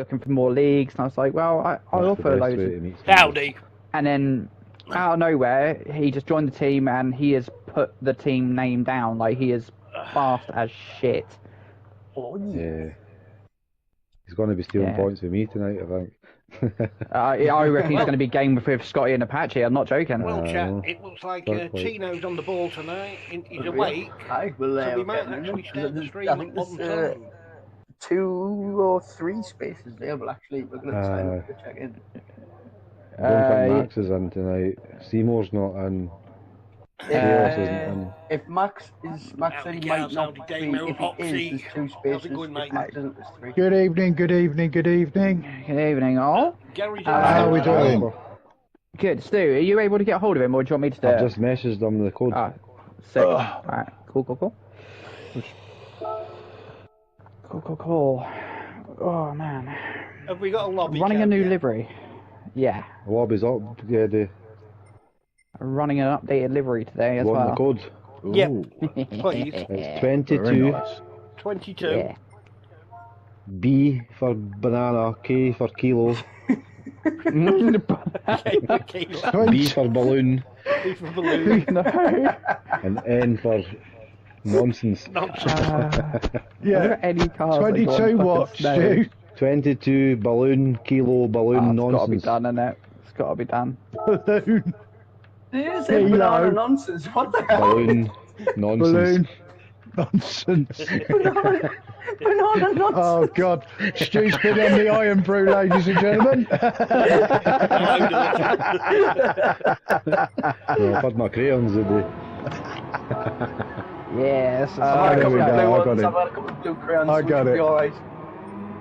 looking for more leagues, and I was like, well, I'll offer loads. Howdy. And then out of nowhere, he just joined the team, and he has put the team name down. Like, he is fast as shit. Oh, yeah. He's going to be stealing points with me tonight, I think. I reckon he's going to be game with Scotty and Apache. I'm not joking. Well, chat, it looks like Tino's on the ball tonight. He's awake. Aye, well, So we might actually start the stream I think on there's time. 2 or 3 spaces available, actually. We're going to sign up to check in. I don't think Max is in tonight. Seymour's not in. If Max said he might not be, if he is, there's 2 spaces. If Max isn't, there's 3. Good evening, good evening, good evening. Good evening, all. How are we doing? Good. Stu, are you able to get hold of him, or do you want me to do it? I've just messaged him the code. Sick. Alright, cool. Cool. Oh, man. Have we got a lobby? Running a new livery. Yeah. The lobby's up. Yeah, Running an updated livery today as well. The code? Yep. Please. It's 22. 22. Yeah. B for banana, K for kilo. B for balloon. B for balloon. No. And N for nonsense. Yeah. Any cars 22 what, Stu? 22 balloon, kilo, balloon, nonsense. It's got to be done, innit? It's got to be done. Balloon. Did you say banana nonsense? What the hell? Balloon, nonsense. Balloon. Nonsense. Banana nonsense. Oh, God. Stu's been on the iron brew, ladies and gentlemen. I've had my crayons today. Yes. There we go, I got it. I've had a couple of blue crayons, I got it. Alright.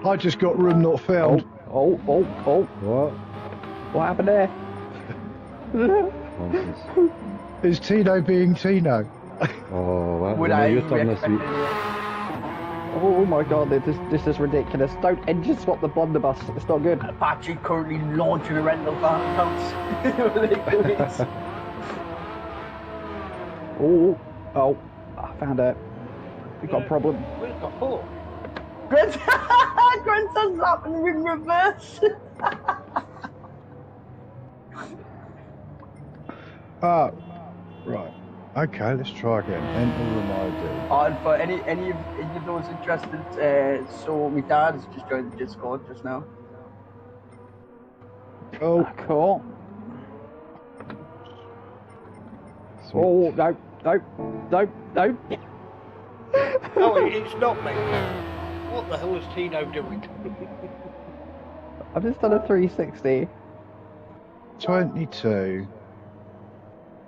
I just got room not found. Oh. What? What happened there? Nonsense. Is Tino being Tino? Oh, Would well, I your turn this week. Oh my god, this is ridiculous. Don't engine swap the blunderbuss. It's not good. Apache currently launching a rental van accounts. Ridiculous. Oh, I found it. We got a problem. We've got 4. Grant's happening in reverse. Right. Okay, let's try again. Enter room ID. And for any of those interested, so my dad has just joined the Discord just now. Oh, Cool. Sweet. Oh, no. Oh, it's not me. What the hell is Tino doing? I've just done a 360. 22.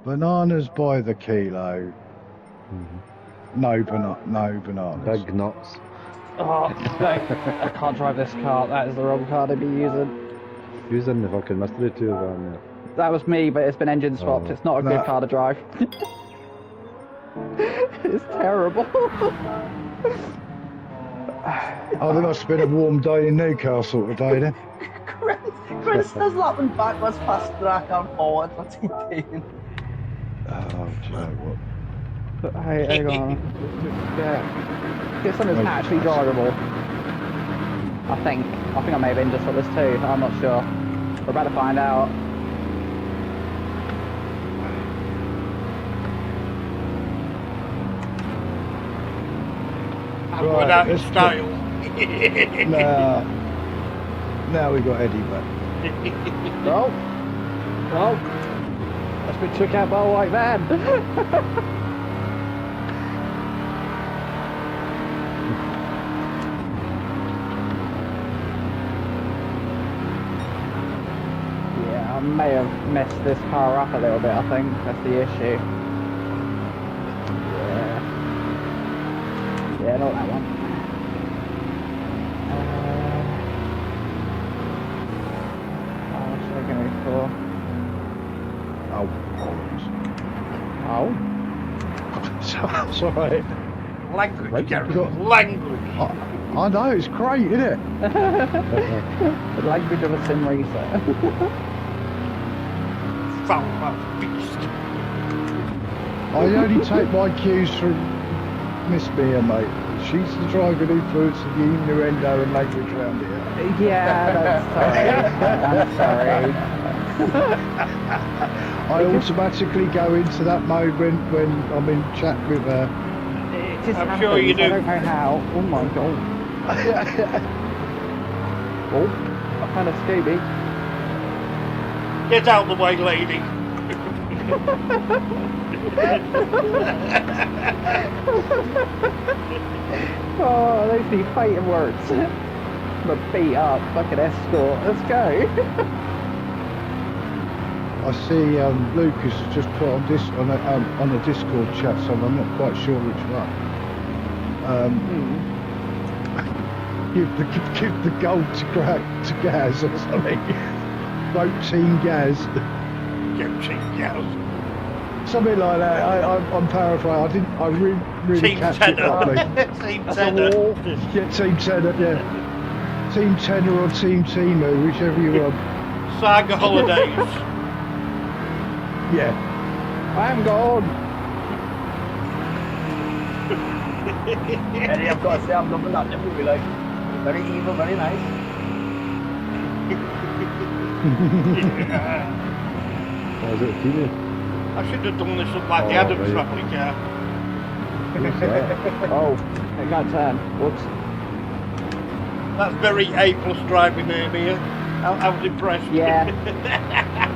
Bananas by the kilo. No bananas. Big nuts. Oh, no. I can't drive this car. That is the wrong car to be using. Who's in the fucking mystery tour van there? That was me, but it's been engine swapped. It's not a good car to drive. It's terrible. Oh, there must have been a warm day in Newcastle today then. Grant says lapping backwards faster than I can forward. What's he doing? Oh, do you know what? Hey, hang on. Get something that's actually drivable. I think I may have engine swapped this too. I'm not sure. We're about to find out. Right, out in style. Now we got Eddie back. No. That's been took out by a white van. Yeah, I may have messed this car up a little bit, I think. That's the issue. Yeah, not that one. What should I go for? Oh. Sorry. Language, Gary. Language. I know, it's great, isn't it? The language of a sim racer. Foul beast. I only take my cues from Miss Mia, mate. she's the driving influence of the innuendo and language around here. Yeah, that's sorry. I'm sorry. I automatically go into that mode when I'm in chat with her. It just I'm happens. sure you do. I don't know how. Oh my god. Oh, I found a Scooby. Get out of the way, lady. Oh, those be fighting words. But beat up, fucking escort. Let's go. I see Lucas has just put on a Discord chat, so I'm not quite sure which one. Give the gold to Gaz or something. Vote Team Gaz. Something like that. I'm paraphrasing. I didn't really Team catch Tenor. it properly. Team Tenor. Yeah, Team Tenor, yeah. Team Tenor or Team Timu, whichever you want. Saga Holidays. Yeah. I'm gone. Eddie, I've got to say, I'm loving that movie, like, very evil, very nice. Was it a Tina? I should have done this up like the Oh, Adams right. family car. Who's that? Oh, I can't turn. Whoops. That's very A+ driving there, Mia. I was impressed. Yeah.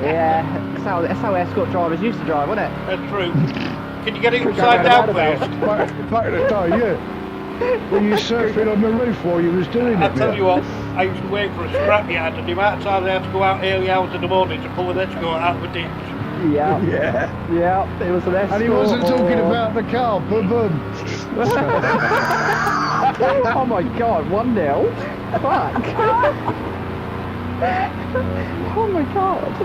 Yeah. That's how escort drivers used to drive, wasn't it? That's true. Can you get it Go upside down, round please? Back in the day, yeah. When you surfing on the roof while you was doing it. I tell yeah. you what, I used to wait for a scrapyard, and the amount of times I had to go out early hours in the morning to pull an escort out of a ditch. Yeah. Yeah. Yeah. It was an escort. And he wasn't talking or- about the car, boom boom. Oh my god, 1-0. Fuck. Oh my god.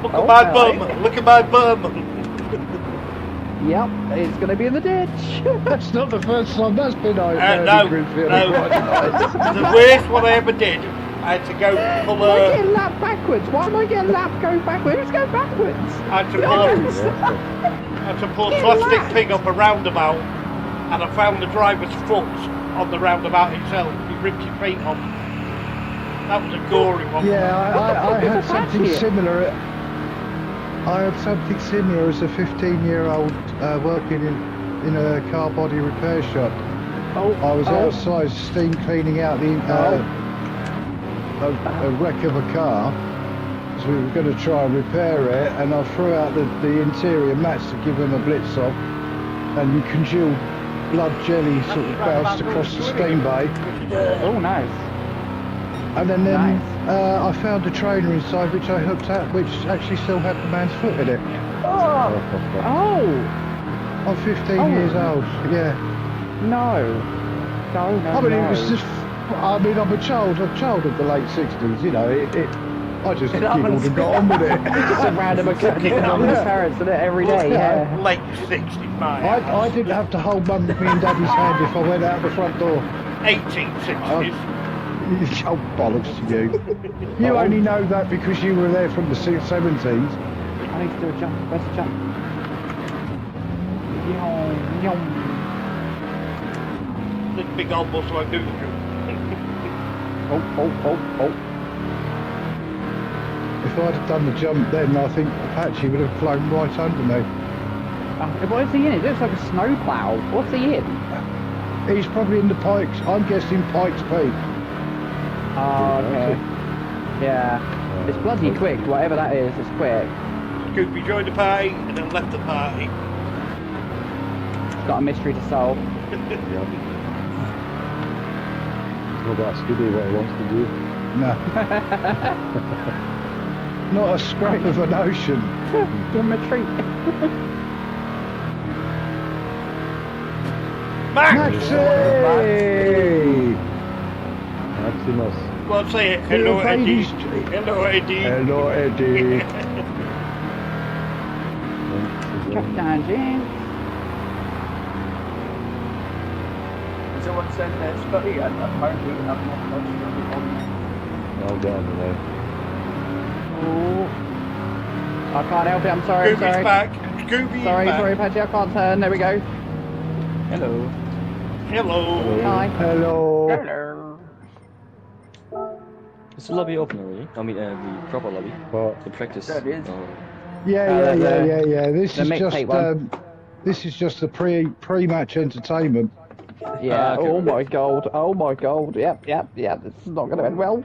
Look Oh, at my hello. bum! Look at my bum! Yep, it's gonna be in the ditch. That's not the first time that's been out. No. The worst one I ever did, I had to go pull Why am I a... getting lapped backwards? Why am I getting lapped going backwards? Who's going backwards? I had to pull a Get plastic lapped. pig up a roundabout, and I found the driver's foot on the roundabout itself. He ripped his feet off. That was a gory one. Yeah, I had something Patchy. similar. I had something similar as a 15-year-old working in a car body repair shop. Oh, I was outside steam cleaning out the a wreck of a car. So we were going to try and repair it, and I threw out the interior mats to give them a blitz off, and congealed blood jelly sort of bounced across the steam bay. Oh, nice. And then Nice. I found a trainer inside which I hooked up, which actually still had the man's foot in it. Oh, I'm 15 Oh. years old, yeah. no. No, no, I mean, no. it was just, I'm a child of the late 60s, you know, I just giggled and got on with it. Just a random occurrence on his parents and it every day, yeah. Late 60s, I didn't have to hold me and daddy's hand if I went out the front door. 1860s. Oh, bollocks to you. You only know that because you were there from the 70s. I need to do a jump. Where's the jump? Yum, yum. This big old bus won't do the job. Oh. If I'd have done the jump then, I think Apache would have flown right under me. What is he in? It looks like a snowplow. What's he in? He's probably in the Pikes, I'm guessing Pikes Peak. Oh, okay. Yeah. It's bloody quick, whatever that is, it's quick. Scoopy joined the party and then left the party. It's got a mystery to solve. Not that Scooby what he wants to do. No. Not a scrap of a notion. Give him a treat. Max! Maxie! Maximus. Go on, say it. Hello, Eddie. Ladies- Hello, Eddie. Hello, Eddie. Chuck down, Jim. Someone said Scotty, and apparently I'm not touching I'll get on the way. Oh. I can't help it, I'm sorry, Scooby's back. Scooby's Sorry, back. Patchy, I can't turn. There we go. Hello. Hello. Hi. Hello. Hello. Is the lobby open already? I mean, the proper lobby. But The practice. There it is. Oh. Yeah. This the is mixtape just one. this is just the pre-match entertainment. Yeah. okay. Oh my god. Oh my god. Yep. This is not going to end well.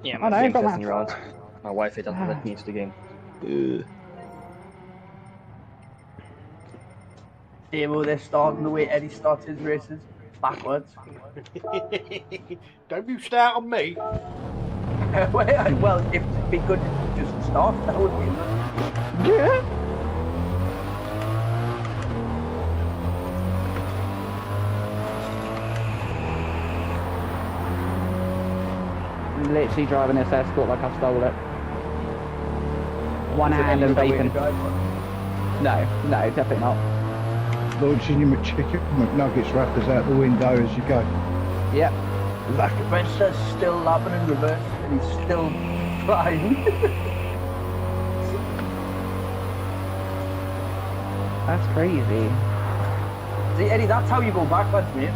Yeah, Oh, my no, game got testing that. round. My Wi-Fi doesn't let me into the game. Demo, they're starting the way Eddie starts his races. Backwards. Don't you start on me. Well, if it'd be good to just start, that would be enough. Yeah. Literally driving this escort like I stole it. One hand and bacon. No, definitely not. Launching your chicken McNuggets wrappers out the window as you go. Yep. Spencer's still lapping in reverse and he's still trying. That's crazy. See, Eddie, that's how you go backwards, mate.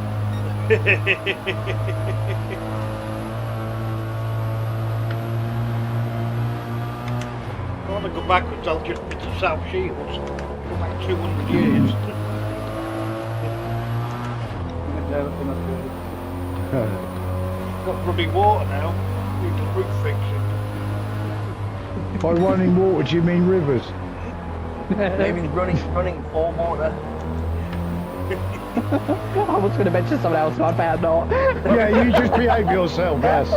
I want to go backwards, I'll just be to South Shields. Go back 200 years. Got running water now. Need the roof fixing. By running water, do you mean rivers? Maybe running for water. I was going to mention something else, but I better not. Yeah, you just behave yourself, yes.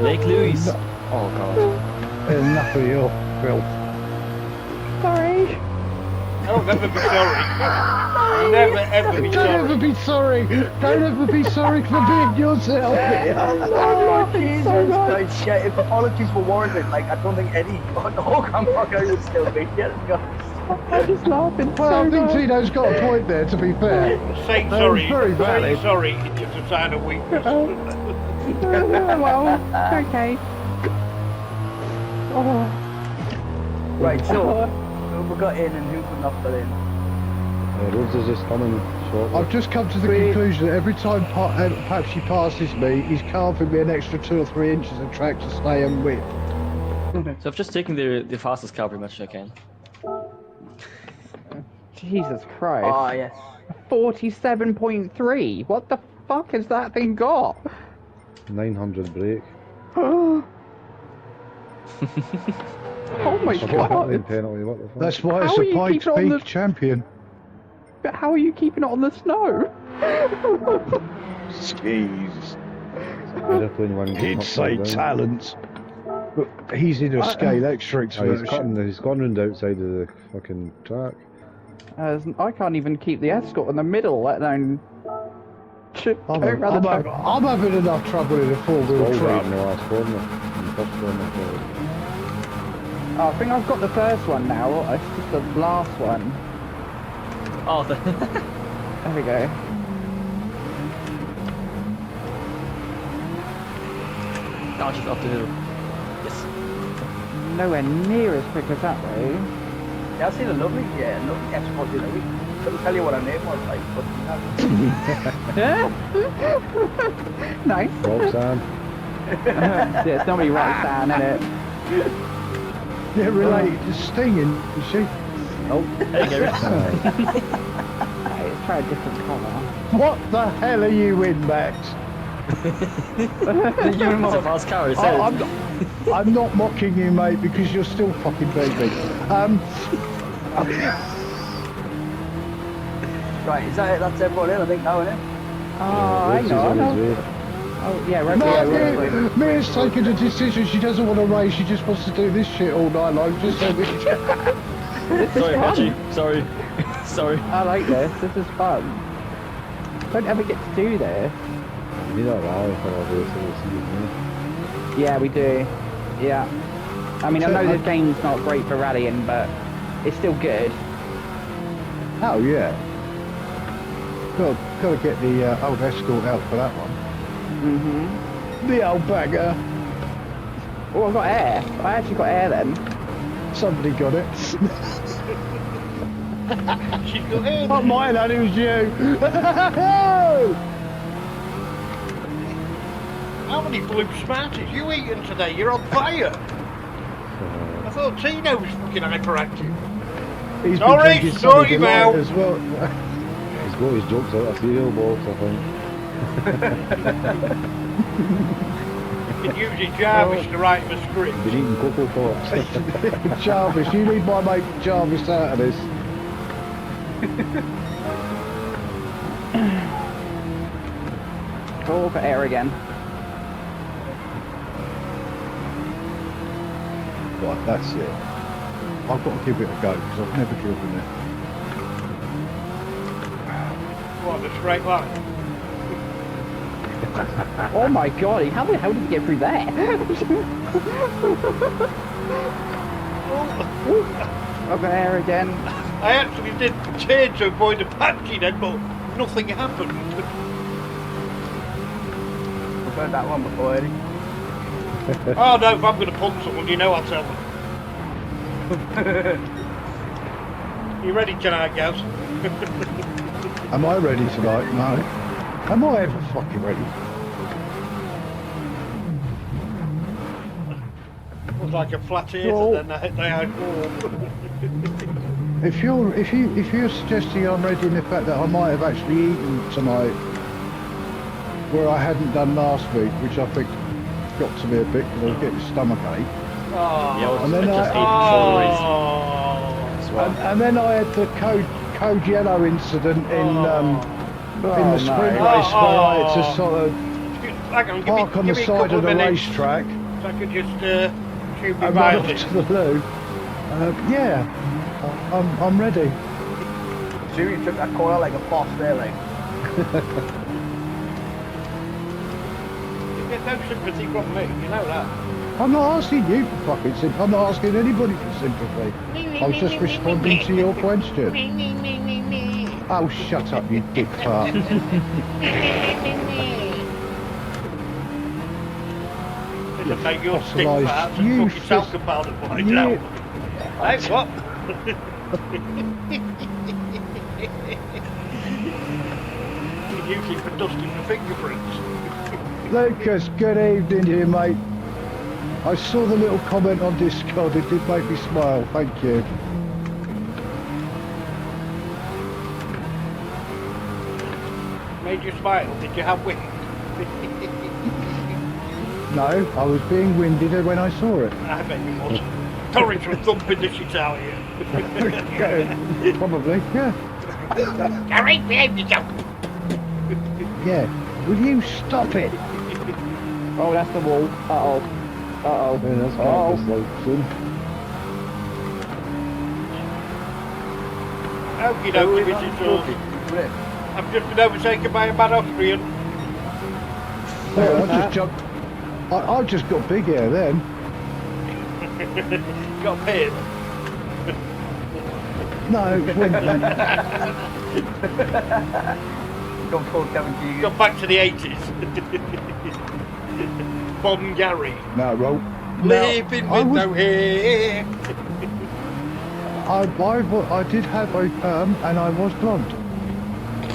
Lake Louise. Oh god. Enough of your filth. Sorry. I'll never be sorry. Never ever be Don't ever sorry. be sorry. Don't ever be sorry for being yourself. Oh, Jesus Christ. Yeah, if apologies were warranted, like, I don't think Eddie or the whole camera would still be here. I'm just laughing Well, I so think much. Tito's got a point there, to be fair. Saying That sorry, was very valid. saying sorry is just a sign of weakness. Well, okay. Oh. Right, so, who got in and who got not got in? Rhodes is just coming shortly. I've just come to the conclusion that every time Papsy passes me, he's carving me an extra 2 or 3 inches of track to stay and whip. So I've just taken the fastest car pretty much I can. Jesus Christ. Oh, yes. 47.3. What the fuck has that thing got? 900 brake. Oh my Fucking god. penalty, what the fuck? That's why it's How are a you Pikes keeping on Peak the- champion. But how are you keeping it on the snow? Skis. Aeroplane one getting He'd upside say down. talent. But he's in a Scale X-Trix Oh, he's version. gone round outside of the fucking track. I can't even keep the escort in the middle, let alone... I'm around the track. having enough trouble in a four-wheel Always truck. in the last corner. In the first corner, probably. Oh, I think I've got the first one now. It's just the last one. Oh, There we go. now just up the hill. Yes. Nowhere near as quick as that way. Yeah, I seen a lovely escort the other week. Couldn't tell you what her name was, like, but Nice. Roxanne. Yeah, it's normally Roxanne, isn't it? Yeah, related to Stinging, is she? Oh, hey Gary. Hey, let's try a different colour. What the hell are you in, Max? It's a fast car, it says. I'm not mocking you, mate, because you're still fucking baby. right, that's everyone in, I think, now, isn't it? Oh, Rhodes is hang on on. his way. Oh, yeah, right. No, Mia's taken a decision. She doesn't want to race. She just wants to do this shit all night long. Just so we can... Sorry, Patchy. Sorry. Sorry. I like this. This is fun. Don't ever get to do this. You need a rally for all this, so we'll see you. Yeah, we do. Yeah. I mean, I know this game's not great for rallying, but it's still good. Oh, yeah. Got to get the old escort out for that one. Mm-hmm. The old bagger. Oh, I've got air. I actually got air then. Somebody got it. She's got in. Not mine, that was you. How many blue Smarties you eating today? You're on fire. I thought Tino was fucking hyperactive. He's Sorry, been drinking sorry, Sunny Mel. Delight as well. He's got his jokes out of cereal box, I think. You can use your Jarvis to write him a script. Been eating Cocoa Pops. Jarvis, you need my mate Jarvis out of this. Call for air again. Right, that's it. I've got to give it a go because I've never driven it. What, a straight line? Oh my god, how the hell did he get through there? Up in air again. I actually did turn to avoid a patchy then, but nothing happened. I've heard that one before, Eddie. Oh no, if I'm going to punt someone, you know I'll tell them. You ready tonight, guys? Am I ready tonight? No. Am I ever fucking ready? Looks like a flat earth and then they had war. If you're suggesting I'm ready in the fact that I might have actually eaten tonight where I hadn't done last week, which I think got to me a bit because I was getting stomachache. Oh, Yeah, And then just I- eating oh. as well. And then I had the code yellow incident in the sprint no. race where I had to sort of Hang on, park on the give me a side couple of the minutes racetrack so I could just tune my and run off violin. to the loo. Yeah, I'm ready. Sure, you took that corner like a boss there, like. You get no sympathy from me, you know that. I'm not asking you for fucking sympathy. I'm not asking anybody for sympathy. I was just responding to your question. Oh, shut up, you dick fart. Listen, mate, you're stick Fossilised fat and useless- fucking self-compiled at point You- now. Hey, what? You keep for dusting the fingerprints. Lucas, good evening to you, mate. I saw the little comment on Discord. It did make me smile. Thank you. Made you smile. Did you have wind? No, I was being winded when I saw it. I bet you was. Torrents were thumping the shit out of you. Probably, yeah. Gary, behave yourself. Yeah. Will you stop it? Oh, that's the wall. Uh-oh. Uh-oh. Yeah, that's Oh. practice like soon. Okie dokie, Mrs. Sauce. I've just been overtaken by a mad Austrian. Yeah, I just jumped. I just got big hair then. Got paid. No, it was when, Gone full Kevin Keegan. Got back to the 80s. Bon Gary. no, roll. Living with no hair. I did have a perm and I was blonde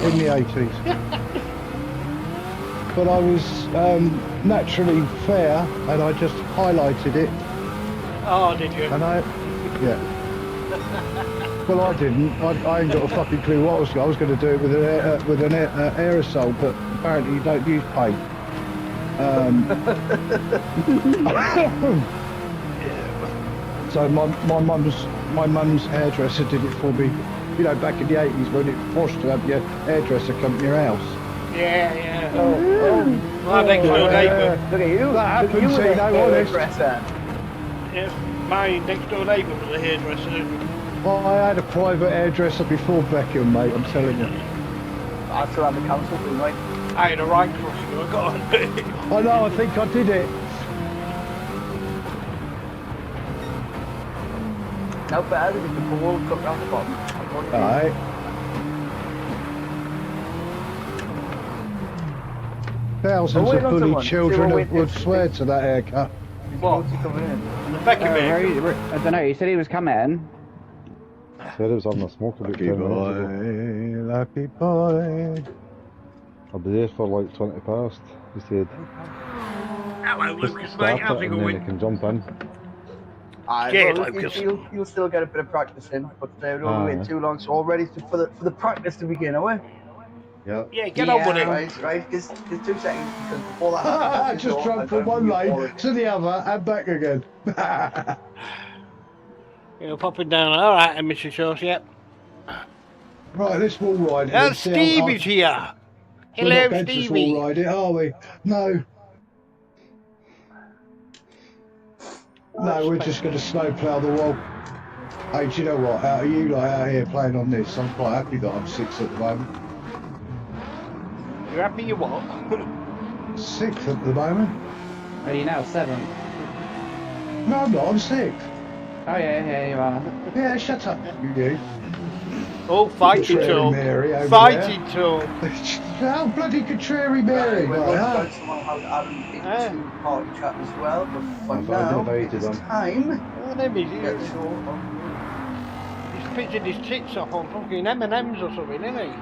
in the 80s. But I was naturally fair and I just highlighted it Oh, did you? and yeah. Well, I didn't. I ain't got a fucking clue what I was going to do it with an aerosol, but apparently you don't use paint. So my mum's hairdresser did it for me. You know, back in the 80s when it forced to have your hairdresser come to your house. Yeah, yeah. My next door neighbour. Look at you. That Look at happens, you, you know, honest. hairdresser. Yeah, my next door neighbour was a hairdresser. Well, I had a private hairdresser before Beckham, mate, I'm telling you. I still have the council thing, right? I had a right crush on her, I got on it. I know, I think I did it. No better than the ball cut round the bottom. Alright. Thousands wait of on bullied someone. children Wait, would swear to that haircut. What? Coming in. The Beckham I haircut. don't know, he said he was coming. Said it was having a smoke about 10 minutes ago. Lucky boy. I'll be there for like 20 past, he said. Hello, Just Lucas, start mate. How's it it and then he going? can jump in. Scared, Well, Lucas. you'll still get a bit of practice in, but we don't Aye. wait too long, so all ready for the practice to begin, are we? Yep. Yeah, get on with it. Right, just 2 seconds, because before that I happens, just jumped from one lane to the other and back again. You're popping down. All right, Mr. Sauce, yep. Right, let's wall ride it. And and see how- Stevie's here. We're Hello, not going to just wall Stevie. ride it, are we? No. No, we're just going to snow plough the wall. Hey, do you know what? Out of you like out here playing on this, I'm quite happy that I'm 6 at the moment. You happy you what? 6 at the moment. Are you now 7th? No, I'm not. I'm 6. Oh yeah, you are. Yeah, shut up, you. Oh, fighting Contrary talk. Mary over Fighting talk. How bloody contrary Mary, We're right, going to huh? go somehow how to add into party chat as well, but for I've now, invited it's them. time Oh, let me to see. get the show on. He's pitching his tits off on fucking M&M's or something, isn't he?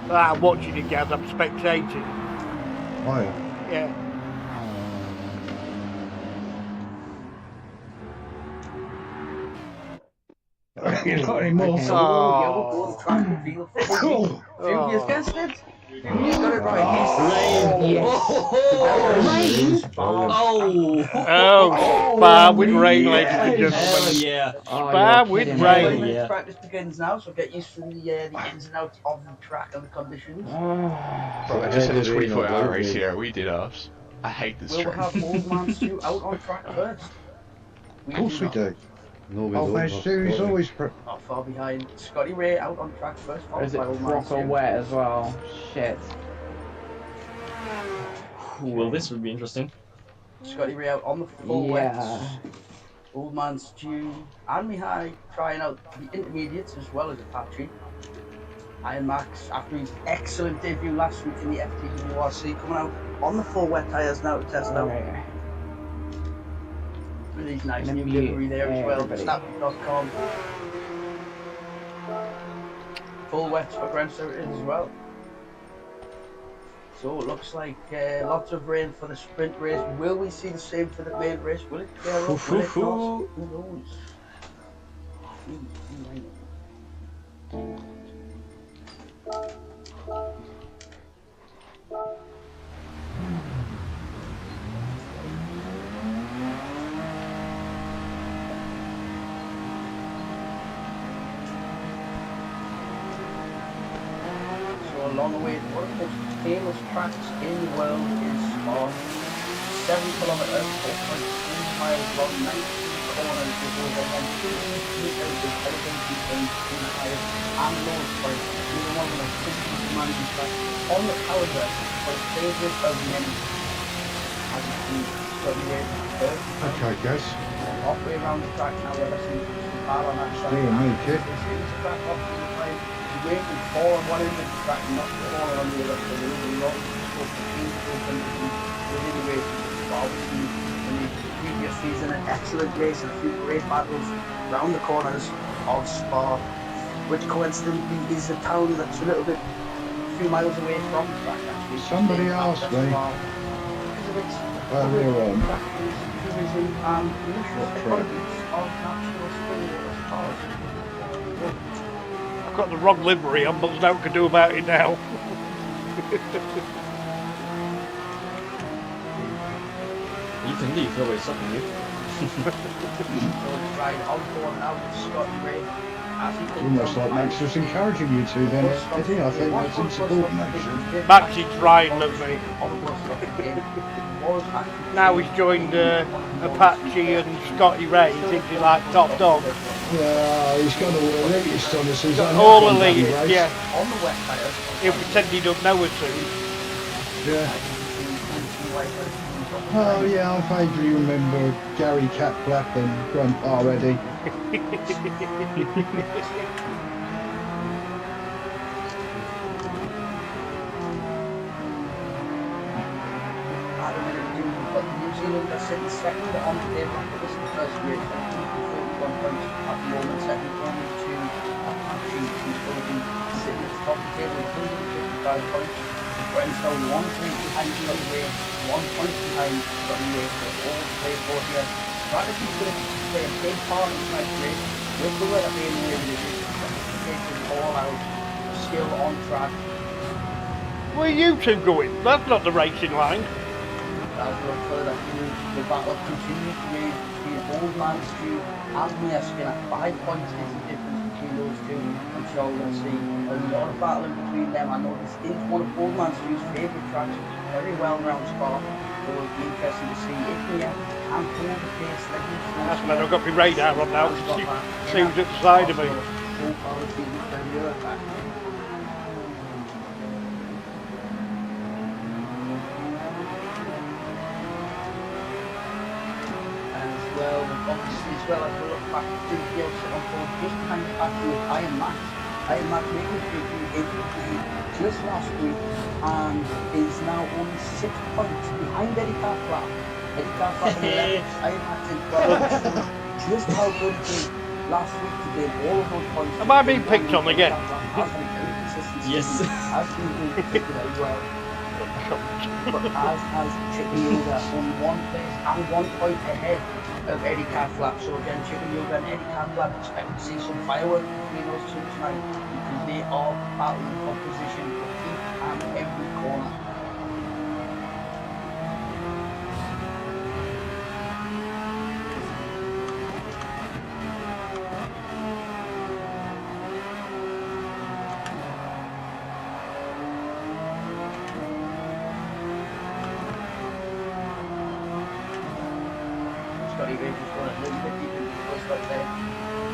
I'm watching it, guys. I'm spectating. Oh, Yeah. yeah. You're not anymore. Okay. So, yeah, we'll go on track and feel Oh. Fugia's guessed it. Fugia's got it right. Oh, Spa with rain, ladies and yes. gentlemen. yeah. Spa with kidding me. rain. Yeah. Practice begins now, so get used to the ins and outs of the track and the conditions. Bro, I just had a 24-hour race here. We did ours. I hate this We'll track. have Old Man Stu out on track first. Of course we do. No, we Old don't. man That's Stu is Scotty. always... Not far behind. Scotty Ray out on track first. Or is it followed by Old Man proper Stu. wet as well? Shit. Well, this would be interesting. Scotty Ray out on the full Yeah. wets. Old Man Stu and Mihai trying out the intermediates as well as Apache. Iron Max, after his excellent debut last week in the FTWRC, coming out on the full wet tyres now to test out. Alright. With his nice Let new me livery there as well, everybody. snap.com. Full wet for Grenster it is as well. So it looks like lots of rain for the sprint race. Will we see the same for the main race? Will it clear up? Will it not? Who knows? So along the way, one of the most famous tracks in the world is on 7 kilometers, 4.3 miles long, 19 corners with over 150 meters of elevation between the highest and lowest points. Either one of the quickest demanding tracks on the calendar, but a favourite of many. As you see, Scotty Ray first. Okay, guys. Halfway around the track now, we're listening to the bar on that side. Dear me, kid. This is the track off to the plane. He's waiting for on one end of the track, not falling on the other. So we're not supposed to be open within the race. But obviously, in the previous season, an excellent race and a few great battles round the corners of Spa, which coincidentally is a town that's a little bit, a few miles away from the track actually. Somebody asked me. Because of its We're on. tourism and initial economies of natural spring water sports. I've got the wrong livery on, but there's nothing I can do about it now. You can leave, nobody's stopping you. Right, on board now with Scotty Ray. As he comes Almost down like Max was encouraging you to then, Eddie. I think that's insubordination. Max is riding at me. Now he's joined Apache and Scotty Ray. He thinks he's like top dog. Yeah, he's got all the elitist on us. He's Got on all that one, elite, bloody race. yeah. On the wet tyres. He'll pretend he don't know us soon. Yeah. Oh yeah, I vaguely remember Gary Catflap and Grandpa Eddie. Zealand are sitting second on the table after this first race, 131 points at the moment, second only to Apache, who's going to be sitting at the top of the table with 155 points. Brentford 1 point behind Scotty Way, 1 point behind Scotty Way, so all to play for here. Strategy's going to play a big part in tonight's race, with the weather being the way it is. It's all out, skill on track. Where are you two going? That's not the racing line. As we look further through, the battle continues between Old Man Stew and Mayor Skinner. 5 points is the difference between those two. I'm sure we're going to see a lot of battling between them. I know this is one of Old Man Stew's favourite tracks, very well round Spa. So it'll be interesting to see if Mayor can pull the pace that he's done. That's when I've got my radar on now. See who's at the side of me. So far this season, plenty of that. Obviously, as well as we look back to the field set on board just behind the back with Iron Max. Iron Max making his debut just last week and is now only 6 points behind Eddie Catflap. Eddie Catflap in 11th, Iron Max in 12th. Just how good he did last week to gain all of those points. Am I being picked on again? Yes. Has been picked as well. But as has Chicken Yoga on 1 place and 1 point ahead of Eddie Catflap. So again, Chicken Yoga and Eddie Catflap expect to see some fireworks between those two tonight because they are battling for position for each and every corner.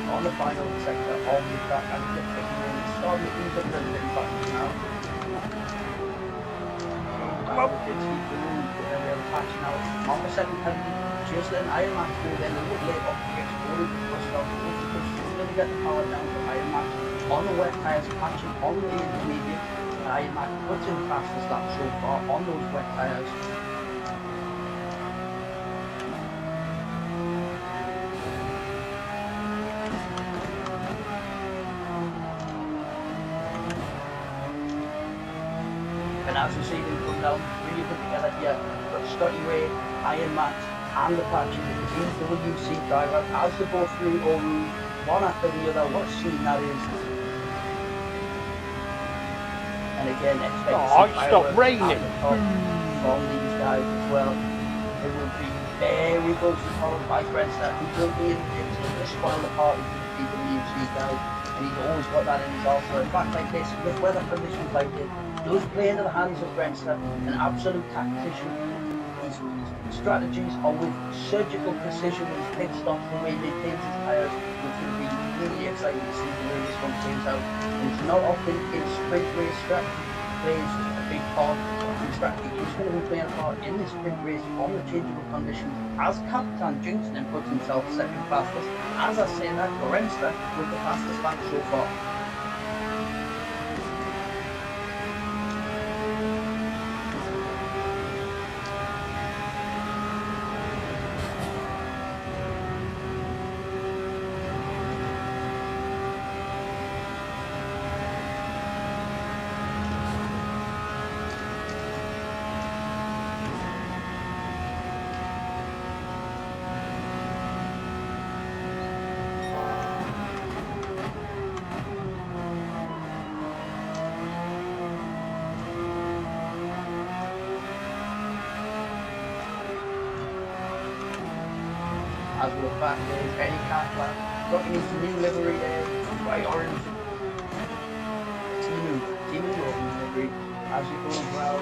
On the final sector of the track and the picking in, starting to ease up a little bit in back now. On the second penalty, just then Iron Max go then a little late off the exploded bus stop. Going to get the power down to Iron Max on the wet tyres, catching on the intermediate. Iron Max puts in the fastest lap so far on those wet tyres. As we see them come down, really put together here, but Scotty Way, Iron Max and the Apache, the FTWRC driver, as they go through all room, one after the other. What a scene that is. And again, expect to see stop raining from these guys as well. It will be very closely followed by Grensler, who will be in the pits, going to spoil the party for the FTWRC guys, and he's always got that in his arsenal. In fact, like this, with weather conditions like this, does play into the hands of Grensler, an absolute tactician. His strategies are with surgical precision with his pit stops, the way he maintains his tyres, which will be really exciting to see the way this one plays out. And it's not often in sprint race strategy plays a big part in strategy. He's going to be playing a part in this sprint race on the changeable conditions as Captain Jinxon puts himself second fastest. As I say that, Grensler with the fastest lap so far. As we look back, there's Eddie Catflap rocking his new livery there, white orange. Team livery as you go as well.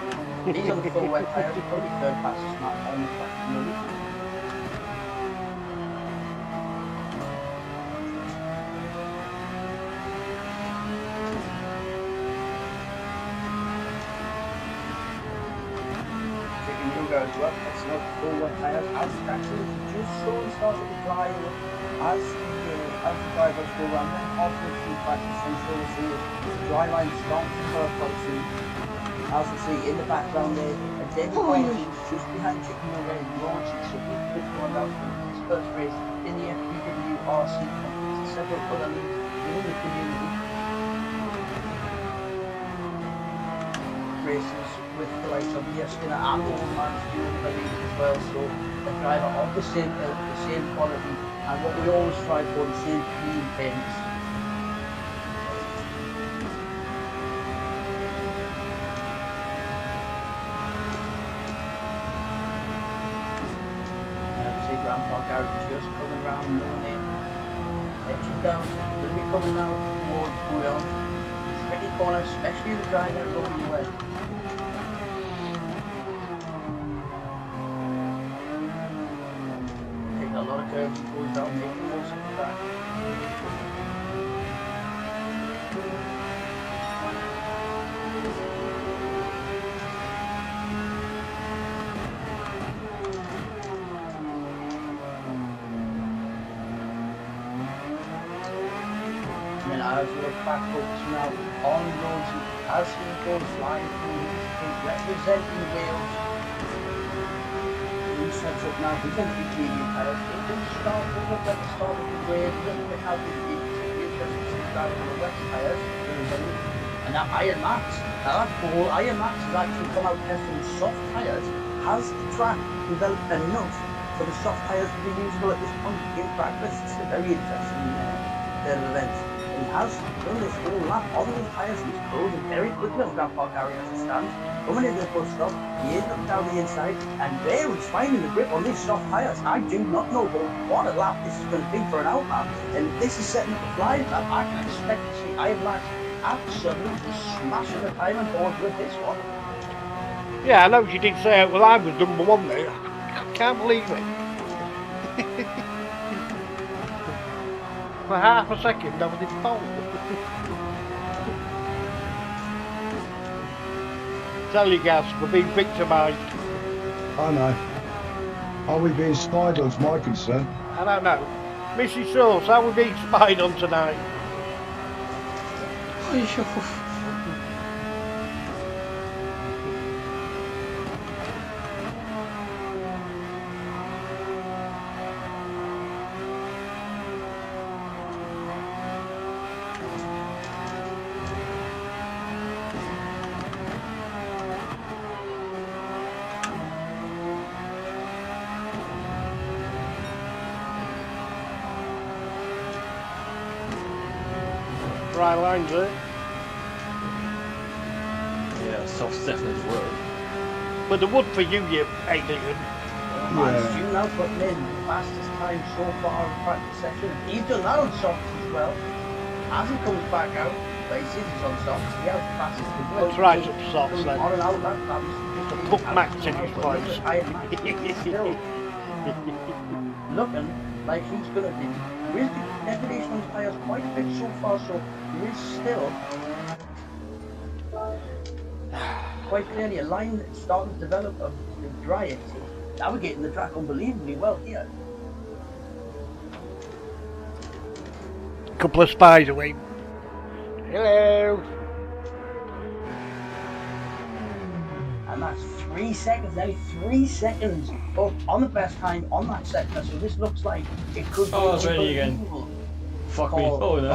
He's on the full wet tyres, probably third fastest lap on the track at the moment. As well, that's not full wet tyres as the traction just slowly starts to dry as the drivers go around then halfway through practice and slowly see the dry line starting to curve quite soon. As we see in the background there, a David Collins just behind Chicken already launching, so he's been going out for his first race in the FTWRC competition. Several other leagues within the community. Races with the likes of Leah Skinner and Old Man's doing the league as well, so a driver of the same ilk, the same quality, and what we always try for, the same clean paints. Grandpa Garrett just coming round morning, edging down, going to be coming now towards Bouillon. Tricky corner, especially the driver going away. Taking a lot of curves and goes down, making the most of the track. As we look back focusing now on roads as he goes flying through his representing Wales. He sets up now, he's going to be medium tyres. It didn't start with at the start of the grade, a little bit how the interesting to see driving on the wet tyres. And that Iron Max, that whole Iron Max has actually come out testing soft tyres. Has the track developed enough for the soft tyres to be usable at this point in practice? It's a very interesting event. He has done this whole lap on these tyres. He's closing very quickly on Grandpa Gary as it stands. Coming into the bus stop, he is up down the inside, and there he's finding the grip on these soft tyres. I do not know what a lap this is going to be for an out lap, and this is setting up a flying lap. I can expect to see Iron Max absolutely smashing the timing board with this one. Yeah, I know she did say, well, I was number one there. I can't believe it. For half a second, I was in fault. Tell you guys, we're being victimised. I know. Are we being spied on, is my concern. I don't know. Mrs. Sauce, how are we being spied on tonight? Dry lines there. Yeah, soft's definitely the word. But the wood for you, you alien. Yeah. You now putting in the fastest time so far in practice session. He's done that on softs as well. As he comes back out, but he sees he's on softs, he has the fastest as well. Let's try some softs then. On and out, that's Book Max in his place. Still looking like he's going to be. There is the degradation on his tyres quite a bit so far, so there is still quite clearly a line that's starting to develop of the dry exit. Navigating the track unbelievably well here. Couple of spies away. Hello. And that's 3 seconds, nearly 3 seconds up on the best time on that sector. So this looks like it could be. Oh, it's raining again. Fuck me. Oh no.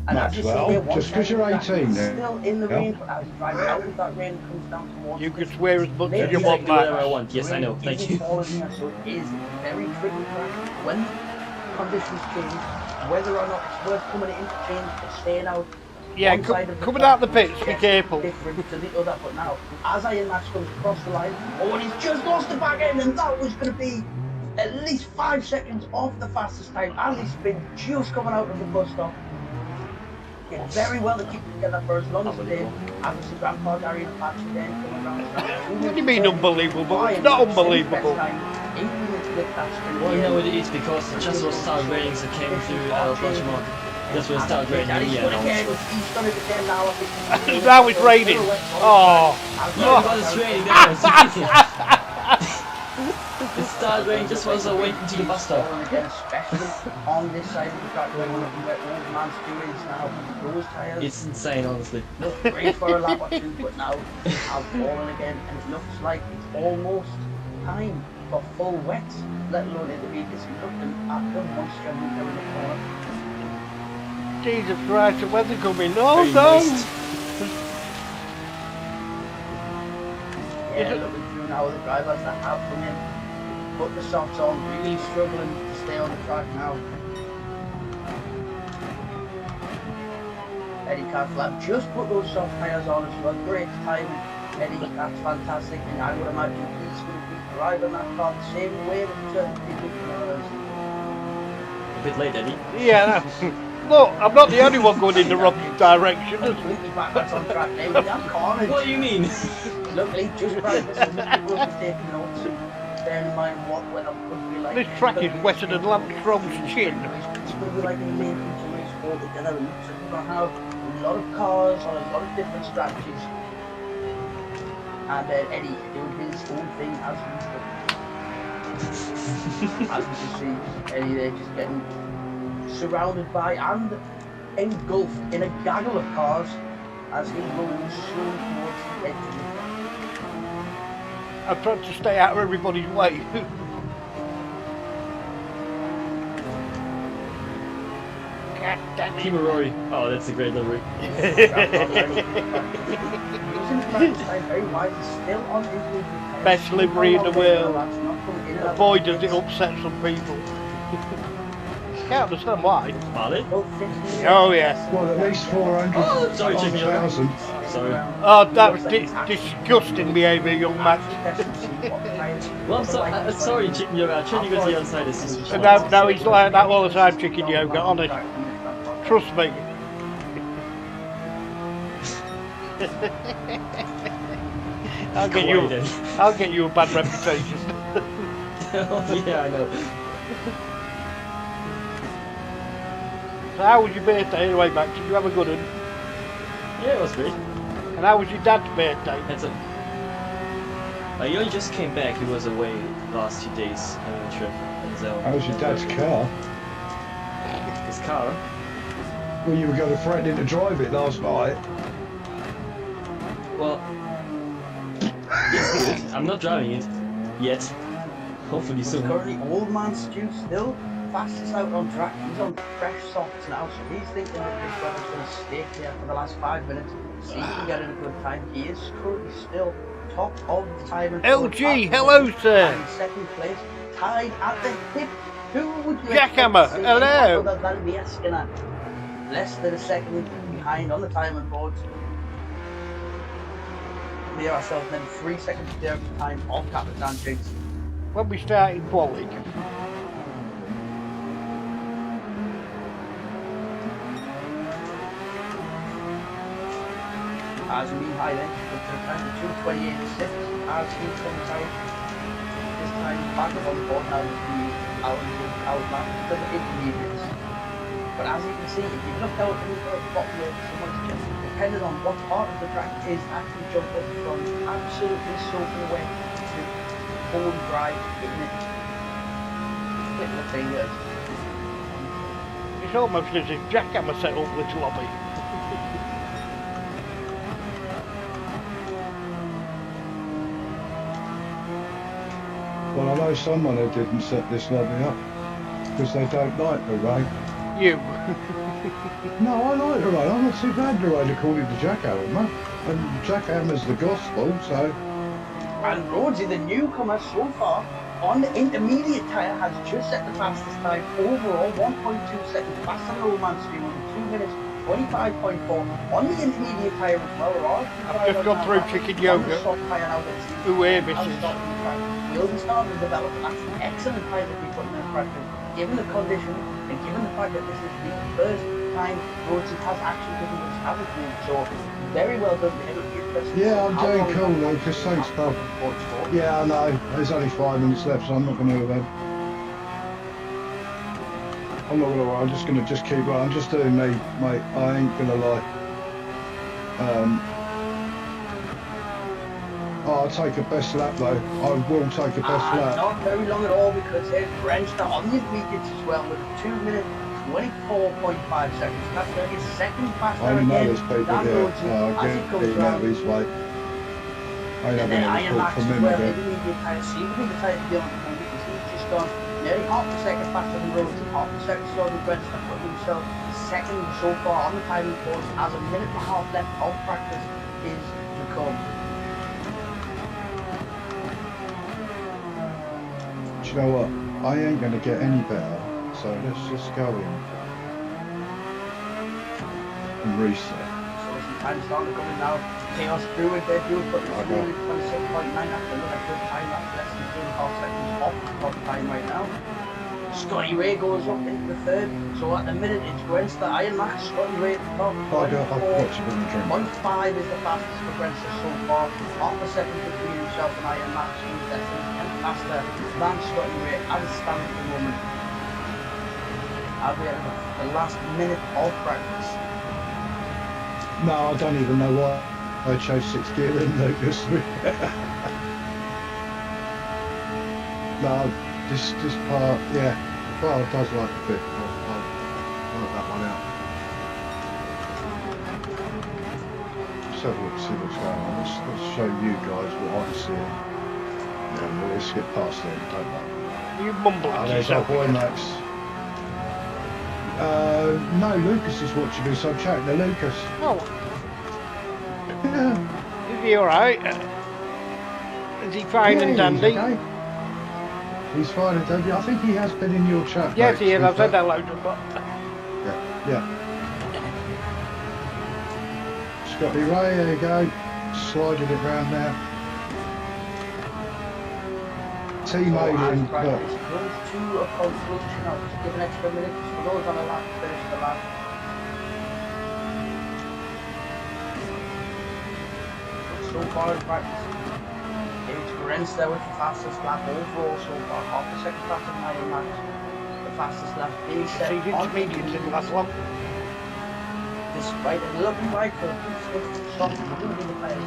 And Maxwell, just because you're 18 now. Still in the rain, but as you drive out of that rain, comes down towards. You can swear as much as you You want, can do whatever I Max. want. Yes, I know. Thank you. So it is very tricky track when conditions change, whether or not it's worth coming in to change or staying out. Yeah, coming out the pits, be careful. Different to the other, but now as Iron Max comes across the line, oh, and he's just lost the back end, and that was going to be at least 5 seconds off the fastest time as he's been just coming out of the bus stop. Did very well to keep it together for as long as it did. Obviously, Grandpa Gary and Patsy then coming around. What do you mean unbelievable? It's not unbelievable. Well, no, it is because just when it started raining, so it came through bunch of more. That's when it started raining, yeah. Now it's raining. Oh. No, because it's raining, that was ridiculous. It started start raining just while I went into the bus stop. Again, especially on this side of the track where old man's doing now, those tyres. It's insane, honestly. Look great for a lap or two, but now I've fallen again, and it looks like it's almost time for full wet, let alone intermediates. He's looking at the monster moving in the corner. Jesus Christ, the weather coming. Oh Very no! moist. Yeah, looking through now the drivers that have come in, put the softs on, really struggling to stay on the track now. Eddie Catflap just put those soft tyres on as well. Great timing, Eddie, that's fantastic, and I would imagine he's going to be driving that car the same way that certain people can others. A bit late, Eddie. Yeah, look, I'm not the only one going in the wrong direction. Completely backwards on track now. That corner. What do you mean? Luckily, just practicing, people will be taking notes. Bear in mind what weather could be like. This track is wetter than Lampstrom's chin. It's going to be like a main feature race altogether. And so we're going to have a lot of cars on a lot of different strategies. And Eddie doing his own thing as usual. As you can see, Eddie there just getting surrounded by and engulfed in a gaggle of cars as he rolls slowly towards the edge of the track. I'm trying to stay out of everybody's way. God damn it. Team Rory. Oh, that's a great livery. Best livery in the world. The boy does it upset some people. Can't understand why. Marley? Oh yeah. Well, at least 400. Oh, sorry, chicken. 1,000. Sorry. Oh, that was disgusting behaviour, young man. Well, I'm sorry, chicken yoga. I tried to go to the other side. This is And now he's like that all the time, chicken yoga, honest. Trust me. I'll get you a bad reputation. Yeah, I know. So how was your birthday anyway, Max? Did you have a good one? Yeah, it was great. And how was your dad's birthday? That's he only just came back. He was away the last 2 days on a trip. And so How was your dad's car? his car. Well, you were going to threaten to drive it last night. Well, it's good. I'm not driving it yet. Hopefully soon. Currently, old man Stu still fastest out on track. He's on fresh softs now, so he's thinking that this weather's going to stay here for the last 5 minutes. See if he can get in a good time. He is currently still top of the time. LG, hello sir. And second place, tied at the hip. Who would you Jackhammer, expect to see hello. other than the Skinner? Less than a second behind on the timing boards. We are ourselves then 3 seconds clear of the time of Capitan Jigs. When we started quality. As we high then, up to the time of 2:28.6 as he comes out. This time back up on the board now with the outline to the intermediates. But as you can see, if you look out in the bottom of someone's just depending on what part of the track is actually jump up from absolutely soaking wet to full dry in it. Click the fingers. It's almost as if Jackhammer set up this lobby. Well, I know someone who didn't set this lobby up because they don't like the rain. You. No, I like the rain. I'm not too bad the rain according to Jackhammer, man. And Jackhammer's the gospel, so. And Rhodesy, the newcomer so far, on the intermediate tyre has just set the fastest time overall, 1.2 seconds faster than Old Man Stream on 2 minutes, 25.4 on the intermediate tyre as well. I've just gone through chicken yoga. Who this is? Will be starting to develop, and that's an excellent time to be putting in practice, given the conditions and given the fact that this is the first time Rhodesy has actually given this attitude. So very well done. It'll be interesting. Yeah, I'm doing cool, Lucas. Thanks, pal. Yeah, I know. There's only 5 minutes left, so I'm not going to. I'm not going to. I'm just going to keep going. I'm just doing me, mate. I ain't going to lie. Oh, I'll take a best lap though. I will take a best lap. Not very long at all because there's Brenston on the intermediates as well with 2 minutes 24.5 seconds. That's going to get second faster I know again. there's people Dan here. Rhodes as it goes Getting out round. of his way. I ain't And having then any Iron fault Max from as him well. again. Intermediate tires seem to be the type to be on the moment because he's just gone nearly half a second faster than Rhodes and half a second slower than Brenston, putting himself second so far on the timing course as a minute and a half left of practice is to come. Do you know what? I ain't going to get any better, so let's just go in and reset. So some time starting to come in now. Chaos through it, they're doing but it's 2 minutes 26.9 after another good time. That's less than 2.5 seconds off the top time right now. Scotty Ray goes up into the third. So at the minute it's Grenster, Iron Max, Scotty Ray at the top. I forgot to bring a drink. 1.5 is the fastest for Grenster so far. Half a second between himself and Iron Max, who's definitely faster than Scotty Ray as it stands at the moment. I'll be at the last minute of practice. No, I don't even know why I chose 6th gear in Lucas. No, this part, yeah. Well, it does like the bit. I'll work that one out. Let's have a look, see what's going on. Let's show you guys what I'm seeing. Yeah, we'll just skip past it, don't worry. You mumbling Oh, to there's our yourself. boy Max. No, Lucas is watching me, so I'm chatting to Lucas. Oh, Yeah. is he alright? Is he fine and Yeah, he's dandy? okay. He's fine and dandy. I think he has been in your chat. Yes, mate, he is. to be I've said fair. that loads of times. Yeah. Scotty Ray, there you go. Sliding it round now. Team Alien, look. Those two are conclusion. I'll just give an extra minute for those on the lap, finish the lap. So far in practice, it's Grenster with the fastest lap overall so far, half a second faster than Iron Max. The fastest lap being set See, the on intermediates didn't last long. despite a little bit right for some wouldn't be the players.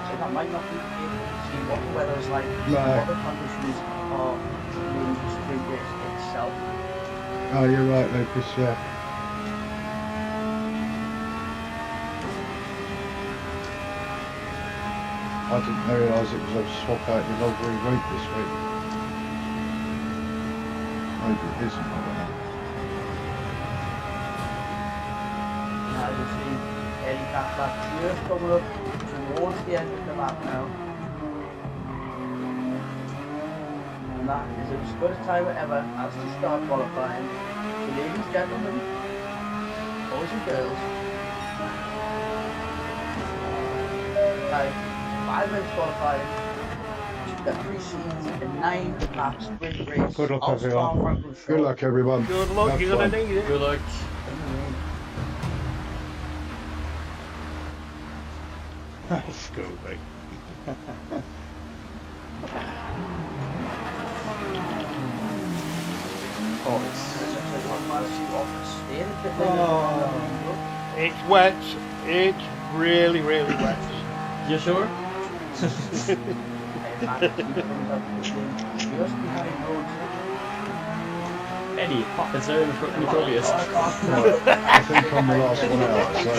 So that might not be the case. See what the weather is like, No. what the conditions are in the sprint race itself. Oh, you're right, Lucas, yeah. I didn't realise it was a swap out with every week this week. Maybe it isn't, I don't know. Now you see Eddie Catflap just coming up towards the end of the lap now. And that is as good a time ever as to start qualifying. So ladies and gentlemen, boys and girls, time 5 minutes qualifying to the pre-season in 9 lap sprint race. Good luck, of Strong everyone. Front Good luck, everyone. Good luck, Have you're gonna fun. need it. Good luck. Scooby. It's wet. It's really, really wet. You sure? Just behind Rhodes. Eddie, it's very microbious. I think I'm the last one out, so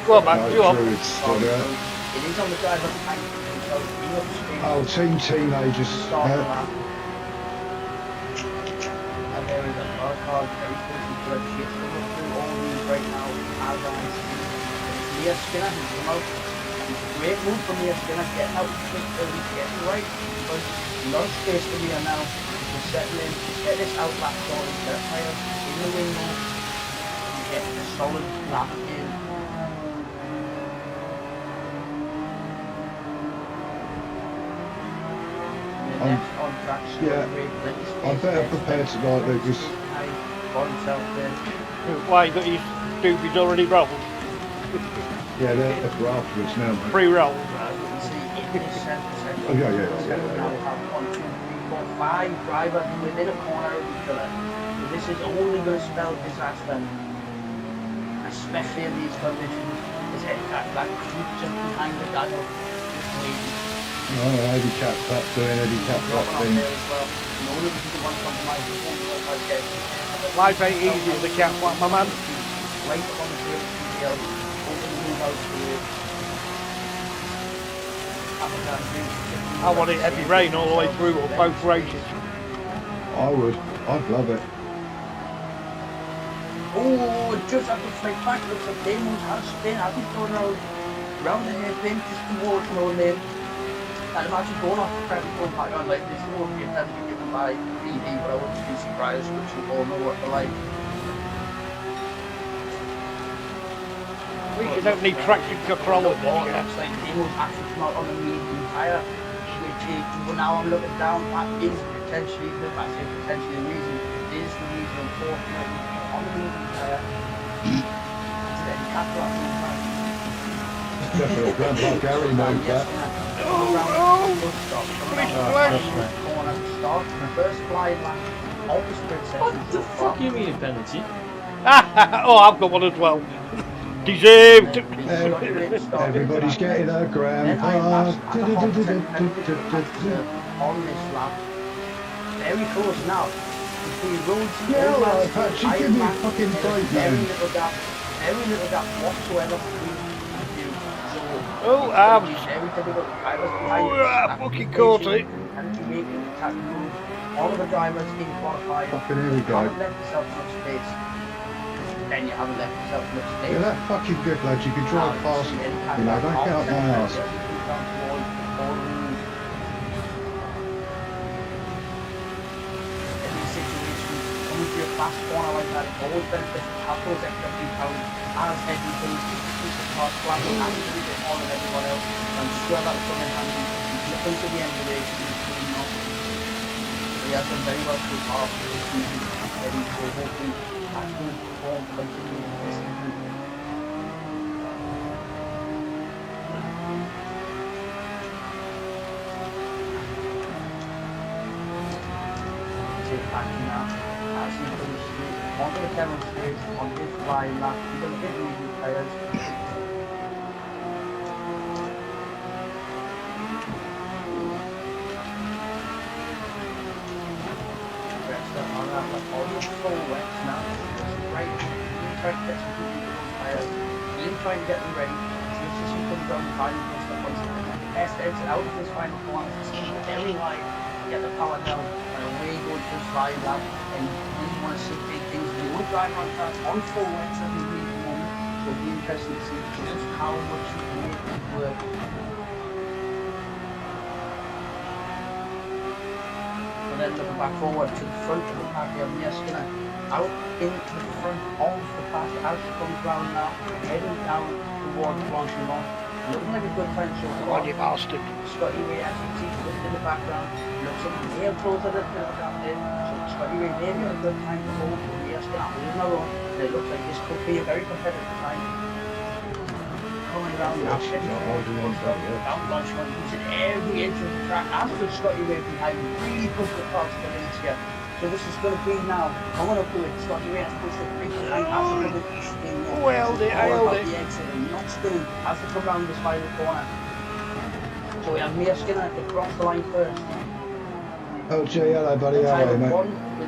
Go on, Max, go on. Druid's still there. It is on the driver's tank, so he upstream. Oh, Team Teenagers. Start the lap. And there is a car car very close to the shit. Coming through all these right now as I see. Mia Skinner has come out. Great move from Mia Skinner, getting out early, getting right. But no space for Mia now. To settle in, get this out lap sorted, get a tire in the window, and get a solid lap in. I'm better prepared tonight, Lucas. Why, you got your stupid already rolled? Yeah, they're for afterwards now, mate. Pre-rolled. Oh, yeah. 1, 2, 3, 4, 5 drivers within a corner of each other. So this is only going to spell disaster, especially in these conditions. As Eddie Catflap creeps up behind the dial, just waiting. Oh, Eddie Catflap doing Eddie Catflap thing. Life ain't easy with the Catflap, my man. Right up on the field, over the new house I want it heavy rain all the way through on both races. I would. I'd love it. Oh, just at the flight back, looks like Damon has spin. I've been throwing around the hairpin just towards no name. And I'm actually going off the front and going back on like this. It won't be intended to be given by BD, but I wouldn't be surprised, which you all know what they're like. At least you don't need traction control with this, yeah. It's like Damon's actually come out on the medium tyre, which is, well, now I'm looking down, that is potentially, the reason, is the reason, unfortunately, on the medium tyre. It's then Catflap-racing. Definitely, Grandpa Gary knows that. First flying lap of the sprint session. What the fuck you mean a penalty? Oh, This got one as well. Deserved. Everybody's getting a grandpa. On this lap. Very close now. Between roads and Yeah, Patchy, give me a fucking break, very man. little gap whatsoever between you. So, Oh, very difficult. Drivers behind oh, you. fucking caught it. And you make it attack move. All of the drivers in qualifying. Fucking here we You go. haven't left yourself much space. Then you haven't left yourself much space. Yeah, that fucking good, lads. You can drive fast. You know, don't get up my ass. A fast corner like that, it's always beneficial to have those extra few pounds as heavy things to keep the car flat and a bit more than everyone else. I'm sure that's coming in handy. Look into the end of the race, he has done very well so far for this season, and so hopefully that's going to perform continue this season. Take back now. As he comes onto the demonstration on his flying lap, he's going to hit medium tyres. Rest up on that lap, almost full wets now. Right, he's trying to get some medium tyres. He's trying to get them ready. Just as he comes down the final and stuff once the best exit out of this final corner, he's very wide, get the power down, and away he goes to his flying lap. And we want to see big things. We will drive on track on full wets at the moment, so it'll be interesting to see just how much you can make it work. And then looking back forward to the front of the pack, we have Mia Skinner out into the front of the pack as she comes round now, heading down towards Blanchimont. Looking like a good time so far. Oh, you bastard. Scotty Ray, as you can see, just in the background, looks like the air pulls a little bit down there. Scotty Ray maybe a good time to hold the race down in a row, and it looks like this could be a very competitive time. Coming around now, down Blanchimont, using every inch of the track, as with Scotty Ray behind, really pushed the cars to the lead here. So this is going to be now, coming up to it, Scotty Ray has pushed it pretty behind, as another east in there. Oh, held it, I held it. The exit and not still, as they come round this final corner. So we have Mia Skinner across the line first. Oh, gee, hello, buddy. How are you, mate?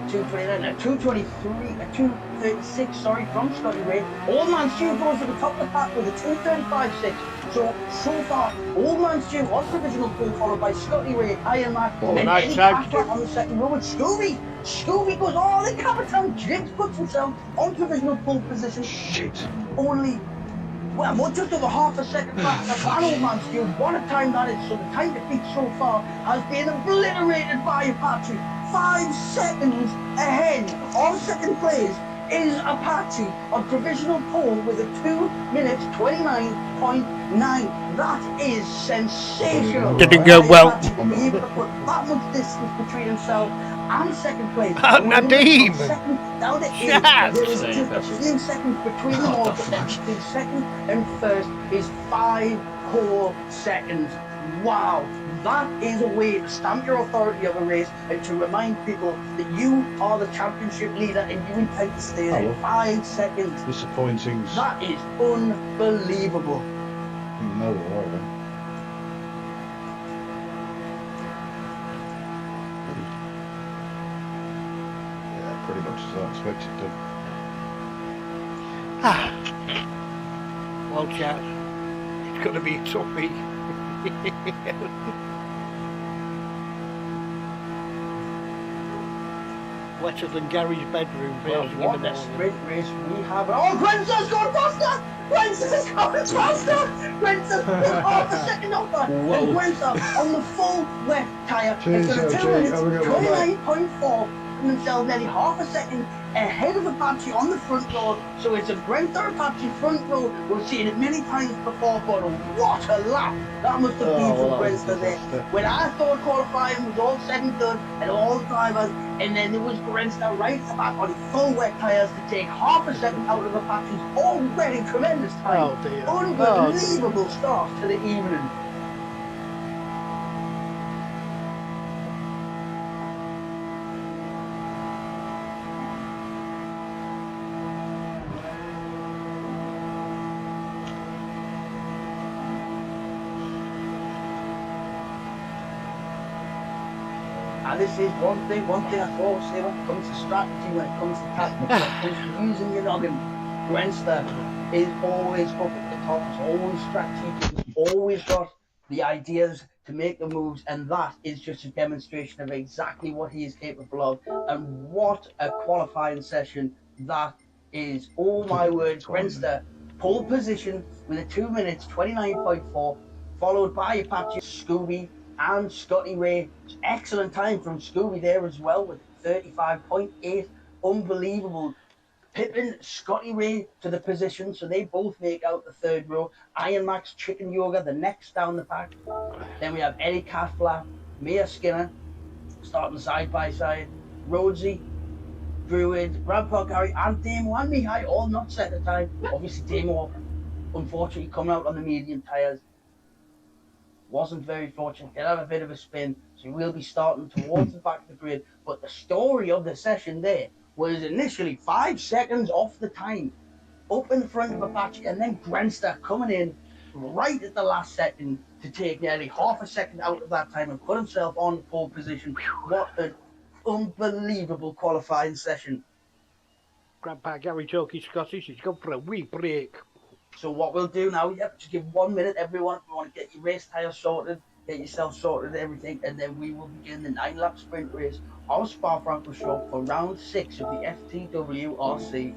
2:29, a 2:23, a 2:36, sorry, from Scotty Ray. Old Man Stu goes to the top of the pack with a 2:35.6. So far, Old Man Stu on provisional pole, followed by Scotty Ray, Iron Man, and nice Eddie tag. Catflap on the second row. And Scooby goes all in Capitan. James puts himself on provisional pole position. Shit. Only, well, just over half a second faster than Old Man Stu. What a time that is. So the time defeat so far has been obliterated by Apache. 5 seconds ahead of second place is Apache on provisional pole with a 2:29.9. That is sensational. Didn't go well. Apache to be able to put that much distance between himself and second place. Nadeem! Down to 8. Yes! There is just a few seconds between them all, but then between second and first is 5 whole seconds. Wow, that is a way to stamp your authority of a race and to remind people that you are the championship leader and you intend to stay there. 5 seconds. Disappointing. That is unbelievable. No, all right, switch it to. Well, chat, it's going to be a toughie. Wetter than Gary's bedroom. Well, first thing in what the a morning. sprint race we have. Oh, Grenza's going faster! Grenza's going faster! Grenza's half a second off her. And Grenza on the full wet tyre. Cheers, It's going to 2 LG. minutes, Have a good one, mate. 29.4. Themselves nearly half a second ahead of Apache on the front row. So it's a Grenza Apache front row. We've seen it many times before, but what a lap that must have been from Grenza there. When I thought qualifying was all said and done and all the drivers, and then there was Grenza right at the back on full wet tyres to take half a second out of Apache's already tremendous time. Oh dear. Unbelievable start to the evening. And this is one thing I thought say when it comes to strategy, when it comes to tactics, when it comes to using your noggin. Grenza is always up at the top, he's always strategic, he's always got the ideas to make the moves, and that is just a demonstration of exactly what he is capable of. And what a qualifying session that is. Oh my word, Grenza, pole position with a 2 minutes 29.4, followed by Apache, Scooby, and Scotty Ray. Excellent time from Scooby there as well with 35.8. Unbelievable. Pippin, Scotty Ray to the position, so they both make out the third row. Iron Max, Chicken Yoga, the next down the pack. Then we have Eddie Catflap, Mia Skinner, starting side by side. Rhodesy, Druid, Grandpa Gary, and Damo and Mihai all not set at time. Obviously, Damo, unfortunately, coming out on the medium tyres. Wasn't very fortunate, did have a bit of a spin, so we'll be starting towards the back of the grid. But the story of the session there was initially 5 seconds off the time, up in front of Apache, and then Grenza coming in right at the last second to take nearly half a second out of that time and put himself on pole position. What an unbelievable qualifying session. Grandpa Gary talking Scottish, he's gone for a wee break. So what we'll do now, just give 1 minute, everyone, if you want to get your race tyres sorted, get yourself sorted, everything, and then we will begin the 9-lap sprint race of Spa-Francorchamps for round 6 of the FTWRC.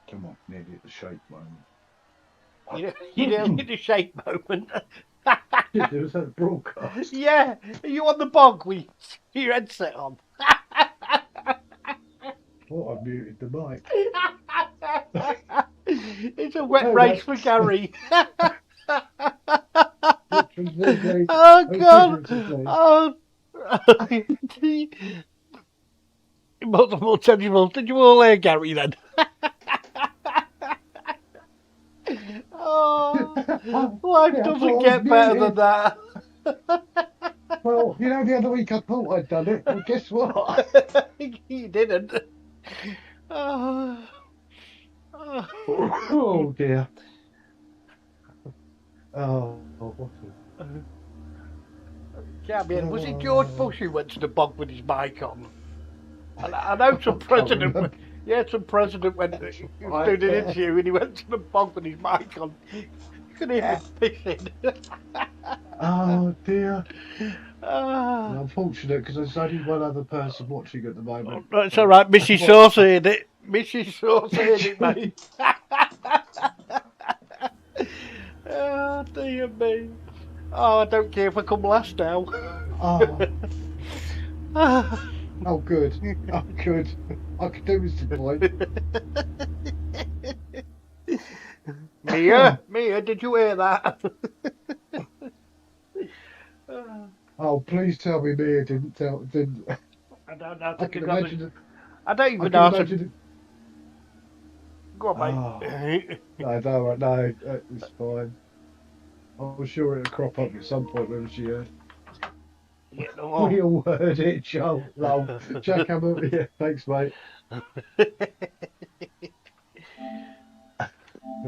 Come on, nearly the shape moment. You know, in the shape moment. There was that broadcast. Yeah, are you on the bog with your headset on? Thought I muted the mic. It's a wet race for Gary. Literally. Oh God! Oh, multiple tangible. Did you all hear Gary then? Oh, life doesn't get better than that. Well, you know, the other week I thought I'd done it, but guess what? You didn't. Oh, Oh dear. Oh, what Champion, was it George Bush who went to the bog with his mic on? I know some president went, some president went, he was doing an interview and he went to the bog with his mic on. You could hear him pissing. Oh dear. Unfortunate, because there's only one other person watching at the moment. Oh, it's all right, Mrs. Sauce heard it. Mrs. Sauce heard it, mate. Oh dear me. Oh, I don't care if I come last now. Oh, good. Oh, good. I could do with the point. Mia, did you hear that? Oh, please tell me Mia didn't. I don't know. I can imagine it. I don't even know. Go on, mate. No, it's fine. I'm sure it'll crop up at some point when she heard. Yeah, no. We all heard it, Joel. Lol. Jack Hammer, yeah, thanks, mate.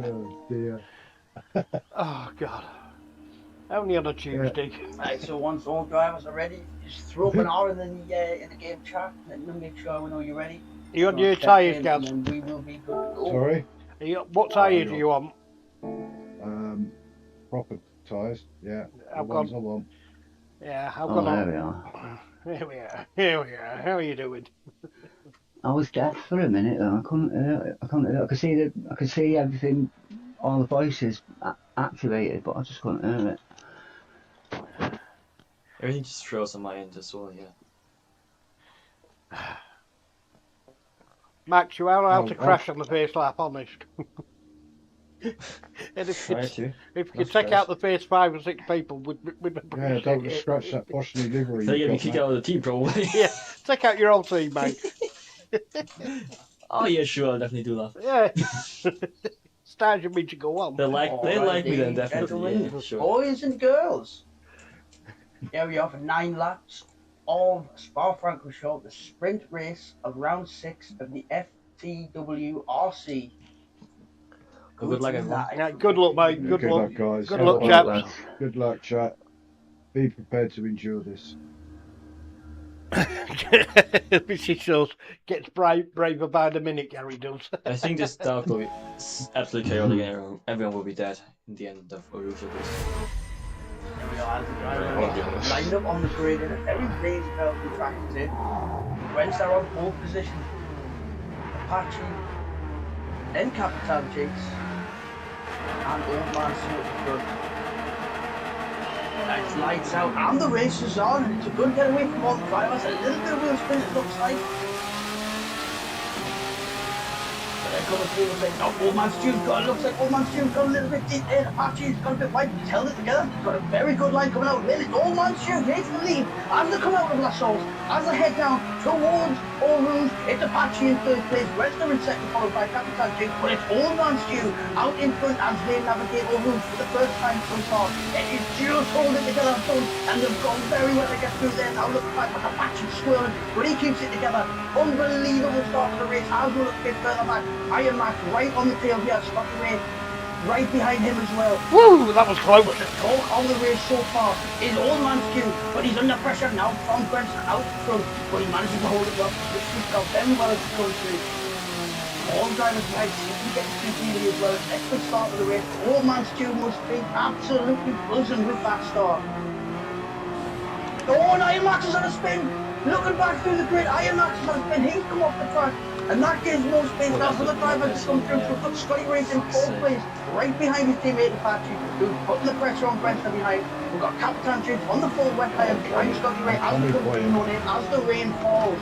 Oh, dear. Oh, God. Only on a Tuesday. Right, so once all drivers are ready, just throw up an R in the game chat and then make sure we know you're ready. Are you on your tyres, Gaz? And then we will be good to go. Sorry? What tyres do you want? Proper tyres, yeah. The I've ones got- I want. Yeah, I've Oh, got there on. we are. Here we are. Here we are. How are you doing? I was deaf for a minute though. I couldn't hear it. I could see everything, all the voices activated, but I just couldn't hear it. Everything just froze on my end as well, yeah. Max, you are allowed Oh, to crash on the face lap, honest. And if you could take out the first 5 or 6 people, we'd Yeah, appreciate don't it. scratch that Boston livery. So you've you get me got, kicked mate. out of the team probably. Yeah, take out your old team, mate. Oh yeah, sure, I'll definitely do that. Yeah. Stars you mean to go on. They like me then, definitely. Gentlemen, Yeah, sure. boys and girls. Here we are for 9 laps of Spa-Francorchamps, the sprint race of round 6 of the FTWRC. Good luck, everyone. Yeah, good luck, mate. Good luck. guys. Good luck, chaps. lads. Good luck, chat. Be prepared to endure this. Mrs. Sus gets braver by the minute, Gary does. I think this start will be absolutely chaotic and everyone will be dead in the end of Arusha. Here we are, I'll be honest. lined up on the grid in a very lazy development track today. Wentz are on pole position. Apache, then Capitan Jakes, and Old Man Stewart in front. It's lights out and the race is on. It's a good getaway from all the drivers. A little bit of wheel spin, it looks like. But they're coming through and saying, no, Old Man Stewart's got, it looks like Old Man Stewart's got a little bit deep there. Apache's got a bit wide. He's held it together. He's got a very good line coming out. Then it's Old Man Stewart takes the lead as they come out of La Sauce. As they head down towards All Rouge, it's Apache in third place. Wester in second, followed by Capitan Jake. But it's Old Man Stew out in front as they navigate All Rouge for the first time so far. It is just holding together front, and they've gone very well to get through there. Now look like Apache swirling, but he keeps it together. Unbelievable start to the race. As we look a bit further back, Iron Max right on the tail here, Scott Ray right behind him as well. Woo, that was close. But the talk of the race so far is Old Man Stew, but he's under pressure now from Brentford out front, but he manages to hold it up, which suits out very well as he comes through. All drivers behind seem to get through as well. Excellent start of the race. Old Man Stew must be absolutely buzzing with that start. Oh, and Iron Max is on a spin. Looking back through the grid, Iron Max is on a spin. He's come off the track. And that gives more space now for the drivers to come through. So we've got Scotty Racing in 4th place, right behind his teammate Apache, who's putting the pressure on Brentford behind. We've got Capitan James on the full wet tyre behind Scotty Ray as the rain on in, as the rain falls.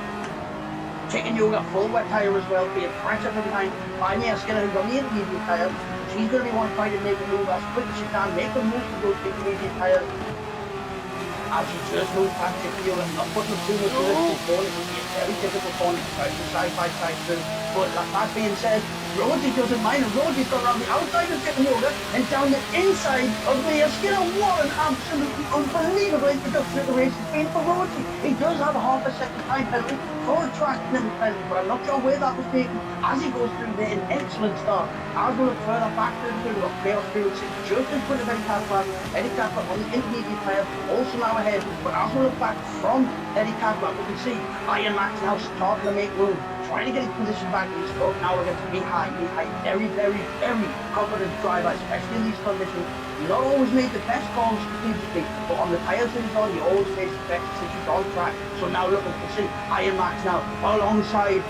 Chicken Yoga full wet tyre as well, being pressure from behind by Mia Skinner, who's on the intermediate tyre. She's going to be one trying to make a move as quick as she can, make the most of those intermediate tyres. As she just moves past the field and not putting up too much resistance for it, would be a very difficult corner to try to side by side through. But that being said, Rosie doesn't mind, and Rosie's gone around the outside of Chicken Yoga and down the inside of Mia Skinner. What an absolutely unbelievable introduction of the race has been for Rosie. He does have a half a second time penalty for a track limit penalty, but I'm not sure where that was taken as he goes through there. An excellent start. As we look further back through the field, we've got Chaos Field just in front of Eddie Catflap. Eddie Catflap on the intermediate tyre, also now ahead. But as we look back from Eddie Catflap, we can see Iron Max now starting to make room, trying to get his position back. He's stuck now against Mihai. Mihai, very, very, very confident driver, especially in these conditions. Not always made the best calls strategically, but on the tyres that he's on, he always makes the best decisions on track. So now looking to see Iron Max now alongside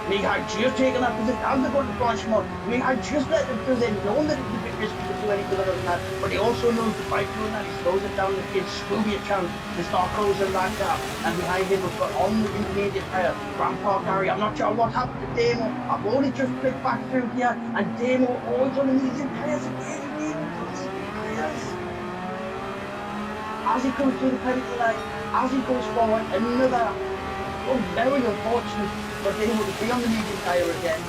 Mihai, just taking that position as they go to Blanchemont. Mihai just let them through there, knowing that it's a bit risky to do anything other than that, but he also knows that by doing that he slows it down and gives Scooby a chance to start closing that gap. And behind him we've got on the intermediate tyre, Rampart Gary. I'm not sure what happened to Damo. I've only just flicked back through here, and Damo always on the medium tyres again. As he comes through the penalty line, as he goes forward, another very unfortunate for Damo to be on the medium tyre again.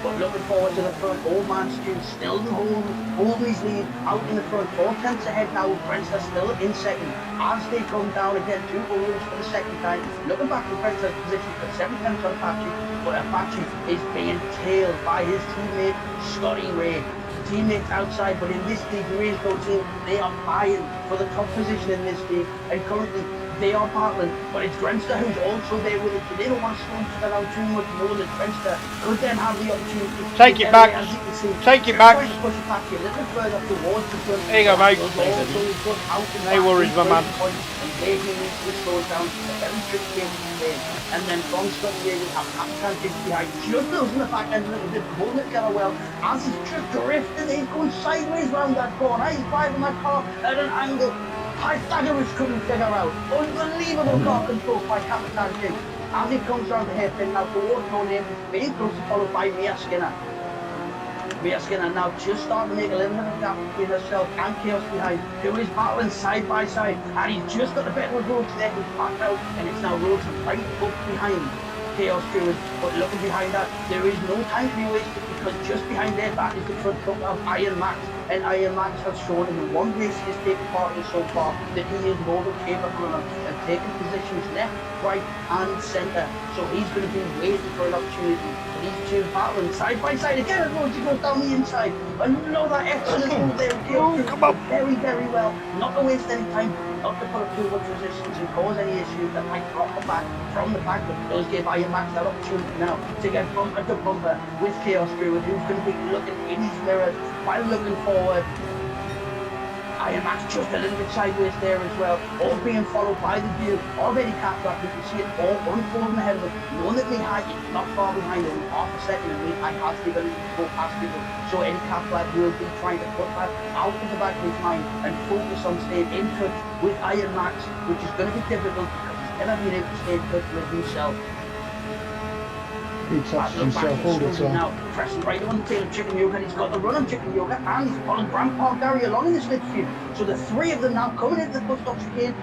But looking forward to the front, old man Stu still holding his lead out in the front. 4 tenths ahead now, Brent's still in second. As they come down again, 2 balloons for the second time. Looking back at Brent's position for 7 tenths on Apache, but Apache is being tailed by his teammate Scotty Ray. Teammates outside, but in this league, there is no team. They are vying for the top position in this league, and currently they are battling, but it's Grenster who's also there with it, so they don't want to slow each other down too much, knowing that Grenster could then have the opportunity to take it back, as you can see, take it back. Trying to push Apache a little bit further towards the front. There you go, mate. No worries, my man. And there he needs to slow it down. A very tricky game to play. And then from Skunk here, we have Captain just behind, just losing the back end a little bit, holding it together well. As he's just drifting, he's going sideways round that corner. He's driving that car at an angle Pythagoras couldn't figure out. Unbelievable car control by Captain Jim. As he comes round the hairpin now towards no name, being closely followed by Mia Skinner. Mia Skinner now just starting to make a little bit of a gap between herself and Chaos behind, who is battling side by side, and he's just got the better of Rhodes there, who's backed out, and it's now Rhodes right up behind Chaos Druid. But looking behind that, there is no time to be wasted, because just behind there, that is the front foot of Iron Max. And Iron Max has shown in the one race he has taken part in so far that he is more than capable of taking positions left, right and centre. So he's going to be waiting for an opportunity. These two battling side by side again as Rosie goes down the inside. Another excellent move there. Come on. Very, very well. Not to waste any time, not to put up too much resistance and cause any issues that might drop the back from the back, but does give Iron Max that opportunity now to get bumper to bumper with Chaos Druid, who's going to be looking in his mirror while looking forward. Iron Max just a little bit sideways there as well, all being followed by the view of Eddie Catflap. You can see it all unfolding ahead of him, knowing that Mihai is not far behind him, half a second, and Mihai has the ability to go past people. So Eddie Catflap will be trying to put that out of the back of his mind and focus on staying in touch with Iron Max, which is going to be difficult because he's never been able to stay in touch with himself. He touches himself all the time. Now, pressing right on the tail of Chicken Yoga, and he's got the run on Chicken Yoga, and he's following Grandpa Gary along in the slipstream. So the 3 of them now coming into the bus stop chicane.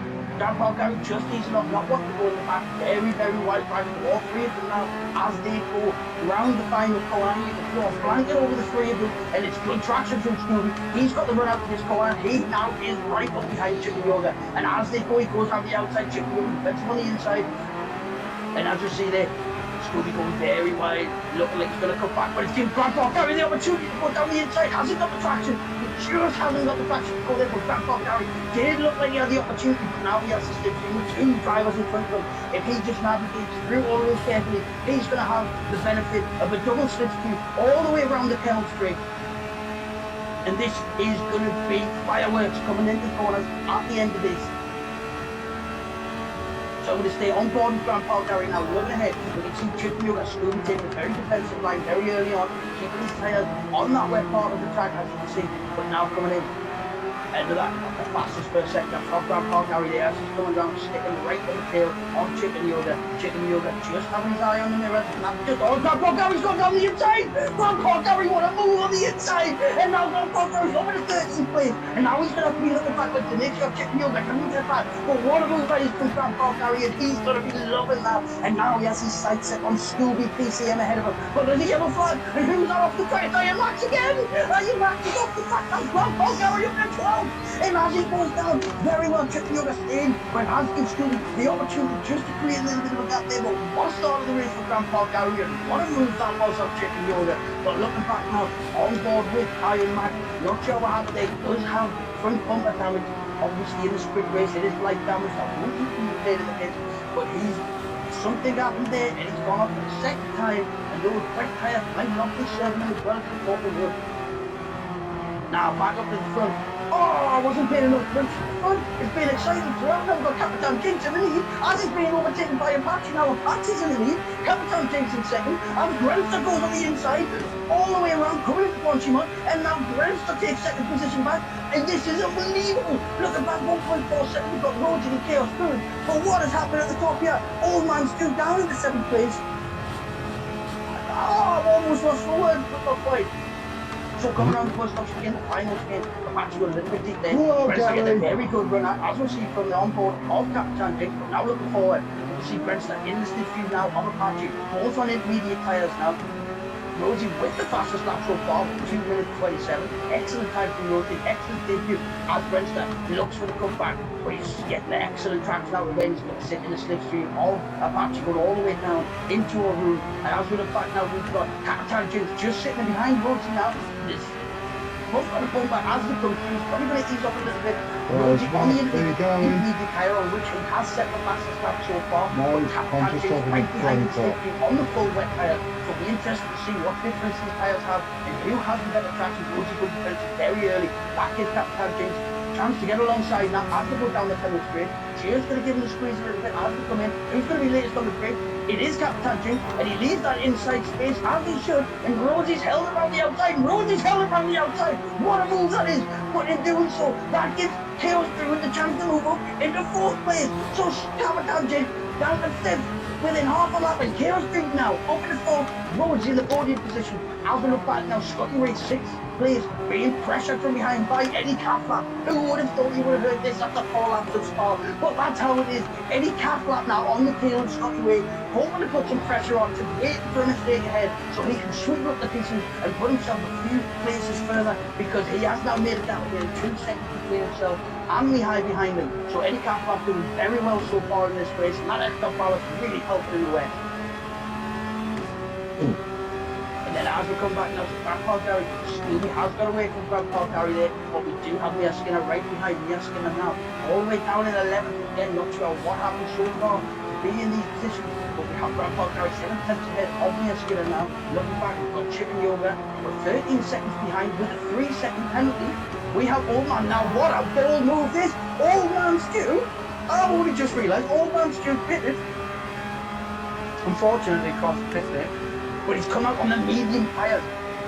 Grandpa Gary just easing up, not wanting to go in the back. Very, very wide driving all 3 of them now as they go round the final corner. You can floor blanket over the 3 of them, and it's good traction from Scooby. He's got the run out of this corner. He now is right up behind Chicken Yoga, and as they go, he goes on the outside. Chicken Yoga gets him on the inside, and as you see there, Scooby going very wide, looking like he's going to cut back, but it's giving Grandpa Gary the opportunity to go down the inside. Hasn't got the traction, he just hasn't got the traction to go there, but Grandpa Gary did look like he had the opportunity, but now he has to stick with 2 drivers in front of him. If he just navigates through all those carefully, he's going to have the benefit of a double slipstream all the way around the Kennel Straight. And this is going to be fireworks coming into the corners at the end of this. So I'm going to stay on board with Grandpa Gary now, looking ahead. We can see Chicken Yoga Scooby taking a very defensive line very early on, keeping his tyres on that wet part of the track, as you can see, but now coming in. End of that, the fastest first sector from Grandpa Gary there, as he's coming down, sticking right on the tail on Chicken Yoga. Chicken Yoga just having his eye on the mirror, and that's just all. Grandpa Gary's gone down the inside! Grandpa Gary want to move on the inside! And now Grandpa Gary's over the 13th place, and now he's going to be looking backwards to make sure Chicken Yoga can move that back. But one of those guys from Grandpa Gary, and he's going to be loving that. And now he has his sights set on Scooby PCM ahead of him. But there's a yellow flag, and who's not off the track? It's Iron Max again! Iron Max is off the track, that's Grandpa Gary up there 12! And as he goes down, very well Chicken Yoga staying, but has given Scooby the opportunity just to create a little bit of a gap there. But what a start of the race for Grandpa Gary, and what a move that was of Chicken Yoga. But looking back now, on board with Iron Max, not sure what happened there. He does have front bumper damage. Obviously in the sprint race it is light damage, that won't be communicated against, but something happened there, and he's gone up for the 2nd time, and those wet tyres might not be serving him as well as he thought they would. Now back up to the front. Oh, I wasn't paying enough attention to the front. It's been exciting throughout. Now we've got Captain Jinx in the lead, as he's being overtaken by Apache. Now Apache's in the lead, Captain Jinx in second, and Gremster goes on the inside, all the way around, coming into Ponchimon, and now Gremster takes 2nd position back, and this is unbelievable. Look at that 1.4 seconds, we've got Roger and Chaos Druid. But what has happened at the top here? Old man's still down in the 7th place. Oh, I've almost lost for words, but not quite. So coming around the bus stop again, the final again, Apache got a little bit deep there. Brent's getting a very good run, as we'll see from the onboard of Captain Jinx. But now looking forward, we'll see Brent's in the slipstream now of Apache. Both on intermediate tyres now. Rosie with the fastest lap so far, 2 minutes 27. Excellent time from Rosie, excellent debut. As Brenster looks for the comeback, but he's getting the excellent tracks now again. He's going to sit in the slipstream of Apache going all the way down into our room. And as we look back now, we've got Captain James just sitting behind Rosie now. Both got a comeback as they come through. He's probably going to ease up a little bit. Rosie on the intermediate tyre on which he has set the fastest lap so far. No, but Captain James right behind the slipstream on the full wet tyre. So it'll be interesting to see what difference these tyres have and who has the better traction. Rosie could be penalty very early. Back in Captain James. Chance to get alongside now as they go down the Plymouth straight. Cheers going to give him the squeeze a little bit as they come in. Who's going to be latest on the grid? It is Captain Jim, and he leaves that inside space as he should. And Rosie's held around the outside. Rosie's held around the outside. What a move that is! But in doing so, that gives Chaos Drew the chance to move up into 4th place. So Captain Jim down to 5th within half a lap, and Chaos Drew now up in the 4th. Rosie in the podium position. Alvin up back now. Scotty Ray 6th place, being pressured from behind by Eddie Catflap. Who would have thought he would have heard this after 4 laps of Spa? But that's how it is. Eddie Catflap now on the tail of Scotty Ray, hoping to put some pressure on to wait for a mistake ahead so he can sweep up the pieces and put himself a few places further, because he has now made it down here in 2 seconds between himself and Mihai behind him. So Eddie Catflap doing very well so far in this race, and that extra balance really helped in the wet. And then as we come back now to Grandpa Gary, Scooby has got away from Grandpa Gary there, but we do have Mia Skinner right behind Mia Skinner now. All the way down in 11th again, not sure what happened so far to be in these positions, but we have Grandpa Gary 7 tenths ahead of Mia Skinner now. Looking back, we've got Chip and Yoga, we're 13 seconds behind with a 3-second penalty. We have Old Man now. What a bold move this! Old Man Stu! I've only just realised Old Man Stu pitted. Unfortunately, across the pit there. But he's come out on the medium tyres.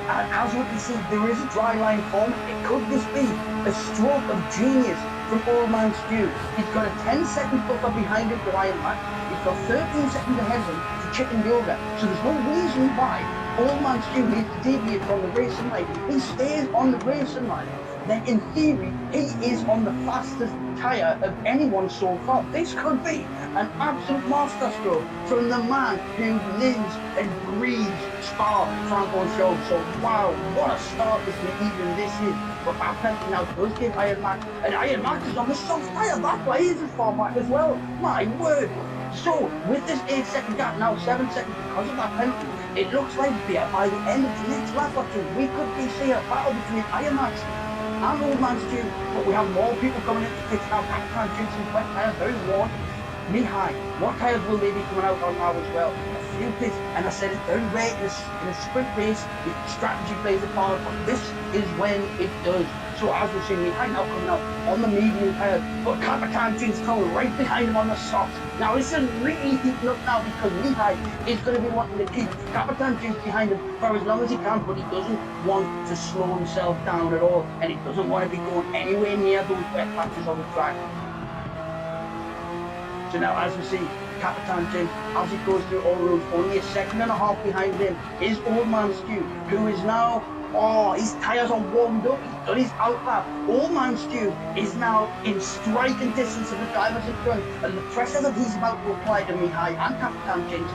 And as we can see, there is a dry line forming. It could just be a stroke of genius from Old Man Stu. He's got a 10-second buffer behind him to Iron Mac. He's got 13 seconds ahead of him to Chicken Yoga. So there's no reason why Old Man Stu needs to deviate from the racing line. If he stays on the racing line, then in theory, he is on the fastest tyre of anyone so far. This could be an absolute masterstroke from the man who lives and breathes Spa Francorchamps. So wow, what a start to the evening this is. But that penalty now does give Iron Mac, and Iron Mac is on the soft tyre. That's why he's as far back as well. My word. So with this 8-second gap, now 7 seconds because of that penalty, it looks like by the end of the next lap or two, we could be seeing a battle between Iron Mac and Old Man Stu, but we have more people coming into the pits now. Captain Jensen's wet tyres, very worn. Mihai, what tyres will they be coming out on now as well? A few pits, and I said it's very rare in a sprint race if strategy plays a part, but this is when it does. So as we're seeing Mihai now coming out on the medium tyres, but Captain Jensen's coming right behind him on the softs. Now this is really heating up now because Mihai is going to be wanting to keep Captain Jensen behind him for as long as he can, but he doesn't want to slow himself down at all, and he doesn't want to be going anywhere near those wet patches on the track. So now as we see Captain James, as he goes through all roads, only a 1.5 seconds behind him is Old Man Stu, who is now, his tyres are warmed up, he's done his outlap. Old Man Stu is now in striking distance of the drivers in front, and the pressure that he's about to apply to Mihai and Captain James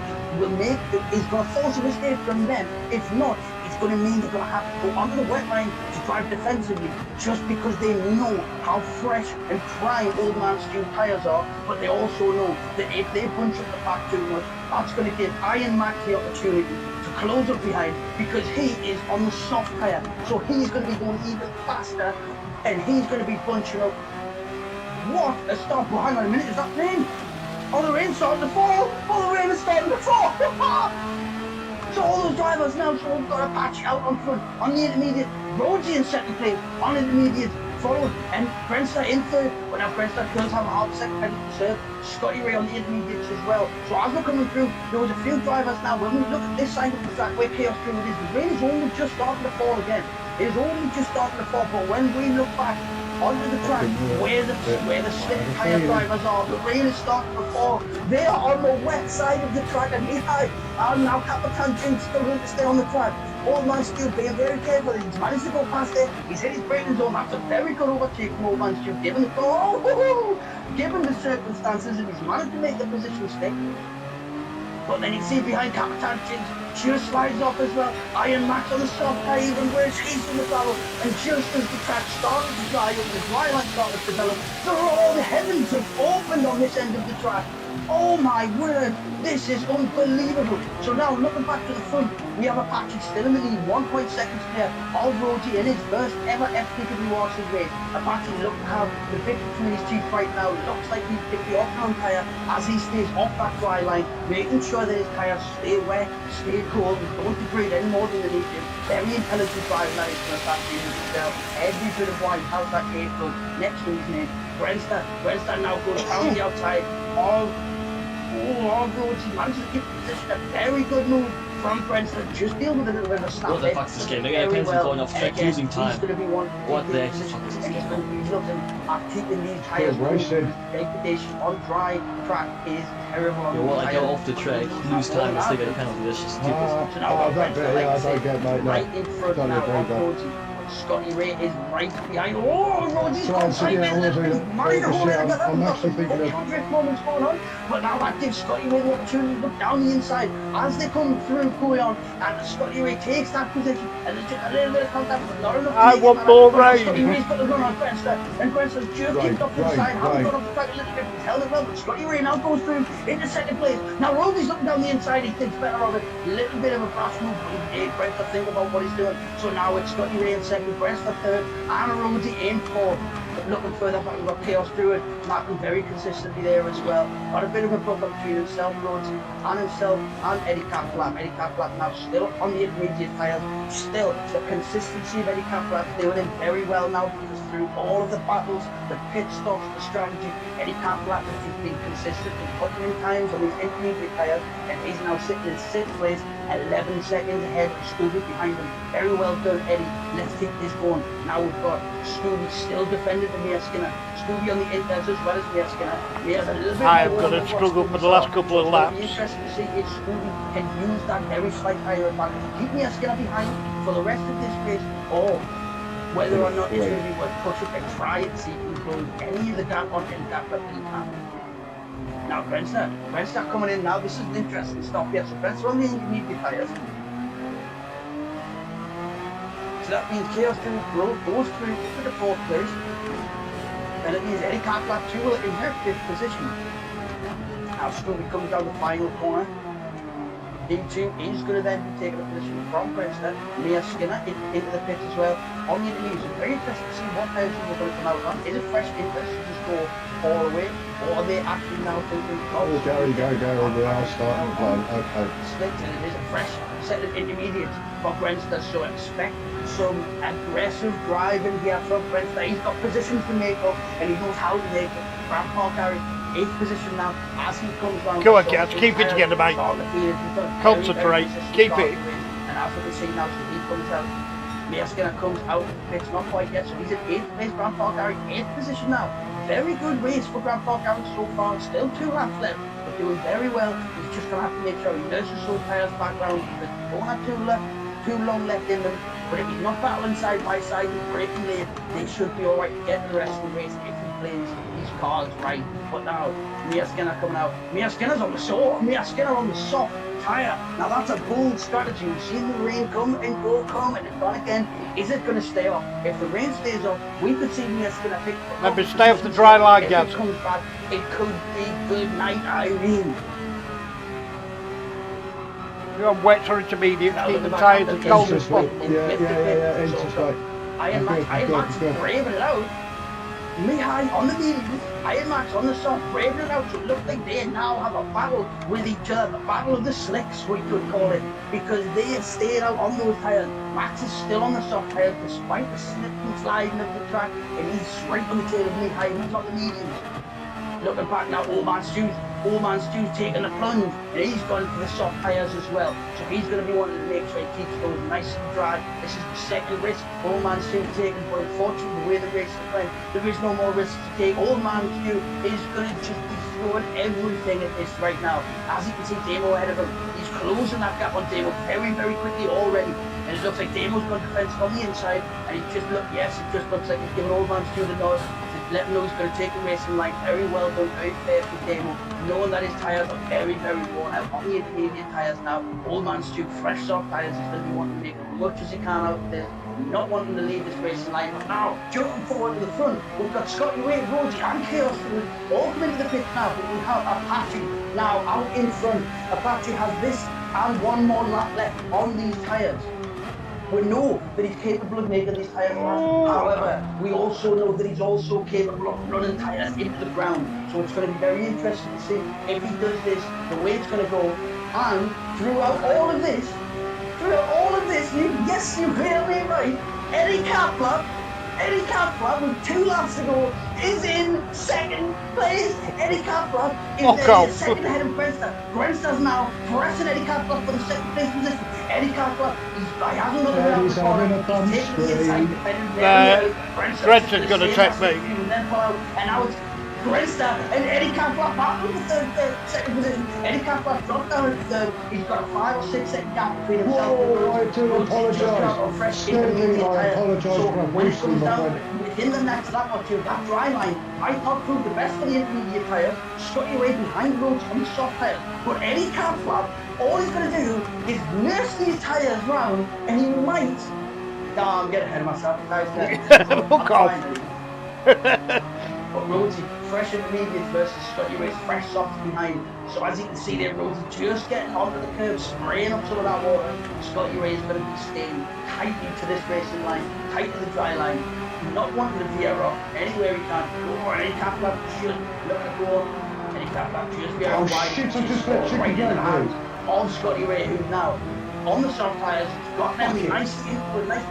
is going to force a mistake from them. If not, it's going to mean they're going to have to go onto the wet line to drive defensively, just because they know how fresh and prime Old Man Stu tyres are, but they also know that if they bunch up the pack too much, that's going to give Iron Mac the opportunity to close up behind, because he is on the soft tyre, so he's going to be going even faster, and he's going to be bunching up. What a stop! Well, hang on a minute, is that rain? Oh, the rain's starting to fall! Oh, the rain is starting to fall! So all those drivers now, so we've got a patch out on front, on the intermediate, Rosie in second place, on intermediate, forward, and Brenster in third. But now Brenster does have a half second penalty to serve. Scotty Ray on the intermediates as well. So as we're coming through, there was a few drivers now. When we look at this side of the track where Chaos Drew is, the rain is only just starting to fall again. It is only just starting to fall, but when we look back onto the track where the slick tyre drivers are, the rain is starting to fall. They are on the wet side of the track, and now Captain James struggling to stay on the track. Old Man Stu being very careful. He's managed to go past it. He's hit his braking zone. That's a very good overtake from Old Man Stu, given the circumstances, and he's managed to make the position stick. but then you see behind Captain just slides off as well. Iron Max on the soft tire, even worse, he's in the battle. And just as the track started to dry up, the dry line started to develop, all the heavens have opened on this end of the track. Oh my word, this is unbelievable. So now looking back to the front, we have Apache still in the lead, 1.2 seconds clear of Rogie in his first ever FTWRC race. Apache look to have the victory between his teeth right now. Looks like he's picked the off-road tyre as he stays off that dry line, making sure that his tyres stay wet, stay cold, and don't degrade any more than they need to. Very intelligent driving that is for Apache in himself. Every bit of wine has that airflow next to his name. Brenster now goes down the outside. All roads, he manages to keep the position. A very good move from Brenster. Just deal with a little bit of a snap. What the fuck's this game? They're going to pencil going off track using time. What the heck? He's going to be looking at keeping these tyres moving. Degradation on dry track is terrible. Yeah, well, I go off the track, lose time, and still get a penalty. That's just stupid. So now that bit, yeah, I don't get, mate. Right in front now of Rosie. Scotty Ray is right behind. Oh, Rosie's got tight there. I'm actually thinking of drift moments going on, but now that gives Scotty Ray the opportunity to look down the inside as they come through Coyon, and Scotty Ray takes that position, and there's just a little bit of contact, but not enough. I want more rain. Scotty Ray's got the run on Grenster, and Grenster's just kicked up to the side, hasn't got up the track a little bit, held it well, but Scotty Ray now goes through into second place. Now Rosie's looking down the inside, he thinks better of it. A little bit of a brash move, but he made Grenster think about what he's doing. So now it's Scotty Ray in second, Grenster third, and Rosie in fourth. But looking further back, we've got Chaos Druid, marking very consistently there as well. Got a bit of a buffer between himself, Rosie, and himself, and Eddie Catflap. Eddie Catflap now still on the intermediate tyres. Still, the consistency of Eddie Catflap doing him very well now, because through all of the battles, the pit stops, the strategy, Eddie Catflap has just been consistent in putting in times on these intermediate tyres, and he's now sitting in 6th place, 11 seconds ahead of Scooby behind him. Very well done, Eddie. Let's keep this going. Now we've got Scooby still defending the Mia Skinner. Scooby on the inters as well as Mia Skinner. Mia's a little bit I am going to struggle for the last couple of laps. It'll be interesting to see if Scooby can use that very slight tyre advantage to keep Mia Skinner behind for the rest of this race, or whether or not it's going to be worth pushing and try and see if he can close any of the gap on any gap that he can. Now Brenster coming in now. This is an interesting stop here. So Brenster on the intermediate tyres. So that means Chaos goes through to the 4th place. And it means Eddie Catflap 2 will inherit 5th position. Now Scooby comes down the final corner. Into is going to then be taking a position from Brenster. Mia Skinner into the pits as well. On the intermediate, it's very interesting to see what tyres are going to come out on. Is it fresh interest to just go all the way? Or are they actually now thinking, oh, Gary, we are starting to plan. Okay. Split, and it is a fresh set of intermediates for Brenster, so expect some aggressive driving here from Brenster. He's got positions to make up, and he knows how to make it. Grandpa Gary, 8th position now, as he comes down. Go on, Gaz, keep it together, mate. Concentrate, keep it. And as we can see now, so he comes out. Mia Skinner comes out of the pits, not quite yet, so he's in 8th place. Grandpa Gary, 8th position now. Very good race for Grandpa Gary so far. Still 2 laps left, but doing very well. He's just going to have to make sure he nurses those tyres back round, because they don't have too long left in them. But if he's not battling side by side and breaking late, they should be alright to get the rest of the race if he plays his cards right. But now, Mia Skinner coming out. Mia Skinner's on the soft tyre. Now that's a bold strategy. We've seen the rain come and go, come and gone again. Is it going to stay off? If the rain stays off, we could see Mia Skinner pick it up. Maybe stay off the dry line, Gaz. If it comes back, it could be good night, Irene. You're on wet or intermediate, keep the tyres as cold as possible. Yeah, interstate. Iron Max braving it out. Mihai on the medium, Iron Max on the soft, braving it out. So it looks like they now have a battle with each other, the battle of the slicks, we could call it, because they have stayed out on those tyres. Max is still on the soft tyres despite the slip and sliding of the track, and he's right on the tail of Mihai, who's on the mediums. Looking back now, Old Man Stu's taking a plunge, and he's gone for the soft tyres as well. So he's going to be wanting to make sure he keeps those nice and dry. This is the second risk Old Man Stu taking, but unfortunately the way the race is playing, there is no more risk to take. Old Man Stu is going to just be throwing everything at this right now. As you can see, Damo ahead of him. He's closing that gap on Damo very, very quickly already. And it looks like Damo's got defence on the inside, and it just looks like he's giving Old Man Stu the nod to let him know he's going to take the racing line. Very well done, very fair for Demo, knowing that his tyres are very, very worn out. On the intermediate tyres now, old man Stu, fresh soft tyres, he's going to be wanting to make as much as he can out of this. Not wanting to leave this racing line, but now jumping forward to the front, we've got Scotty Ray, Rosie and Chaos all coming into the pit now, but we have Apache now out in front. Apache has this and one more lap left on these tyres. We know that he's capable of making these tyres last. However, we also know that he's also capable of running tyres into the ground. So it's going to be very interesting to see if he does this, the way it's going to go. And throughout all of this, yes, you hear me right, Eddie Catflap with 2 laps to go is in second place. Eddie Catflap is second ahead of Grenster. Grenster's now pressing Eddie Catflap for the second place position. Eddie Catflap, he hasn't got the way out the corner. He's taking the inside, defending very well. Grenster's going to check me. And now it's Grenster and Eddie Catflap back with the second position. Eddie Catflap dropped down at third. He's got a 5 or 6 second gap between himself and I do apologise. Steadily, I apologise for wasting my time. Within the next lap or two, that dry line might not prove the best for the intermediate tyre. Scotty Ray behind Rhodes on the soft tyre. But Eddie Catflap, all he's going to do is nurse these tyres round, and he might. I'm getting ahead of myself, guys. Look off. But Rhodesy, fresh intermediate versus Scotty Ray's fresh soft behind. So as you can see there, Rhodesy just getting onto the curb, spraying up some of that water. Scotty Ray is going to be staying tightly to this racing line, tight to the dry line, not wanting to veer off anywhere he can. Oh, Eddie Catflap just looking to go. Eddie Catflap just veer off wide. Shit, I just let right chicken in the hands go. of Scotty Ray, who now on the soft tyres, got them nice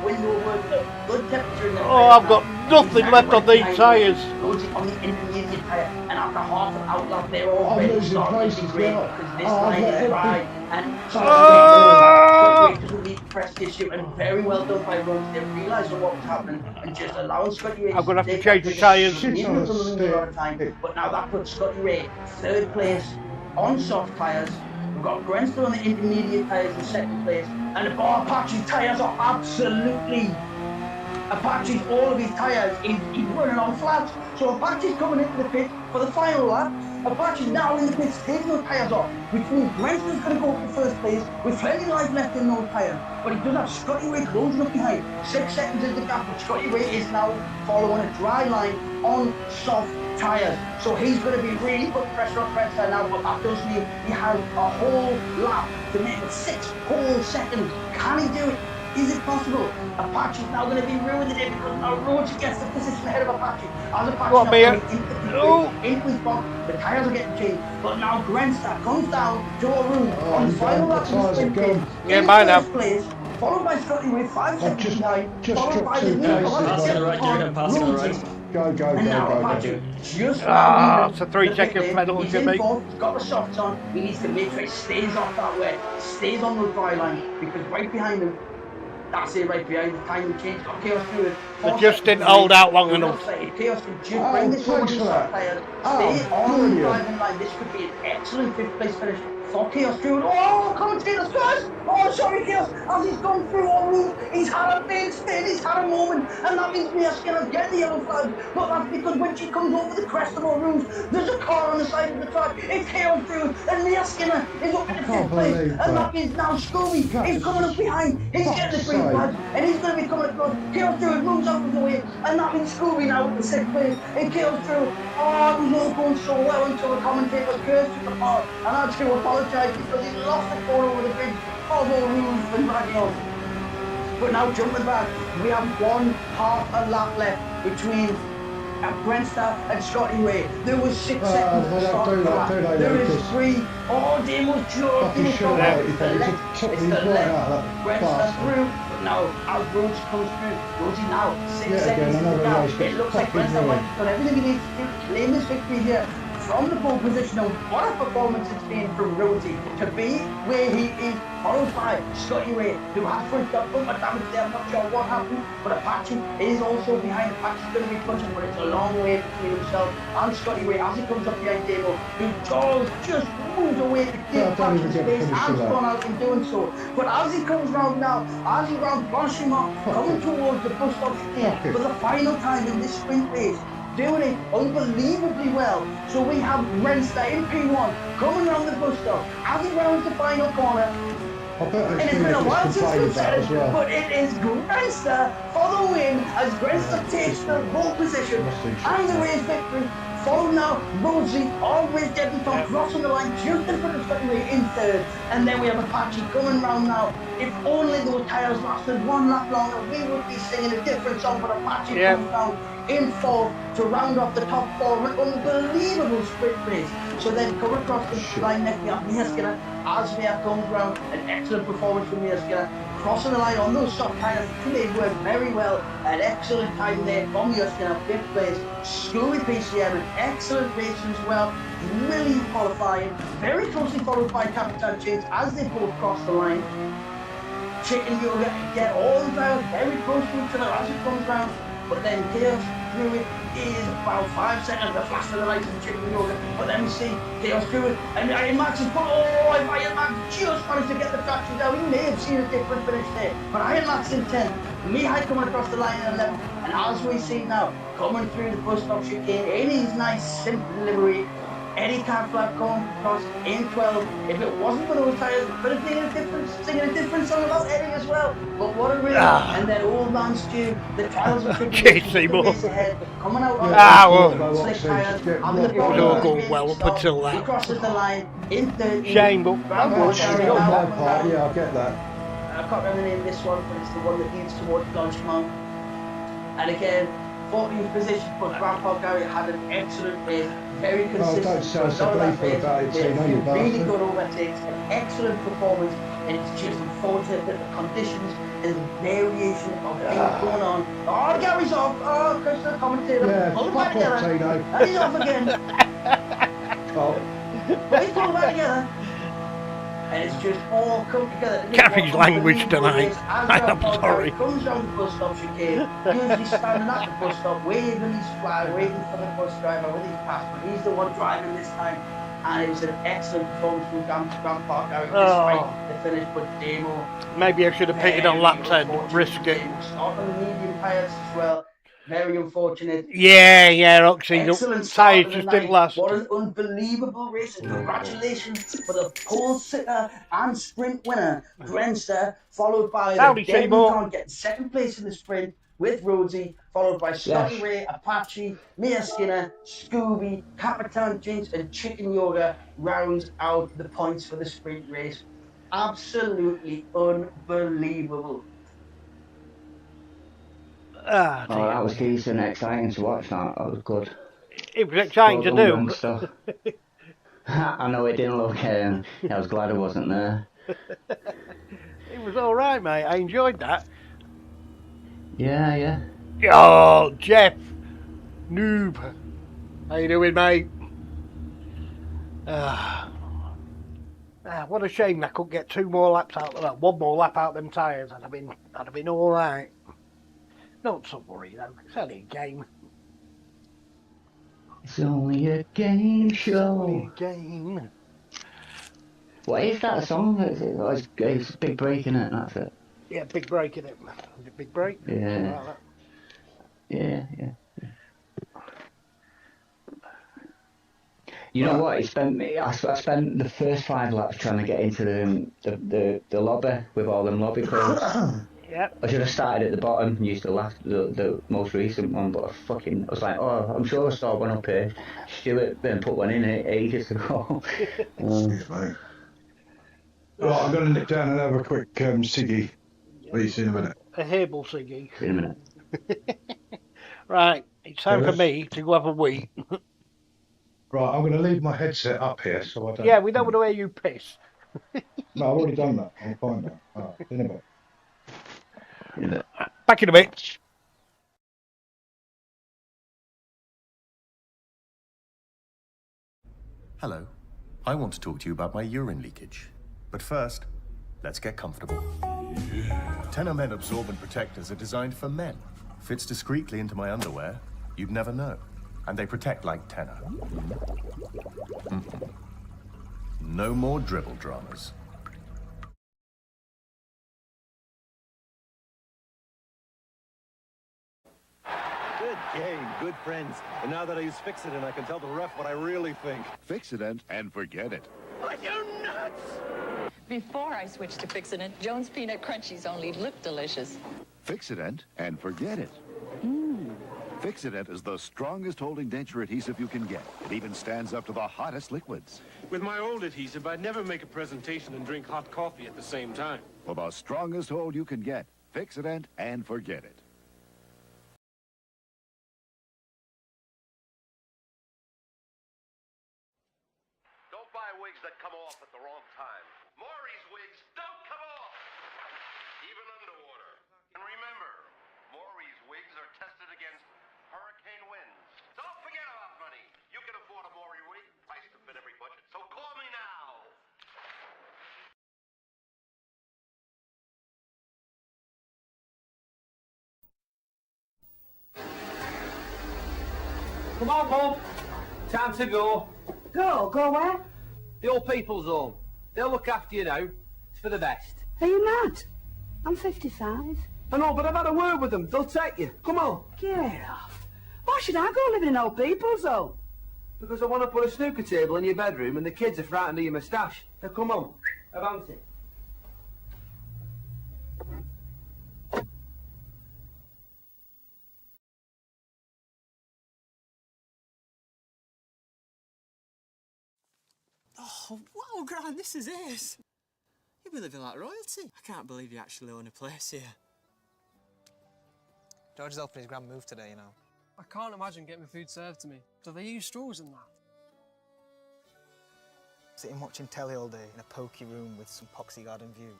window work, good temperature in their I've got nothing left on these tyres. On the intermediate tyre, and after half an outlap, they're already starting to be great because this line is dry. And Scotty Ray doesn't need to press the issue, and very well done by Rhodes. They realised what was happening and just allowing Scotty Ray. I'm going to have to change the tyres. But now that puts Scotty Ray third place on soft tyres. We've got Grenster on the intermediate tyres in second place, and the Apache's tyres are absolutely. Apache's all of his tyres, he's running on flats. So Apache's coming into the pit for the final lap. Apache's now in the pits, taking those tyres off, which means Grenster's going to go for first place with plenty of life left in those tyres. But he does have Scotty Ray closing up behind. 6 seconds is the gap, but Scotty Ray is now following a dry line on soft tyres. So he's going to be really putting pressure on Grenster now, but that does mean he has a whole lap to make it 6 whole seconds. Can he do it? Is it possible? Apache's now going to be ruining it because now Rhodes gets the position ahead of Apache. As Apache now coming into his box, the tyres are getting changed. But now Grenster comes down to a room on the final lap of the sprint race. Yeah, mine have. Place, followed by Scotty Ray 5 seconds behind, just followed by the Passing on the right, Jurgen, passing on the right. Go. Just it's a 3 second penalty he's to in me. fourth, he's got the softs on. He needs to make sure he stays off that way, stays on the dry line, because right behind him, that's it, right behind the time we changed, got Chaos through it. They just didn't hold out long enough. Chaos can just bring this one to the soft tyre, stay on the driving line. This could be an excellent 5th place finish for Chaos through it. Oh, commentators first! Oh, sorry, Chaos, as he's gone through all route, he's had a big spin, he's had a moment, and that means Mia's going to get the yellow flag. But that's because when she comes over the crest of all routes, there's a car on the side of the track. It's Chaos through, and Mia Skinner is up in the 5th place, and that means now Scooby is coming up behind. He's getting the green flag, and he's going to be coming across. Chaos through it moves out of the way, and that means Scooby now at the 6th place, and Chaos through. Oh, it was all going so well until the commentator cursed at the part, and I had to apologise because he lost the ball over the bridge of all rules and dragging on. But now jumping back, we have half a lap left between Grenster and Scotty Ray. There was 6 seconds to start the lap. There is 3. Oh, Damo's joking. It's the left. Grenster through. But now, as Rhodes comes through, Rhodesy now 6 seconds to the gap. It looks like Grenster might have done everything he needs to do to claim this victory here. From the pole position, and what a performance it's been from Rhodesy to be where he is, followed by Scotty Ray, who has first got bumper damage there. I'm not sure what happened, but Apache is also behind. Apache's going to be punching, but it's a long way between himself and Scotty Ray as he comes up behind Damo, who just moves away to give Apache space and spun out in doing so. But as he comes round now, as he rounds Blanchimont, coming towards the bus stop for the final time in this sprint race, doing it unbelievably well. So we have Renster in P1 coming around the bus stop as he rounds the final corner. I bet And it's it's been been a while since complained we've about said as it, well. but it is Grenster for the win as Grenster takes the pole position and the race victory. Followed now, Rosie, always debutant, crossing the line just in front of Scotland in third. And then we have Apache coming round now. If only those tyres lasted one lap longer, we would be singing a different song, but Apache comes round in fourth to round off the top four of an unbelievable sprint race. So then come across the line next, we have Mia Skinner. Asmia comes round, an excellent performance from Mia Skinner. Crossing the line on those soft tyres, they work very well. An excellent time there from Mia Skinner, fifth place. Scooby PCM, an excellent race as well. Brilliant qualifying, very closely followed by Capitan James as they both cross the line. Chicken Yoga get all the tyres very close to each other as it comes round. But then Chaos Druid is about 5 seconds the flash of the lights of Chicken Yoga. But then we see Chaos Druid and Iron Max is put. Oh, Iron Max just managed to get the traction down. He may have seen a different finish there. But Iron Max in 10th. Mihai coming across the line in 11th. And as we see now, coming through the bus stop chicane in his nice simple livery, Eddie Catflap coming across in 12th. If it wasn't for those tyres, we could have singing a different song about Eddie as well. But what a race. And then Old Man Stew, the trials of tribulation, the race ahead, coming out on slick tyres, having the ball all going well up until that. He crosses the line in 13th. Shame, but Yeah, I get that. I can't remember the name of this one, but it's the one that leads towards Blanchemont. And again, 14th position for Grandpa Gary had an excellent race, very consistent. Don't sound so playful about it, Tino, you really bastard. good overtakes, an excellent performance, and it's just unfortunate that the conditions and the variation of things going on. Oh, Gary's off! Oh, because the commentator pulled it back together. And he's off again. But he's pulled it back together. And it's just all come together. Kathy's language tonight. I'm sorry. Comes down the bus stop chicane, usually standing at the bus stop, waving his flag, waiting for the bus driver with his passport. He's the one driving this time. And it was an excellent performance from Grandpa Gary despite the finish, but Demo. Maybe I should have pitted on lap 10, risked it. Start on the medium tyres as well. Very unfortunate. Yeah, Oxy. Excellent The tyres just didn't last. What an unbelievable race. And congratulations for the pole sitter and sprint winner, Grenster, followed by Howdy, the debutant getting second place in the sprint with Rhodesy, followed by Scotty Ray, Apache, Mia Skinner, Scooby, Capitan Jinx, and Chicken Yoga rounds out the points for the sprint race. Absolutely unbelievable. That was decent, exciting to watch that. That was good. It was exciting to do. Stuff. I know it didn't look. I was glad I wasn't there. It was all right, mate. I enjoyed that. Yeah. Oh, Jeff, noob. How you doing, mate? What a shame I couldn't get 2 more laps out of that. 1 more lap out of them tyres. I'd have been all right. Not to worry though, it's only a game. It's only a game show. Only a game. What is that song? It's a big break in it, that's it. Yeah, big break in it. Is it big break? Yeah. Like that. Yeah. You know what? I spent the first 5 laps trying to get into the lobby with all them lobby codes. Yep. I should have started at the bottom and used the most recent one, but I was like, oh, I'm sure I saw one up here. Stuart then put one in ages ago. Right, I'm going to nip down and have a quick ciggy. Will you see in a minute? A Hebel ciggy. In a minute. Right, it's time for me to go have a wee. Right, I'm going to leave my headset up here so I don't... Yeah, we don't want to hear you piss. No, I've already done that. I'm fine now. Alright, in a bit. Back in a bit. Hello. I want to talk to you about my urine leakage. But first, let's get comfortable. Tenor Men absorbent protectors are designed for men. Fits discreetly into my underwear. You'd never know. And they protect like Tenor. No more dribble dramas. Good. gang, good friends. And now that I use Fix-It-In, I can tell the ref what I really think. Fix-It-In and forget it. Are you nuts? Before I switched to Fix-It-In, Jones Peanut Crunchies only looked delicious. Fix-It-In and forget it. Fix-It-In is the strongest holding denture adhesive you can get. It even stands up to the hottest liquids. With my old adhesive, I'd never make a presentation and drink hot coffee at the same time. For the strongest hold you can get. Fix-It-In and forget it. Don't buy wigs that come off at the wrong time. Maury's wigs don't come off, even underwater. And remember, Maury's wigs are tested against hurricane winds. Don't forget about money. You can afford a Maury wig, priced to fit every budget. So call me now. Come on, Mum. Time to go. Go where? The old people's home. They'll look after you now. It's for the best. Are you mad? I'm 55. I know, but I've had a word with them. They'll take you. Come on. Get off. Why should I go live in an old people's home? Because I want to put a snooker table in your bedroom and the kids are frightened of your moustache. Now come on. Advance it. Oh, wow, Gran, this is ace. You'll be living like royalty. I can't believe you actually own a place here. George is helping his grand move today, you know. I can't imagine getting food served to me. Do they use straws in that? Sitting watching telly all day in a pokey room with some poxy garden view.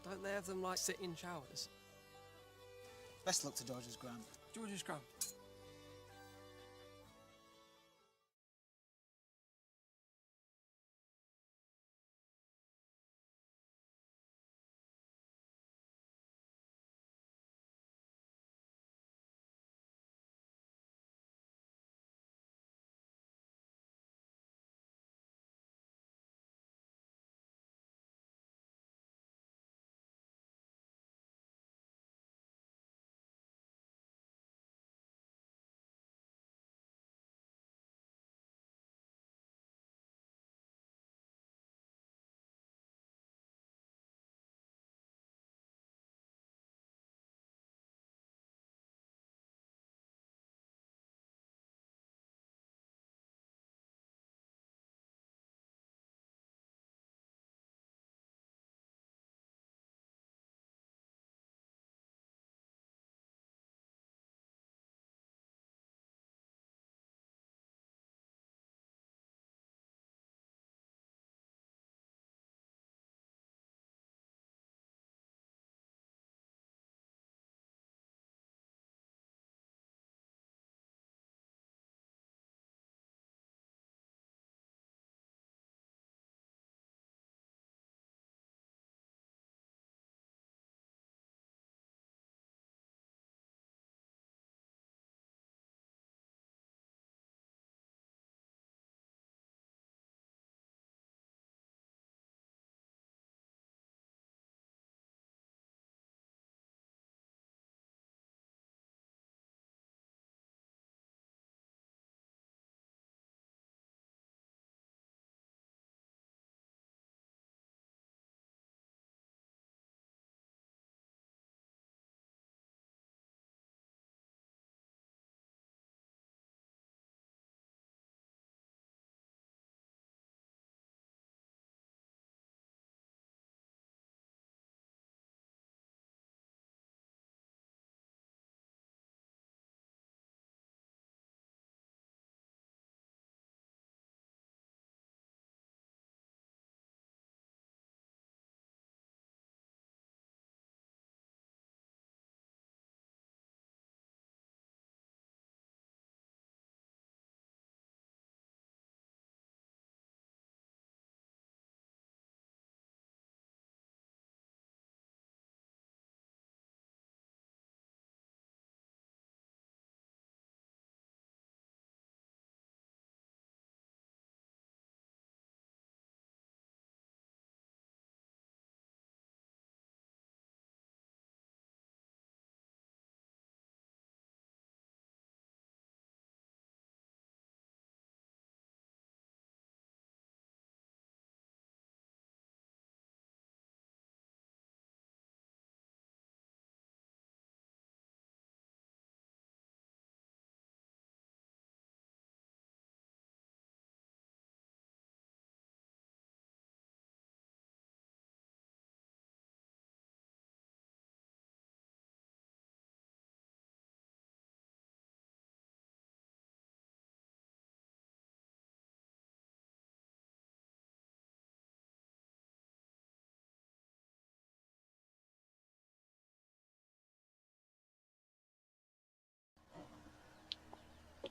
Don't they have them like sit-in showers? Best luck to George's gran. George's gran.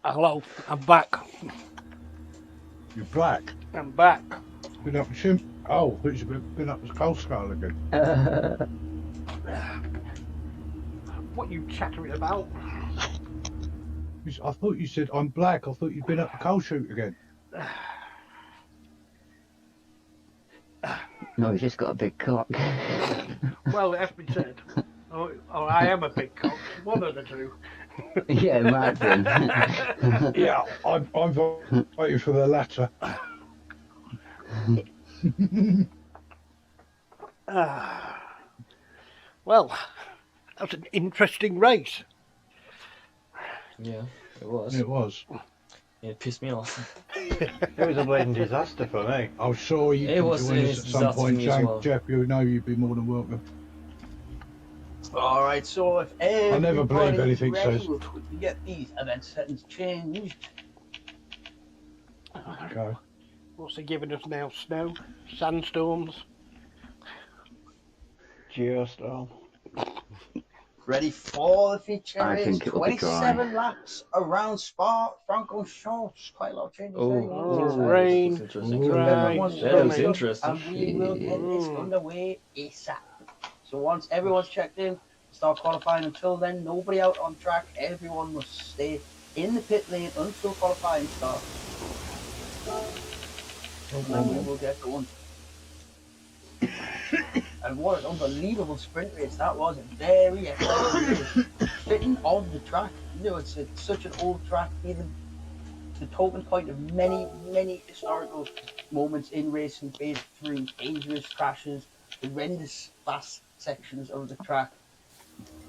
Hello, I'm back. You're back. I'm back. Been up to Oh, I thought you'd been up to Coalscale again. What are you chattering about? I thought you said I'm black. I thought you'd been up to Coal Shoot again. No, he's just got a big cock. Well, it has been said. Oh, I am a big cock. One of the two. Yeah, imagine. Yeah, I'm waiting for the latter. Well, that was an interesting race. Yeah, it was. It was. It pissed me off. It was a blatant disaster for me. I'm sure you can join us at some point, well. Jeff. You know you'd be more than welcome. Alright, so if I never believe everybody's anything ready, says. we'll quickly get these event settings changed. Okay. What's he giving us now? Snow? Sandstorms? Geostorm. Ready for the feature I race. think it will be dry. 27 laps around Spa, Franco Shorts. Quite a lot of changes there. Rain, That looks interesting. And we will get this underway ASAP. So once everyone's checked in, start qualifying. Until then, nobody out on track. Everyone must stay in the pit lane until qualifying starts. And then we will get going. And what an unbelievable sprint race that was. Very exciting. Fitting on the track. You know, it's such an old track, even the token point of many, many historical moments in racing, be it through dangerous crashes, horrendous fast sections of the track,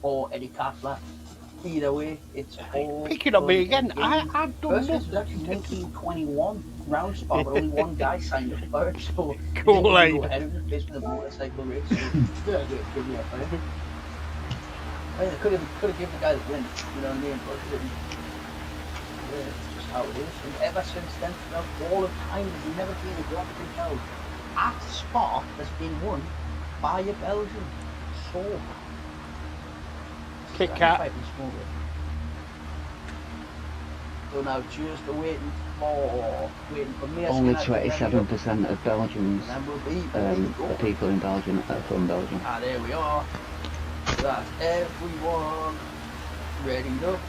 or any Catflap. Either way, it's all picking on me again. I've done First this. was actually 1921 round spot, but only one guy signed up for it, so Cool, he eh? didn't go ahead of the pace with the motorcycle race. So good idea to give me a play. I mean, they could have given the guy the win, you know what I mean? But they didn't. Yeah, it's just how it is. And ever since then, throughout all of time, there's never been a Grand Prix held at Spa that's been won by a Belgian. So Kit Kat. So now just waiting for me. Only 27% of Belgians, the people in Belgium are from Belgium. Ah, there we are. So that's everyone ready up,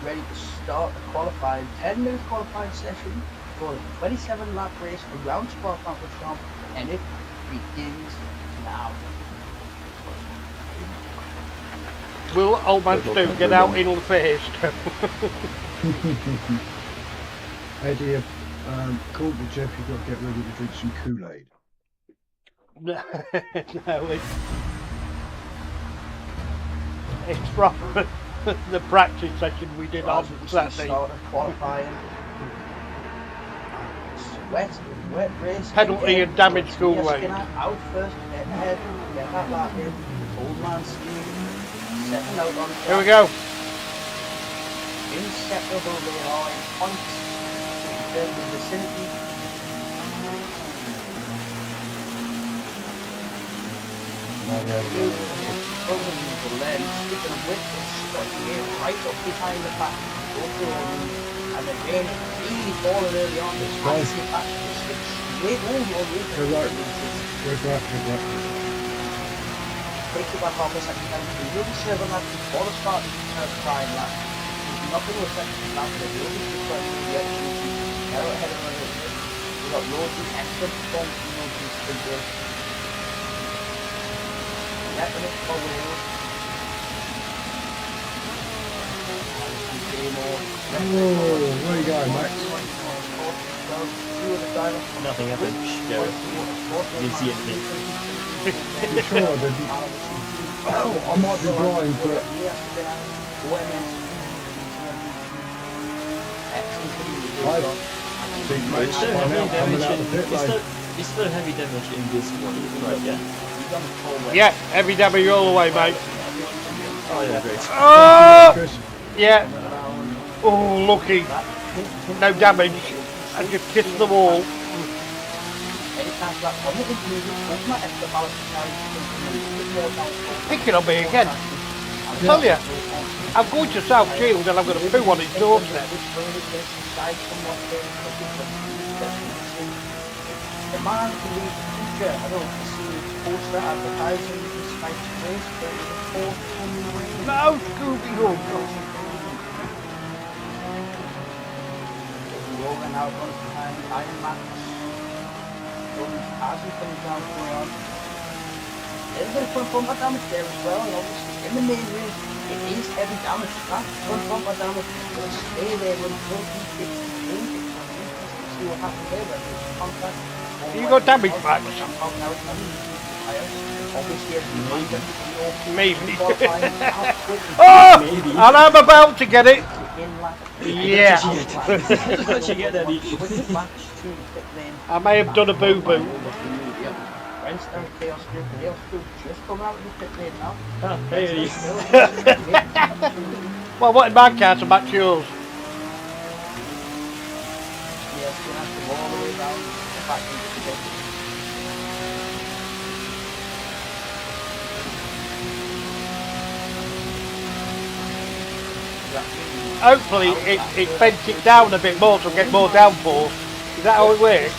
ready to start the qualifying 10-minute qualifying session for the 27 lap race around Spa-Francorchamps, and it begins now. Will old man Stu get out in first? Eddie, called me Jeff, you've got to get ready to drink some Kool-Aid. No, it's from the practice session we did on Saturday. Qualifying. Wet race. Penalty and damage Kool-Aid. Out first, get ahead, get that lap in. Old man Steve, setting out on the track. Here we go. Inseparable they are in points in terms of vicinity. Unbelievable then, sticking with the Scotty right up behind the pack. And the rain is really falling early on. It's icy patch to stick straight over on the Takes about half a second down to the really serve on that before the start of the prime lap. Nothing was set to lap, but the only difference is the execution. Now ahead of the race. We've got loads of excellent performance from those sprint race. 11 minutes for Wales. Whoa, where you going, Max? Nothing happened. Go. Didn't see anything. You sure I didn't? I might be blind, but... I think Max Still by now heavy coming damage out the pit lane. it's still heavy damage in this one, right? Yeah. Yeah, heavy damage all the way, mate. Oh yeah, great. Oh! Yeah. Oh, lucky. No damage. I just kissed the wall. Picking on me again. tell you, I'm going to South Shields and I'm going to poo on his doorstep. The man who leaves the future, I don't see poster advertising this night's race, but it was a 4-ton race. No, Scooby-Doo! Rogan now runs behind Iron Max. Runs hasn't come down going on. There's a bit of front bumper damage there as well, and obviously in the main race it is heavy damage. That front bumper damage will stay there until he fixes the paint. See what happens there when there's contact. You got damage back? Maybe. Oh! Maybe. And I'm about to get it. Yeah. I may have done a boo-boo. Well, what in my car to match yours? Hopefully it bends it down a bit more to get more downforce. Is that how it works?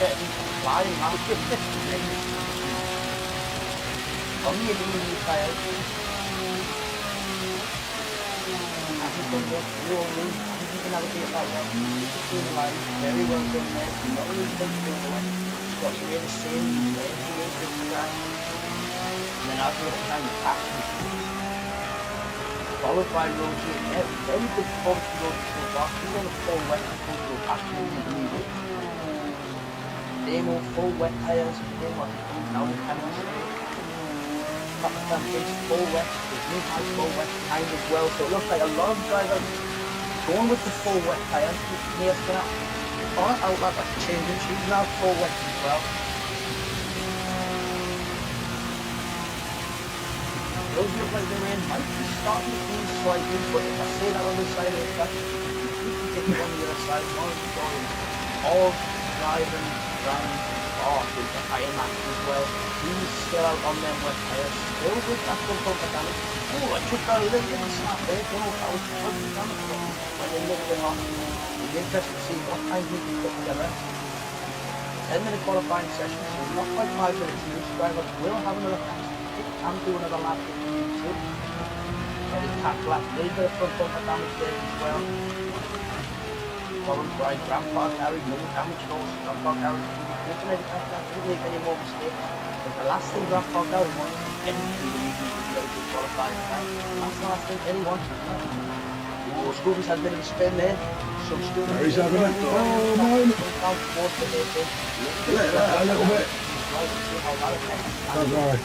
Followed by Rosie, very good performance from Rosie so far. He's on a full wet control passion immediately. Demo full wet tyres, doing what he's doing now in Canada. Catflap-racing full wet, there's new high full wet behind as well. So it looks like a lot of drivers going with the full wet tyres. Near's gonna outlet that's changing. She's now full wet as well. Those look like the rain might be starting to ease slightly, but if I say that on the side of the track, you can take it on the other side, one of the going all driving around with the Iron Max as well. He's still out on them wet tyres, still with that front bumper damage. Oh, I took that a little bit of snap there, no, that was front damage, but went a little bit off. It'll be interesting to see what time he can put together. 10-minute qualifying session, so not quite 5 minutes loose. Drivers will have another chance. And do another lap if you need to. Any Catflap, a little bit of front bumper damage there as well. Followed by Grandpa Gary, no damage loss. Grandpa Gary didn't make any more mistakes. But the last thing Grandpa Gary wants is anything to be qualifying time. That's the last thing anyone wants. Oh, Scooby's had a bit of a spin there. So Scooby. He's having it. Oh, man. A little bit. That's right.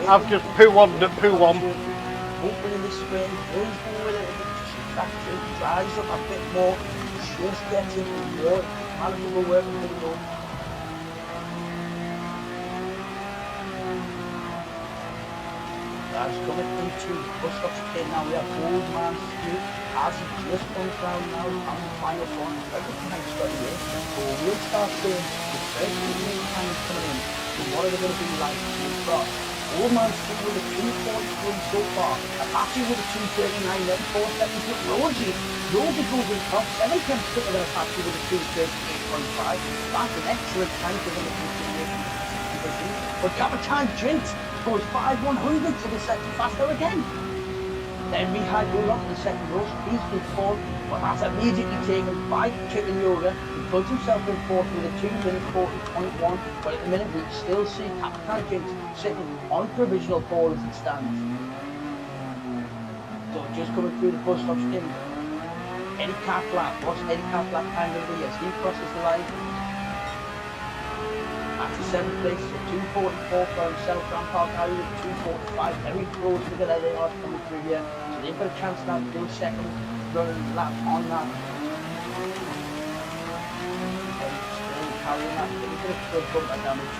I've just poo-on the poo-on. Opening the spin, goes forward a little bit, traction, dries up a bit more, just gets it more manageable work with the road. That's coming into bus stop spin now. We have Old Man Stu as he just comes down now on the final one. Everything has got here. So we'll start seeing the first new times coming in. So what are they going to be like? We've got Old Man Stu with a 2:43 so far. Apache with a 2:39, then 4 seconds with Rosie. Rosie goes in top, 7 tenths quicker than Apache with a 2:38.5. That's an excellent time for them to continue. But Capitan Trent goes 5/100 to the second faster again. Then Mihai goes on to the second row, he's been fourth, but that's immediately taken by Chicken Yoga. He puts himself in fourth with a 2:40.1, but at the minute we still see Capitan Trent sitting on provisional pole as it stands. So just coming through the bus stop stint, Eddie Catflap, what's Eddie Catflap time going to be as he crosses the line? After 7th place, so 2:44 for himself, Grandpa Gary with 2:45. Very close together, they are coming through here. So they've got a chance now to do a second running lap on that. And still carrying that little bit of front bumper damage.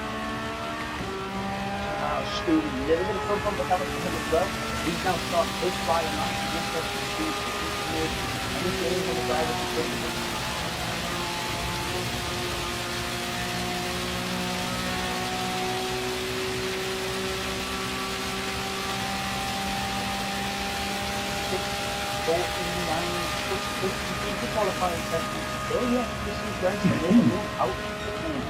Now Scooby, a little bit of front bumper damage for him as well. He's now starting his flying lap. He's just got to shoot. He's getting on the driver to front. the qualifying session. Oh yeah, this is going to really move out of the game.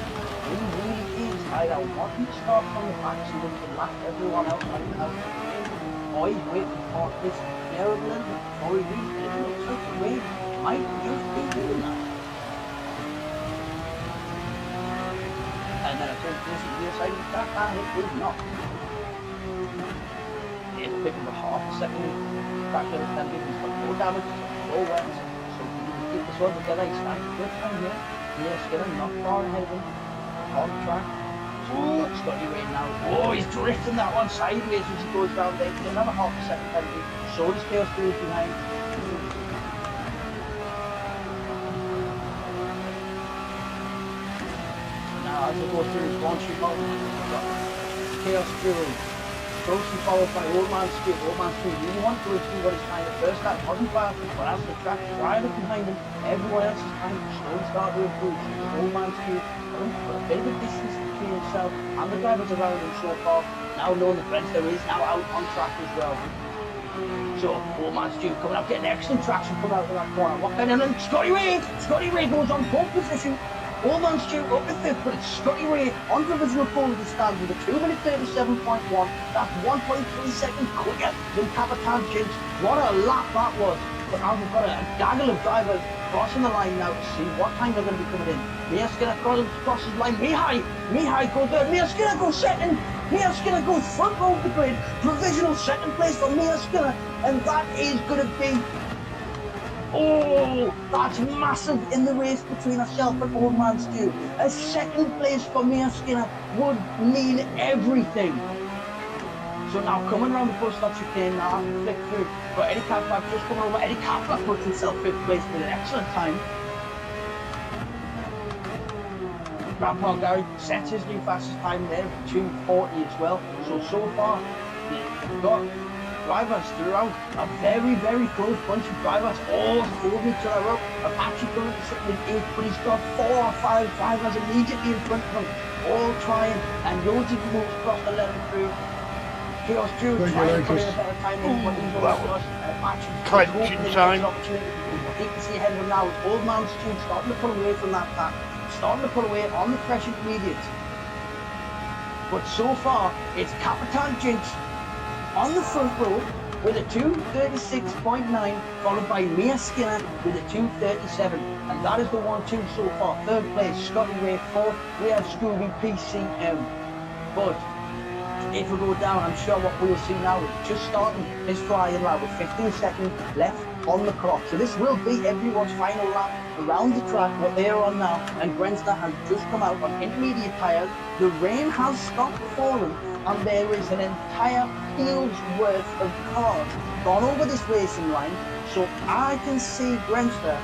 It really is. I don't want him to start from the back so we can laugh everyone out like that. Boy, waiting for this terrible end before he leaves. It looks like the way might just be doing that. And then I think this is the side of the track, and it was not. It's picking up half a second. Back to the 10 he's got no damage, no wet. So if you keep this one together, he's standing good time here. Yeah, Skinner not far ahead of him. On track. Oh, Scotty Ray now. Oh, he's drifting that one sideways as he goes down there. He's another half a second penalty. So does Chaos Crew behind. Now, as he goes through his one shoot out, Chaos Crew. Closely followed by Old Man Stu. Old Man Stu really wanted to do what he's trying to first. That wasn't bad, but as the track is right up behind him, everyone else is trying to slowly start to improve. Old Man Stu put a bit of a distance between himself and the drivers around him so far. Now knowing the French there is now out on track as well. So Old Man Stu coming up, getting excellent traction coming out of that corner. What kind of then Scotty Ray goes on pole position. Old Man Stu up in 5th, but it's Scotty Ray on provisional pole as it stands with a 2:37.1. That's 1.3 seconds quicker than Capitan Jinx. What a lap that was. But now we've got a gaggle of drivers crossing the line now to see what time they're going to be coming in. Mia Skinner crosses the line. Mihai goes there. Mia Skinner goes second. Mia Skinner goes front row of the grid. Provisional second place for Mia Skinner. And that is going to be... Oh, that's massive in the race between herself and Old Man Stu. A second place for Mia Skinner would mean everything. So now coming around the bus stop chicane now, after flick through, but Eddie Catflap just coming over. Eddie Catflap puts himself 5th place with an excellent time. Grandpa Gary sets his new fastest time there, 2:40 as well. So far, we've got drivers throughout a very, very close bunch of drivers, all holding each other up. Apache currently sitting in 8th, but he's got 4 or 5 drivers immediately in front of him, all trying, and Yoji moves across the level through. Chaos Drew trying to put in a better time in what he's over to us. Apache clenching time. You can see ahead of him now, it's Old Man Stu starting to pull away from that pack, starting to pull away on the fresh intermediates. But so far, it's Capitan Jinx on the front row with a 2:36.9, followed by Mia Skinner with a 2:37, and that is the 1-2 so far. 3rd place, Scotty Ray. 4th, we have Scooby PCM. But if we go down, I'm sure what we'll see now is just starting this flying lap with 15 seconds left on the clock. So this will be everyone's final lap around the track, what they're on now, and Grenster has just come out on intermediate tyres. The rain has stopped falling, and there is an entire field's worth of cars gone over this racing line. So I can see Grenster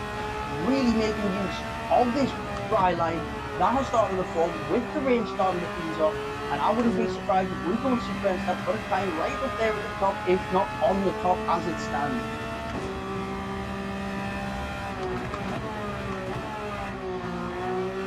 really making use of this dry line that has started to form with the rain starting to ease off. And I wouldn't be surprised if we don't see Grenster put a time right up there at the top, if not on the top as it stands.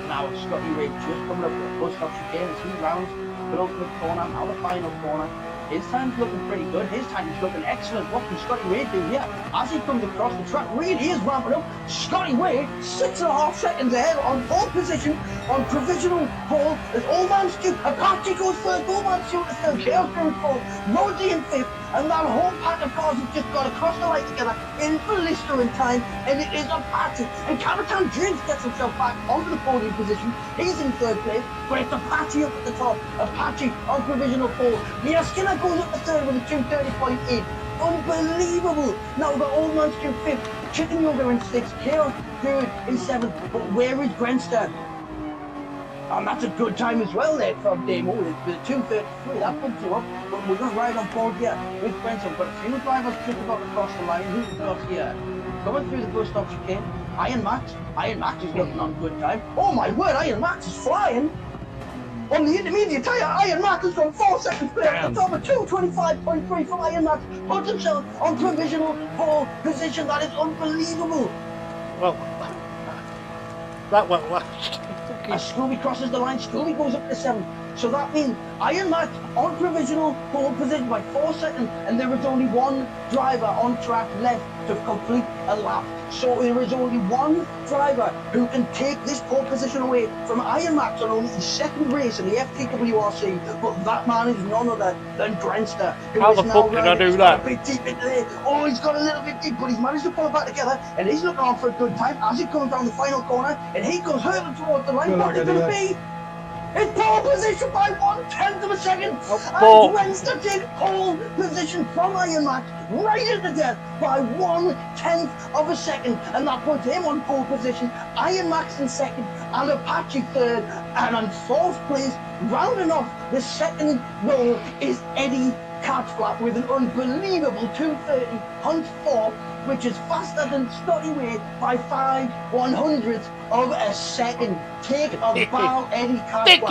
Now Scotty Ray just coming up with a bus stop chicane as he rounds the ultimate corner, now the final corner. His time's looking pretty good, his time is looking excellent. What can Scotty Ray do here? As he comes across the track, really is ramping up. Scotty Ray 6.5 seconds ahead on pole position, on provisional pole. As Old Man Stu, Apache goes first, Old Man Stu is third, Chaos Crew is fourth, Rosie in 5th, and that whole pack of cars have just got across the line together in blistering time, and it is Apache. And Capitan Jinx gets himself back onto the podium position. He's in 3rd place, but it's Apache up at the top. Apache on provisional pole. Mia Skinner goes up to 3rd with a 2:30.8. Unbelievable! Now we've got Old Man Stu 5th, Chicken Yoga in 6th, Chaos Crew in 7th, but where is Grenster? And that's a good time as well there from Damo with a 2:33. That bumps him up, but we're going to ride on board here with Grenster. We've got a few drivers just about to cross the line. Who's across here? Coming through the bus stop chicane, Iron Max. Iron Max is looking on good time. Oh my word, Iron Max is flying! On the intermediate tyre, Iron Max has gone 4 seconds clear at the top of 2:25.3 from Iron Max. Puts himself on provisional pole position. That is unbelievable. Well, that won't last. As Scooby crosses the line, Scooby goes up to 7th. So that means Iron Max on provisional pole position by 4 seconds, and there is only one driver on track left to complete a lap. So there is only one driver who can take this pole position away from Iron Max on only his second race in the FTWRC, but that man is none other than Grenster, who How is the now fuck did I riding. do He's got that? a bit deep into there. Oh, he's got a little bit deep, but he's managed to pull it back together, and he's looking on for a good time as he comes down the final corner, and he comes hurtling towards the line. What is it going to be? It's pole position by 1/10 of a second. And Grenster takes pole position from Iron Max right at the death by 1/10 of a second. And that puts him on pole position. Iron Max in second and Apache third. And on fourth place, rounding off the second row, is Eddie Catflap with an unbelievable 2:30 Hunt 4, which is faster than Stotty Way by 5/100ths of a second. Take a bow, Eddie Catflap.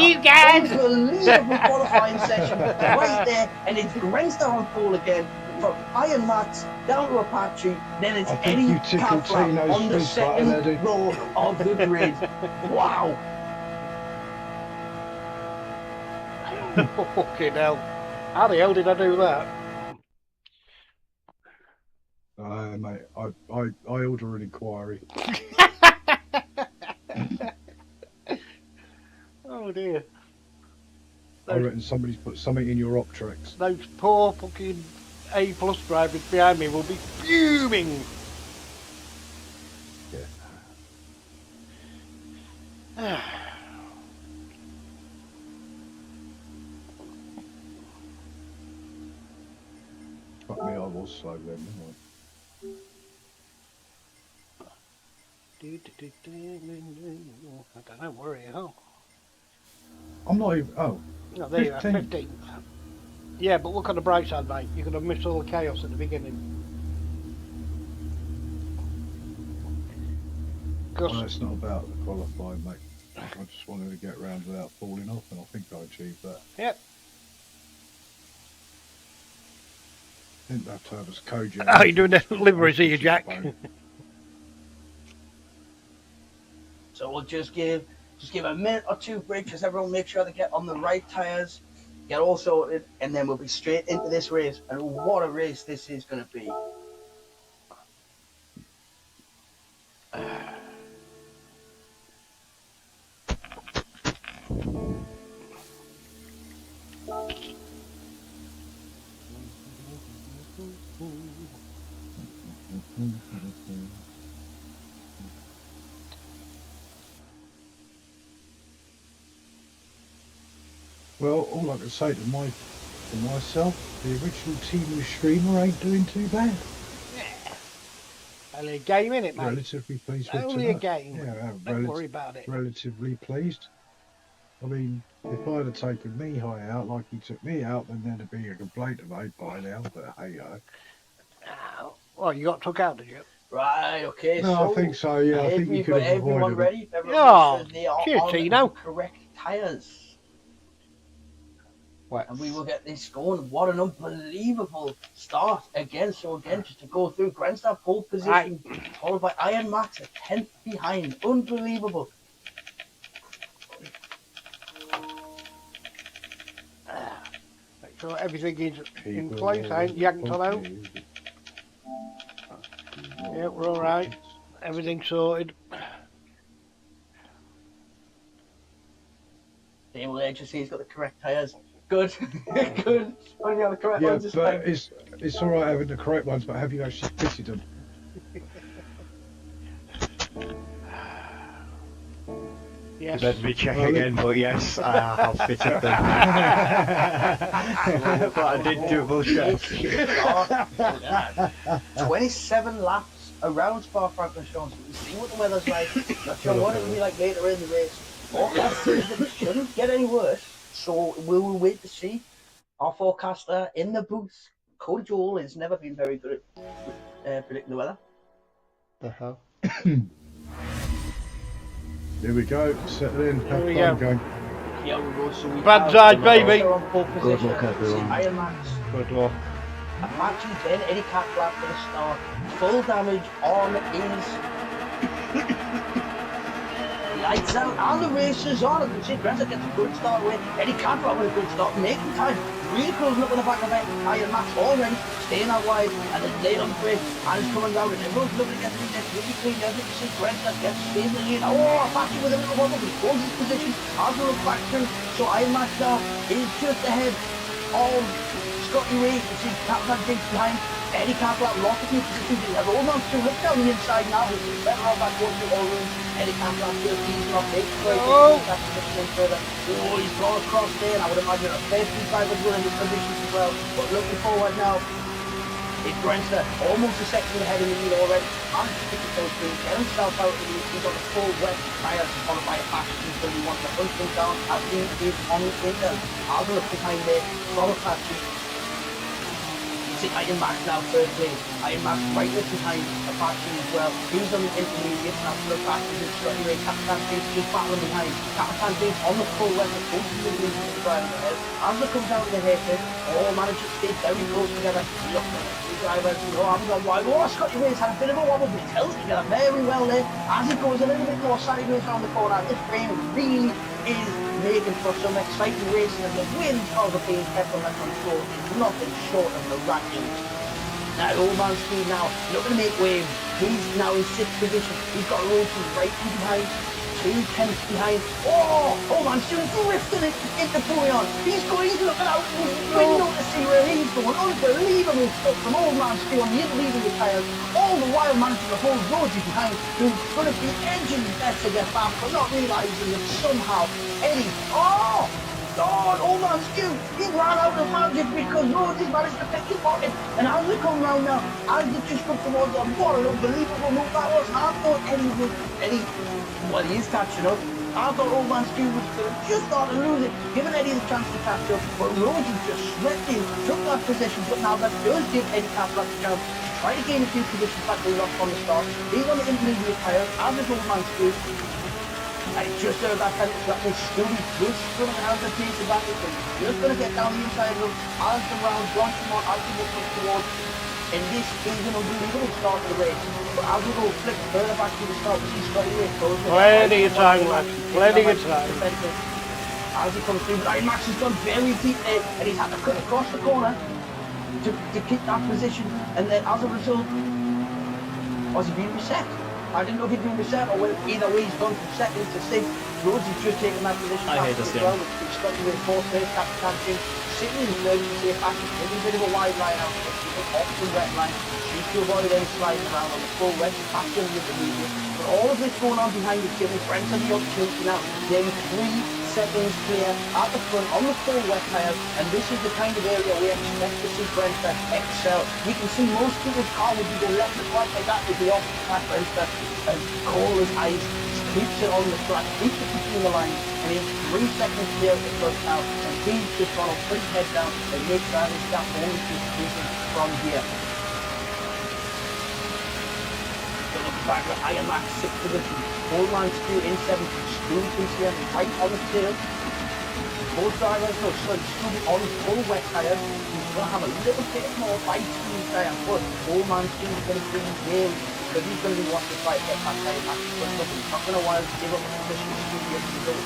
Unbelievable qualifying session right there, and it's Grenster on pole again from Iron Max down to Apache. Then it's Eddie Catflap on the second row of the grid. Wow. Fucking hell. How the hell did I do that? Mate, I order an inquiry. Oh dear. I reckon somebody's put something in your Optrex. Those poor fucking A+ drivers behind me will be fuming. Yeah. Fuck me, I was slow then, wasn't I? I don't know where you are. I'm not even. Oh. No, there you are, 15. Yeah, but look on the bright side, mate. You're going to miss all the chaos at the beginning. Well, it's not about the qualifying, mate. I just wanted to get round without falling off, and I think I achieved that. Yep. Didn't have to have us code yet. Oh, you're doing the liveries here, Jack. So we'll just give a minute or two break, just everyone make sure they get on the right tyres, get all sorted, and then we'll be straight into this race. And what a race this is going to be. Well, all I can say to myself, the original team of streamer ain't doing too bad. Only a game, innit, mate? Relatively pleased with Only a tonight. game. Yeah, Don't worry about it. Relatively pleased. I mean, if I'd have taken me high out like he took me out, then there'd be a complaint made by now, but hey ho. Well, you got took out, did you? Right, okay, No, so I think so, yeah. I think you could have everyone avoided ready? it. Everyone they are cheers, on Tino. the correct tyres. What? And we will get this going. What an unbelievable start again. So again, just to go through, Grenster pole position, followed by Iron Max a 10th behind. Unbelievable. Make sure everything is in place. I ain't yanked on out. Yeah, we're all right. Everything's sorted. Same with agency, he's got the correct tyres. Good. Good. Only got the correct Yeah, ones this but time. it's all right having the correct ones, but have you actually fitted them? Yes. Let me check again, but yes, I have fitted them. But I did double check. 27 laps around Spa-Francorchamps. We'll see what the weather's like. Not sure what it'll be like later in the race. Forecast says that it shouldn't get any worse, so we will wait to see. Our forecaster in the booth, Cody Joel, has never been very good at predicting the weather. The hell? Here we go, settle in, have Here we fun, go. gang. Here we go, so we Banzai, baby. Good luck, everyone. Iron Max. Good luck. Apache, then Eddie Catflap for the start. Full damage on his lights out, and the race is on. I can see Grenster gets a good start away. Eddie Catflap with a good start, making time. really closing up on the back of it. Iron Max already staying out wide, and then late on the brake, and it's coming down, and everyone's looking at the net, really clean, everything. You see Brent that gets staying in the lane. Oh, Apache with a little wobble, but he holds his position. As a look back through, so Iron Max now is just ahead of Scotty Ray. You see Catflap-racing behind. Eddie Catflap lost a few positions. He has all to look down the inside now. He's better off back going through all rooms. Eddie Catflap just easing off big. Oh, he's gone across there, and I would imagine a fair few drivers will in this conditions as well. But looking forward now, it's Brentster almost a second ahead in the lead already. Managed to pick himself through, get himself out of the lead. He's on the full wet tyres, followed by a fast. He's going to be wanting to hunt him down as he is on the inside. I'll look behind there from Apache. Iron Max now third place. Iron Max right up behind Apache as well. He's on the intermediate now for Apache and Scotty Ray. Captain just battling behind. Captain on the full left, both of them leading the drivers ahead. As they come down to the hairpin, all manage to stay very close together. Look, the drivers, I'm going wide. Oh, Scotty Ray's had a bit of a wobble, but he held together very well there. As it goes a little bit more sideways around the corner, this frame really is making for some exciting racing, and the wind of the being kept on that control is nothing short of miraculous. Now, old man speed now, looking to make waves. He's now in 6th position. He's got Rosen right behind, 2/10 behind. Oh, old man Stew drifting it into Bouillon. He's looking out his window to see where he's going. Unbelievable stuff from old man Stew on the intermediate tyres. All the while managing to hold Rosie behind, who's going to be edging best to get back, but not realising that somehow Eddie, old man Stew, he ran out of magic because Rosie's managed to pick his pocket. And as they come round now, as they just come towards them, what an unbelievable move that was. I thought he is catching up. I thought old man Stew was just starting to lose it, giving Eddie the chance to catch up. But Rosie just swept in, took that position, but now that does give Eddie Catflap the chance to try to gain a few positions back that he lost from the start. He's on the intermediate tyre, as is old man Stew. I just heard that kind of that was Stewie just going to have the pace advantage, and just going to get down the inside of as the round launch him on, as he moves towards. And this is an unbelievable start to the race. But as we go flick further back to the start, we see Scotty Ray close. Plenty of time, Max. Plenty of time. As he comes through, Iron Max has gone very deep there, and he's had to cut across the corner to keep that position. And then as a result, was he being reset? I didn't know if he'd been reset or whether either way he's gone from second to 6th. Rosie's just taken that position back as well. It's Scotty Ray 4th place, Captain sitting in third to see Apache, maybe a bit of a wide line out there, off the wet line. She's to avoid any sliding around on the full wet, Apache on the intermediate. But all of this going on behind is giving Brent the opportunity now, getting 3 seconds clear at the front on the full wet tyres, and this is the kind of area we expect to see Brentford excel. You can see most people's car would be going left and right like that with the off-track Brentford, and cold as ice, keeps it on the track, keeps it between the lines, and he's 3 seconds clear at the front now, and he's just gone to put his head down and make that his gap only decreasing from here. Back at Iron Max 6th position, Old Man Stew in 7th, Stew PCM right on the tail. Both drivers know Stew on full wet tyres. He's going to have a little bit more bite to his tyre, but Old Man Stew is going to bring his game because he's going to be wanting to try to get past Iron Max. But he's not going to want to give up the position to Stew yet to go.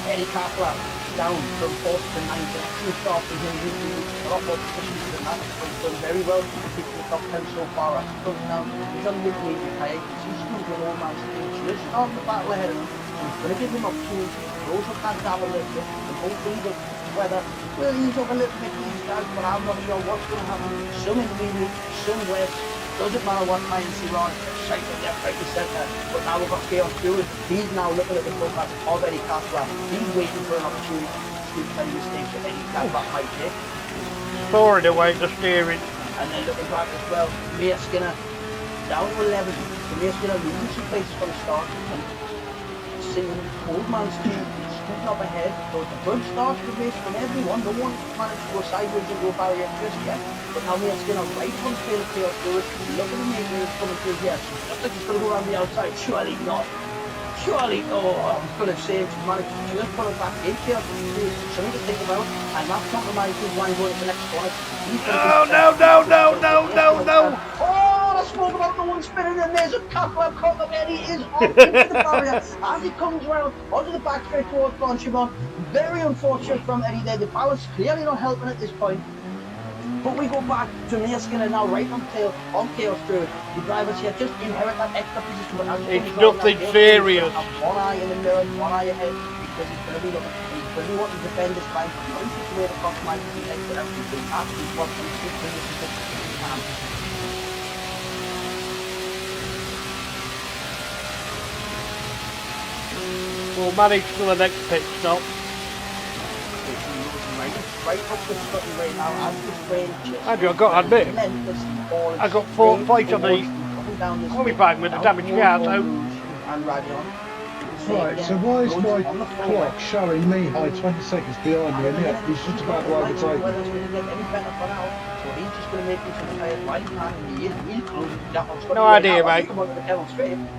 Eddie Catflap down from 4th to 9th, and actually starting him using a lot more positions than that. He's done very well to keep the top 10 so far. As he comes down, he's on the intermediate tyre. He's still with Old Man Stew, just starting the battle ahead of him. He's going to give him opportunity. He also can't have a little bit, and hopefully the weather will ease up a little bit these guys, but I'm not sure what's going to happen. Some intermediate, some west. Doesn't matter what time you're on, straight to left, right to centre. But now we've got Chaos Stewart. He's now looking at the footpath of Eddie Catflap. He's waiting for an opportunity to play mistakes that Eddie Catflap might take. Storing away the steering. And then looking back as well, Mayor Skinner down to 11. So Mayor Skinner losing some places from the start. And seeing Old Man Stew scooting up ahead. So it's a good start to the race from everyone. No one managed to go sideways and go barrier just yet. But now Mayor Skinner right from the tail of Chaos Stewart. Look at the Mayor coming through here. Looks like he's going to go around the outside. Surely not. Surely, I was going to say, to manage to just put it back in Chaos Stewart. Something to think about. And that's compromised his line going to the next corner. No. Oh, that's spoke about the one spinning, and there's a Catflap cock-up, and he is off into the barrier as he comes around onto the back straight towards Blanchimont. Very unfortunate from Eddie there. The balance clearly not helping at this point. But we go back to Neil Skinner now, right on Chaos Druid. The drivers here just inherit that extra position. But it's nothing serious. One eye in the mirror, one eye ahead, because he's going to be looking. He's going to be wanting to defend this line. Not in such a way to compromise his legs, but everything. Absolutely wants to keep positions if he can. We'll manage to the next pit stop. Right up the Scotty right now, as this train Andrew, I've got to admit, I got 4th place on the qualifying with a damaged car, so. Right, so why is my clock showing me 20 seconds behind me, and yet he's just about to overtake me? No idea, mate.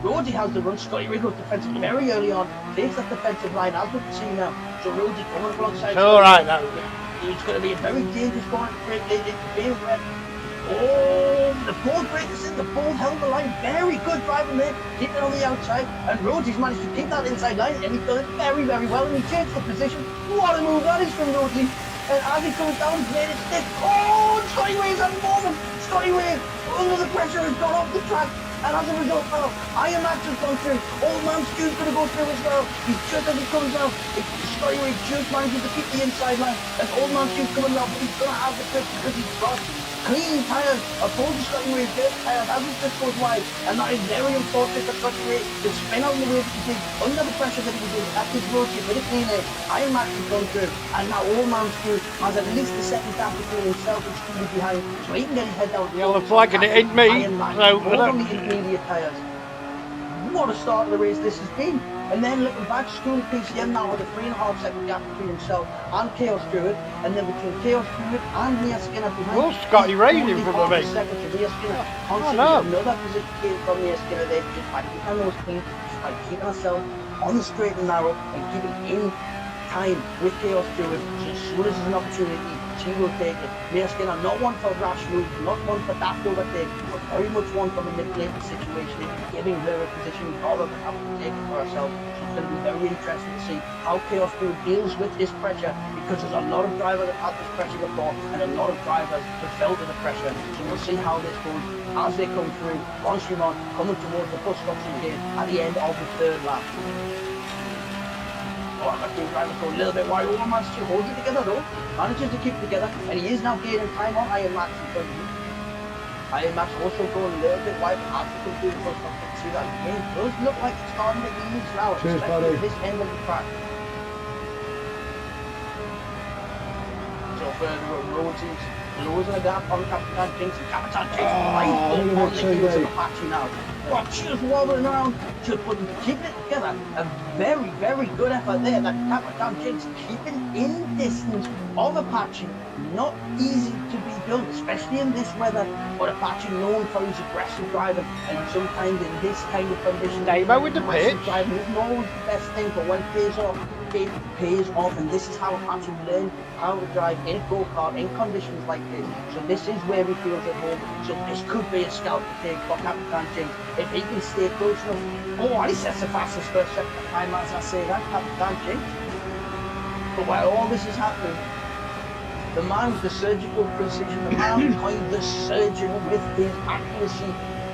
Rosie has the run. Scotty Ray goes defensive very early on. Takes that defensive line, as we can see now. So Rosie coming alongside. It's alright now. It's going to be a very dangerous corner to break. Oh, the board breakers in, the board held the line. Very good driving there, keeping it on the outside. And Rosie's managed to keep that inside line, and he's done it very, very well. And he changed the position. What a move that is from Rosie. And as he comes down, he's made it stiff. Oh, Scotty Ray's at the moment. Scotty Ray, under the pressure, has gone off the track. And as a result now, Iron Max has gone through. Old Man Stu's going to go through as well. He's just as he comes out. Scotty Ray just manages to keep the inside line. And Old Man Stu's coming out, but he's going to have the Crypt because he's got clean tyres. Opposed to Scotty Ray's dirt tyres as his Crypt goes wide. And that is very unfortunate for Scotty Ray to spin out in the way that he did under the pressure that he was in. At his road, he did it clean there. Iron Max has gone through. And now Old Man Stu has at least the second gap between himself and Stu behind. So he can get his head down. Yellow flag and it ain't me. So on the intermediate tyres. What a start of the race this has been. And then looking back, School PCM now with a 3.5 second gap between himself and Chaos Druid. And then between Chaos Druid and Neil Skinner behind. Well, Scotty Ray in front of me. Another position came from Neil Skinner there, just by keeping those clean, just by keeping ourselves on the straight and narrow and keeping in time with Chaos Druid. So as soon as there's an opportunity, she will take it. Neil Skinner, not one for rash moves, not one for daft overtake, but very much one for manipulating the situation and giving her a position rather than having to take it for herself. So it's going to be very interesting to see how Chaos Druid deals with this pressure, because there's a lot of drivers that had this pressure before and a lot of drivers that fell to the pressure. So we'll see how this goes as they come through. Blanchimont coming towards the bus stops again at the end of the third lap. Oh, I'm going to drivers go a little bit wide. Old Man Stu holds it together though, manages to keep it together, and he is now gaining time on Iron Max in front of him. Iron Max also going a little bit wide, but as he comes through the bus stop, you can see that again. It does look like it's starting to ease now, especially at this end of the track. So further up, Rosie's lowers the gap on Capitan Jinx, and Capitan Jinx right up on the heels of Apache now. Oh, just wobbling around, just keeping it together. A very, very good effort there. That Capitan Jinx keeping in distance of Apache. Not easy to be done, especially in this weather. But Apache known for his aggressive driving, and sometimes in this kind of condition, aggressive driving isn't always the best thing. But when it pays off, it pays off, and this is how Apache learned how to drive in a go-kart in conditions like this. So this is where he feels at home. So this could be a scalp to take for Capitan Jinx if he can stay close enough. Oh, and he sets the fastest first second time as I say that, Capitan Jinx. But while all this is happening, the man with the surgical precision, the man behind the surgeon with his accuracy,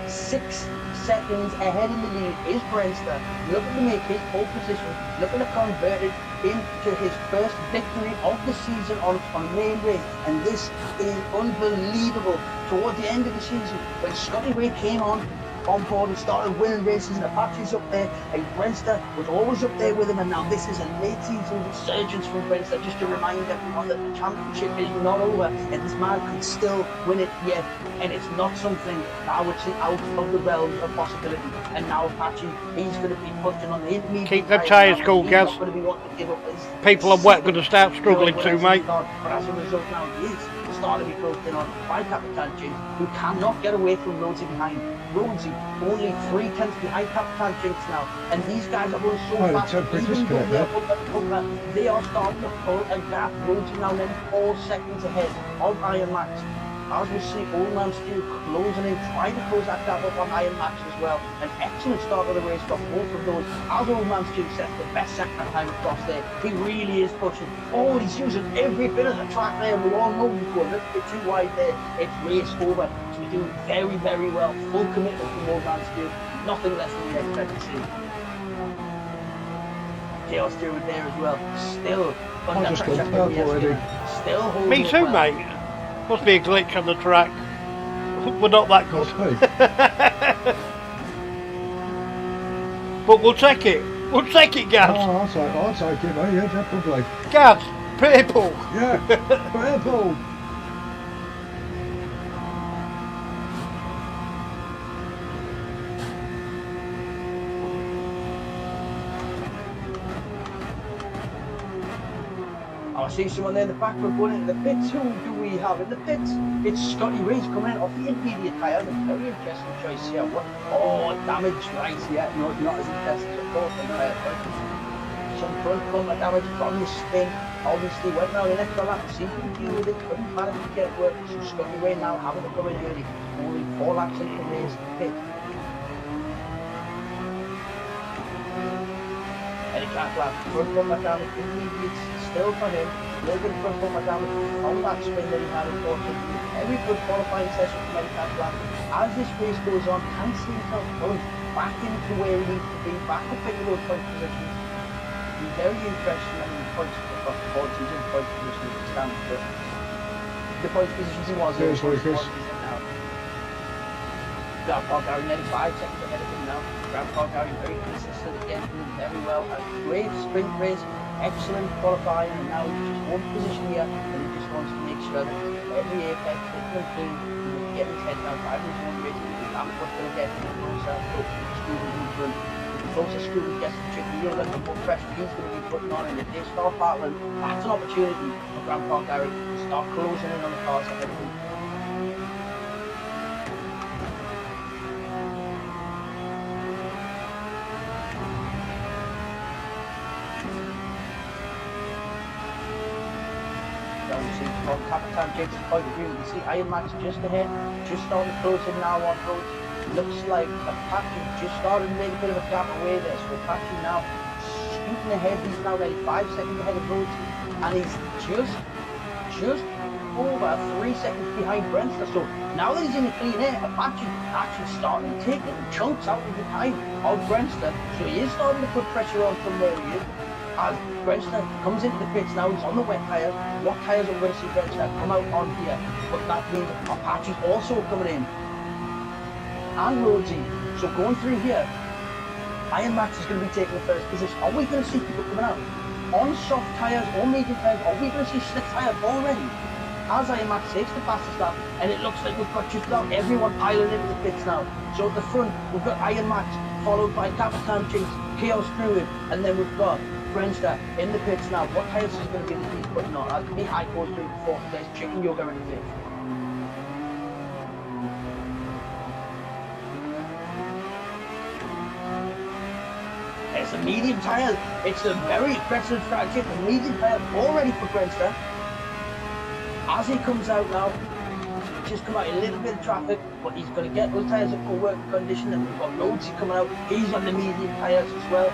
6 seconds ahead in the lead is Brewster, looking to make his pole position, looking to convert it into his first victory of the season on main race. And this is unbelievable. Towards the end of the season, when Scotty Ray came on board and started winning races, and Apache's up there, and Brewster was always up there with him, and now this is a late season resurgence from Brewster, just to remind everyone that the championship is not over, and this man could still win it yet, and it's not something that I would see out of the realm of possibility. And now Apache, he's going to be punching on the intermediate. Keep the tyres cool, Gaz. People are wet going to start struggling too, mate. But as a result now, he is starting to be closed in on by Capitan Jinx, who cannot get away from Rosie behind. Rosie only 3/10 behind Capitan Jinx now, and these guys are running so fast. Even though they're they are starting to pull a gap. Rosie now then 4 seconds ahead of Iron Max. as we see Old Man Stu closing in, trying to close that gap up on Iron Max as well. An excellent start of the race for both of those. As Old Man Stu sets the best second time across there, he really is pushing. Oh, he's using every bit of the track there. We all know he's going a little bit too wide there. It's race over. So he's doing very, very well. Full commitment from Old Man Stu. Nothing less than we expect to see. Chaos Druid there as well. Still under pressure from ESPN. Still holding Me too, well. mate. Must be a glitch on the track. We're not that good. But we'll take it. We'll take it, Gaz. Oh, I'll take it, mate. Yeah, definitely. Gaz, purple. Yeah, purple. I see someone there in the back. We're going into the pits. Who do we have in the pits? It's Scotty Rees coming in off the intermediate tyre. A very interesting choice here. Oh, damage right here. No, not as intense as a fourth tyre. Some front bumper damage from the spin. Obviously went around the next lap. See if he can deal with it. Couldn't manage to get it work. So Scotty Rees now having to come in early. Only 4 laps into the race pit. Eddie Catflap, front bumper damage. Intermediate still for him. A little bit of front bumper damage from that spin that he had, unfortunately. Very good qualifying session from Eddie Catflap. As this race goes on, can see himself going back into where he needs to be, back up into those point positions. He's very interesting. I mean, points across the board, he's in point positions to stand for the point positions he was in. Grandpa Gary nearly 5 seconds ahead of him now. Grandpa Gary very consistent again, doing very well. A great sprint race, excellent qualifying, and now he's just one position here, and he just wants to make sure that every apex is clean, and get his head down, driving his own race, because that's what's going to get him closer to Scooby in front. The closer Scooby gets to Chicken Yoga, the more pressure he's going to be putting on, and if they start battling, that's an opportunity for Grandpa Gary to start closing in on the cars ahead of him. From Capitan Jake's point of view, you can see Iron Max just ahead, just starting to close in now on road. Looks like Apache just started to make a bit of a gap away there, so Apache now scooting ahead. He's now ready 5 seconds ahead of Rhodes, and he's just over 3 seconds behind Brentster. So now that he's in the clean air, Apache actually starting to take little chunks out of the time of Brentster, so he is starting to put pressure on from where he is. As Brentster comes into the pits now, he's on the wet tyres. What tyres are we going to see Brentster come out on here? But that means Apache's also coming in. And Rhodesy. So going through here, Iron Max is going to be taking the first position. Are we going to see people coming out on soft tyres or medium tyres? Are we going to see slick tyres already? As Iron Max takes the fastest lap, and it looks like we've got just about everyone piling into the pits now. So at the front, we've got Iron Max, followed by Capitan Jinx, Chaos Druid, and then we've got Brentster in the pits now. What tyres is going to be the he's putting on? As Mihai goes through the 4th place, Chicken Yoga in the 5th. It's a medium tyre. It's a very aggressive strategy. The medium tyre already for Brentster. As he comes out now, just come out a little bit of traffic, but he's going to get those tyres up for working condition. And we've got Rhodesy coming out. He's on the medium tyres as well.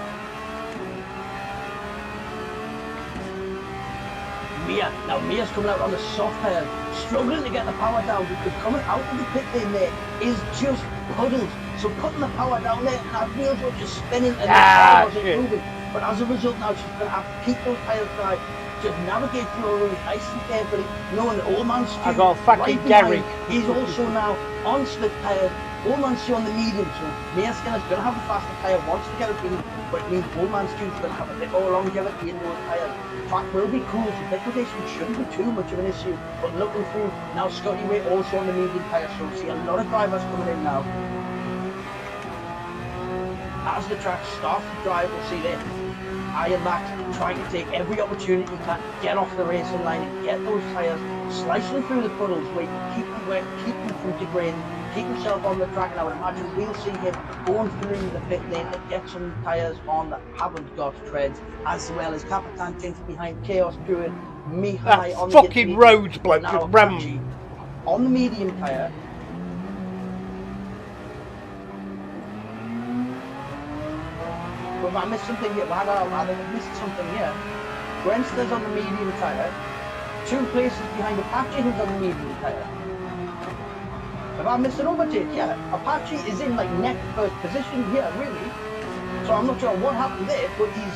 Mia. Now Mia's coming out on the soft tyres, struggling to get the power down because coming out of the pit lane there is just puddles. So putting the power down there and our wheels were just spinning and the tyre wasn't moving. But as a result now she's going to have to keep those tyres dry, just navigate through a room nice and carefully, knowing that Old Man Stu I got fucking right Gary. He's also now on slick tyres. Old Man Stu on the medium, so Mia Skinner's going to have a faster tyre, wants to get it in, but it means Old Man Stu's going to have a bit more longevity in those tyres. Track will be cool, so degradation shouldn't be too much of an issue, but looking through, now Scotty Ray also on the medium tyre, so we see a lot of drivers coming in now. As the track starts to drive, we'll see there, Iron Max trying to take every opportunity he can, get off the racing line and get those tyres, slicing through the puddles where you can keep them wet, keep them from degrading, keep himself on the track, and I would imagine we'll see him going through the pit lane to get some tyres on that haven't got treads, as well as Capitan Jinx behind Chaos Druid, Mihai on the fucking roads bloke just rammed. on the medium tyre. But I missed something here. I think I missed something here. Grenster's on the medium tyre. 2 places behind Apache, who's on the medium tyre. Have I missed an overtake? Yeah. Apache is in like neck first position here, really. So I'm not sure what happened there, but he's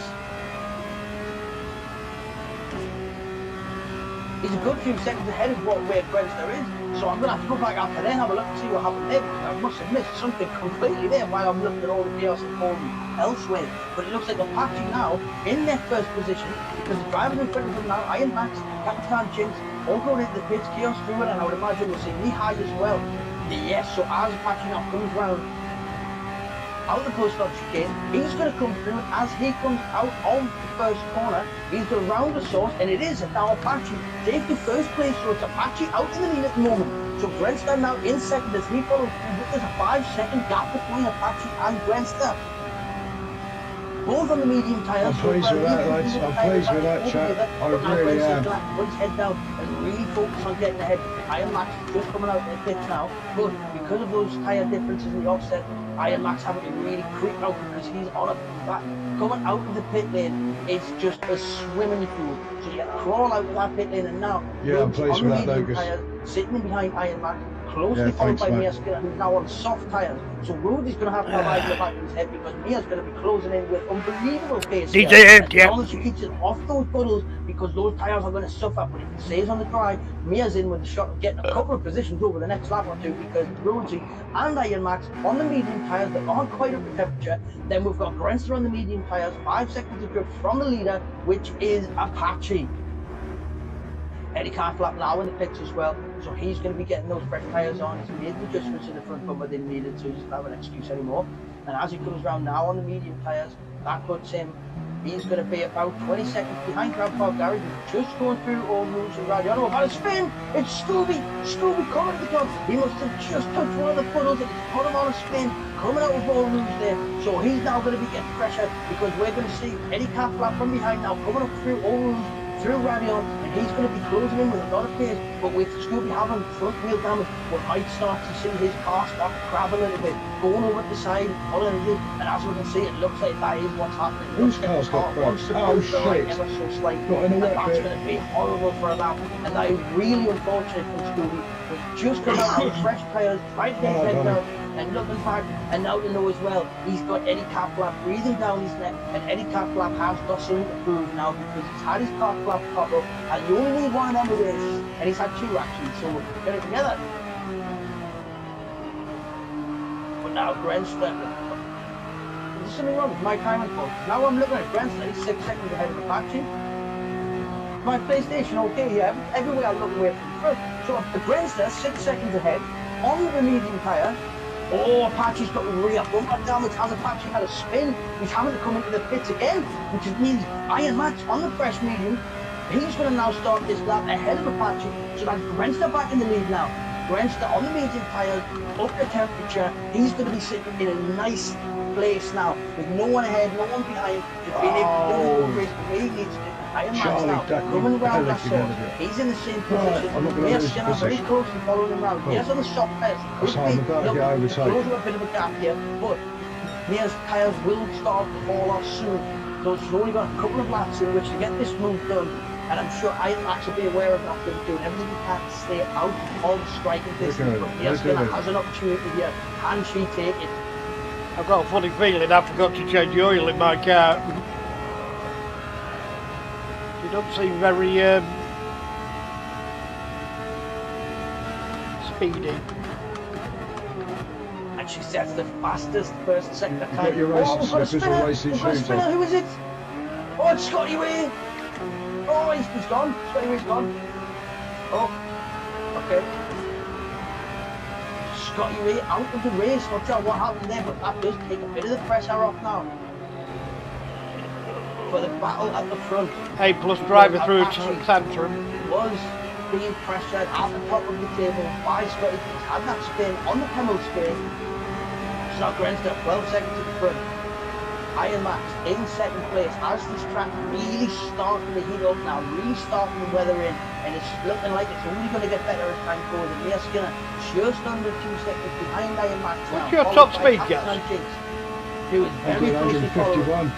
a good few seconds ahead of where Grenster is. So I'm going to have to go back after then, have a look and see what happened there. I must have missed something completely there while I'm looking at all the chaos unfolding elsewhere. But it looks like Apache now in their first position, because the drivers in front of them now, Iron Max, Captain Jinx, all going into the pits, Chaos through it, and I would imagine we'll see Lehigh as well. Yes, so as Apache now comes round out of the post stop chicane, he's going to come through, and as he comes out of the first corner, he's going to round the source, and it is now Apache taking first place, so it's Apache out in the lead at the moment. So Grenster now in second as he follows through, but there's a 5-second gap between Apache and Grenster. Both on the medium tyres. I'm pleased with that, lads. I'm pleased with that, chat. I really am. Put his head down and really focus on getting ahead. Iron Max is just coming out of the pits now, but because of those tyre differences in the offset, Iron Max having to really creep out because he's on a back. Coming out of the pit lane, it's just a swimming pool. So you crawl out of that pit lane, and now I'm pleased with that, Lucas. Sitting in behind Iron Max, closely followed by Mia Skinner, who's now on soft tyres. So Rudy's going to have eyes in the back of his head because Mia's going to be closing in with unbelievable pace. As long as she keeps it off those puddles, because those tyres are going to suffer. But if it stays on the dry, Mia's in with the shot of getting a couple of positions over the next lap or two, because Rudy and Iron Max on the medium tyres that aren't quite up to temperature. Then we've got Grenster on the medium tyres, 5 seconds of drift from the leader, which is Apache. Eddie Catflap now in the pits as well, so he's going to be getting those fresh tyres on. He's made the adjustments in the front bumper they needed to, he doesn't have an excuse anymore. And as he comes round now on the medium tyres, that puts him, he's going to be about 20 seconds behind Grandpa Gary, who's just going through all moves and Radiano. About a spin! It's Scooby coming to the top. He must have just touched one of the puddles and it's put him on a spin, coming out with all moves there. So he's now going to be getting pressure, because we're going to see Eddie Catflap from behind now coming up through all moves, through Radion, and he's going to be closing in with a lot of pace. But with Scooby having front wheel damage, we might start to see his car start to crab a little bit, going over the side, pulling it in, and as we can see, it looks like that is what's happening. Whose car's got crashed? Oh shit! Ever so slight, got in a and wet that's bit. going to be horrible for a lap, and that is really unfortunate from Scooby. But just come out with fresh tyres, trying to get his head down, and looking back, and now to know as well, he's got Eddie Catflap breathing down his neck, and Eddie Catflap has got something to prove now, because he's had his car flap pop up, and you only need one of them to race, and he's had 2 actually, so get it together. But now Grenster, there's something wrong with my timing fault. Now I'm looking at Grenster, he's 6 seconds ahead of Apache. My PlayStation okay here, everywhere I look away from the front. So the Grenster 6 seconds ahead, on the medium tyre. Oh, Apache's got the rear bumper damage. Has Apache had a spin? He's having to come into the pits again, which means Iron Max on the fresh medium. He's going to now start this lap ahead of Apache, so that's Grenster back in the lead now. Grenster on the medium tyres, up the temperature. He's going to be sitting in a nice place now, with no one ahead, no one behind, just being able to race the way he needs to. Iron Max now, coming round that source. He's in the same position. Mia Skinner very closely sofollowing him round. Mia's on the soft tyres. Could be close to a bit of a gap here, but Mia's tyres will start to fall off soon. So she's only got a couple of laps in which to get this move done. And I'm sure Iron Max will be aware of that, doing everything he can to stay out of striking distance. But Mia Skinner has an opportunity here. Can she take it? I've got a funny feeling I forgot to change the oil in my car. She doesn't seem very speedy. And she sets the fastest first sector time. Got your racing slippers or racing shoes on. Who is it? Oh, it's Scotty Way. Oh, he's gone. Scotty Way's gone. Oh, okay. Scotty Way out of the race. Not sure what happened there, but that does take a bit of the pressure off now. For the battle at the front. A+ driver through tantrum. Was being pressured at the top of the table by Scotty. He's had that spin on the Pemmel spin. So now Grenster 12 seconds at the front. Iron Max in second place as this track really starting to heat up now, really starting to weather in, and it's looking like it's only going to get better as time goes. And Mia Skinner just under 2 seconds behind Iron Max now. What's your top speed, Gaz? Who is very closely followed. 151.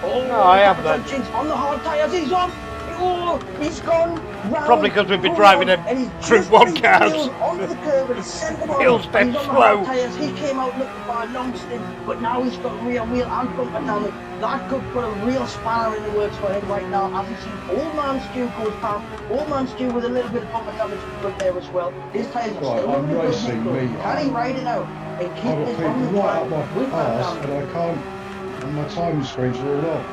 Oh, no, I have that. Jinx on the hard tyres, he's on! Oh, he's gone round. Probably because we've been driving them Group 1 cars. Onto the curve and sent him He'll step slow. Tires. He came out looking for a long stint, but now he's got rear wheel and bumper damage. That could put a real spanner in the works for him right now. As you see, Old Man Stu goes past. Old Man Stu with a little bit of bumper damage in front there as well. His tyres are still I'm racing me. Can he ride it out and keep I've this got on the people right up track my with that arse damage? and I can't, and my time screens are all off.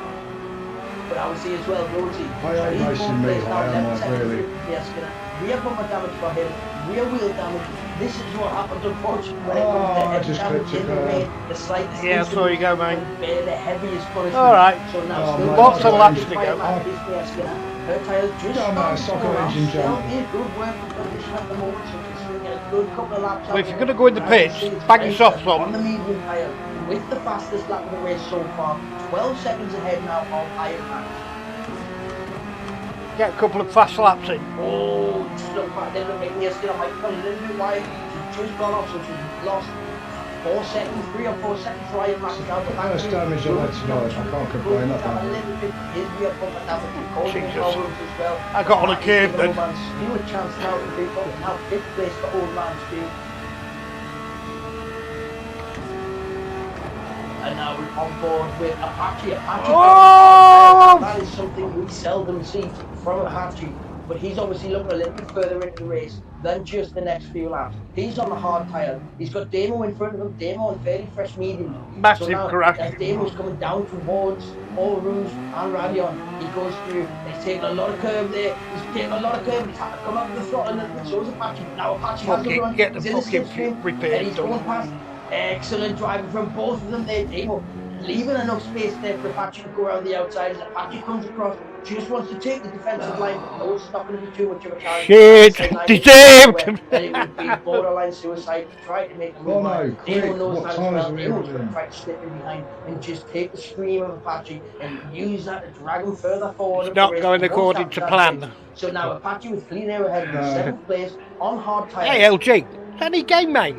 But I would see as well, Rosie. I ain't racing me, I am like really. Yes, rear bumper damage for him, rear wheel damage. This is what happens, unfortunately, when it comes to heavy damage in the rain. The slightest yeah, so you go, mate. Bear the heaviest punishment. Alright. So now, lots of laps to go. Her tyres just still in good working condition at the moment, so she's going to get a good couple of laps. Well, if you're going to go in the pits, bang your softs on the medium tyre with the fastest lap of the race so far. 12 seconds ahead now of Iron Man. Get a couple of fast laps in. Oh, just look back there, look at me, still might come a little bit wide. She's just gone off, so she's lost 4 seconds, 3 or 4 seconds for Iron Man. First damage I had tonight, I can't complain at that. I got on a curve then. Still a chance now to be up now, 5th place for Old Man Stu. And now we're on board with Apache. Oh! That is something we seldom see from Apache. But he's obviously looking a little bit further into the race than just the next few laps. He's on the hard tyre. He's got Damo in front of him. Damo on fairly fresh mediums. Massive so now, crash. As Damo's coming down towards All Rouge and Radion, he goes through. He's taking a lot of curve there. He's taking a lot of curve. He's had to come up the throttle a little bit. So is Apache. Now Apache has the run. Get the He's in the fucking slipstream, repair and he's going past. Excellent driving from both of them there, Damo. Leaving enough space there for Apache to go around the outside. As Apache comes across, just wants to take the defensive line. No, it's not going to be too much of a challenge. Shit, deserved! Then it would be borderline suicide to try to make a move. Damo knows that as well. Damo's going to try to slip in behind and just take the scream of Apache and use that to drag him further forward. It's not going according to plan. So now Apache with clean air ahead in 7th place on hard tyres. Hey LG, any game, mate?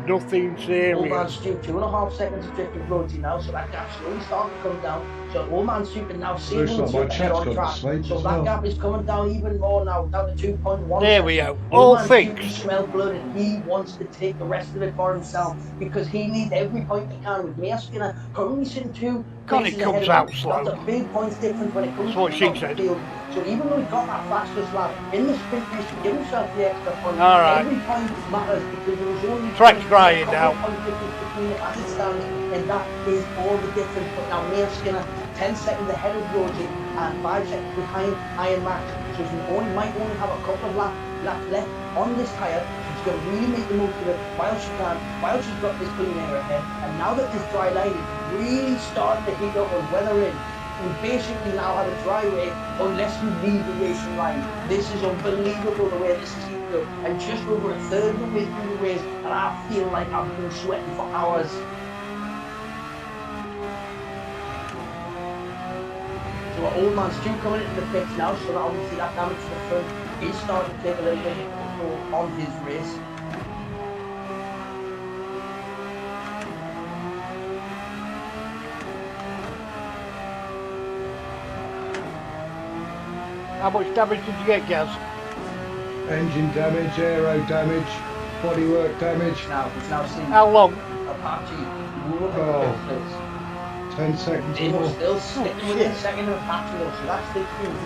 Nothing serious. Old Man Stu, 2.5 seconds of drifting Rosie now, so that gap slowly starting to come down. So Old Man Stu can now see him on track. So that gap is coming down even more now, down to 2.1. There we go. All things. He smell blood and he wants to take the rest of it for himself because he needs every point he can. With Mia Skinner currently sitting 2 God, it comes out slow. That's a big points difference when it comes That's what to she the said. field. So even though he got that fastest lap in the sprint race to give himself the extra point, all right. every point matters because there was only track's crying now. Between it as it stands, and that is all the difference. But now Mia Skinner 10 seconds ahead of Rosie and 5 seconds behind Iron Max. So she might only have a couple of laps left on this tyre. She's going to really make the most of it while she can, while she's got this clean air ahead. And now that this dry line is really starting to heat up and weather in, we basically now have a dry way unless you leave the racing line. This is unbelievable the way this is heating up. And just over a third of the way through the race, and I feel like I've been sweating for hours. So Old Man Stu coming into the pits now, so that obviously that damage to the front is starting to take a little bit of control on his race. How much damage did you get, Gaz? Engine damage, aero damage, bodywork damage. It's now seen. How long? Apache. 10 seconds Damo more. still sticking within a second of Apache though, so that's the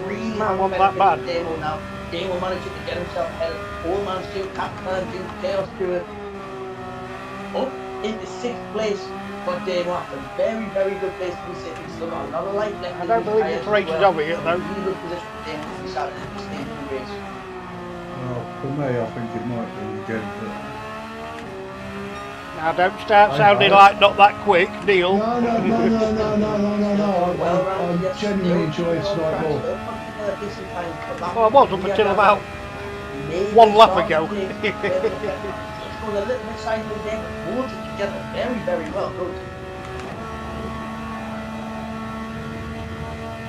really Man, wasn't that bad. Damo now. Damo managing to get himself ahead of Old Man Stu, Catflap, Duke, Chaos Stewart. Up into 6th place for Damo after a very, very good place to be sitting. Still got another light left. I don't believe this race is over yet though. Really good position for Damo to be sat at the stage of the race. Well, for me, I think it might be again. But Now don't start sounding like not that quick, Neil. No. I genuinely enjoyed tonight more. Well, I was up until about 1 lap ago. Just going a little bit sideways there, but holds it together very, very well. Good.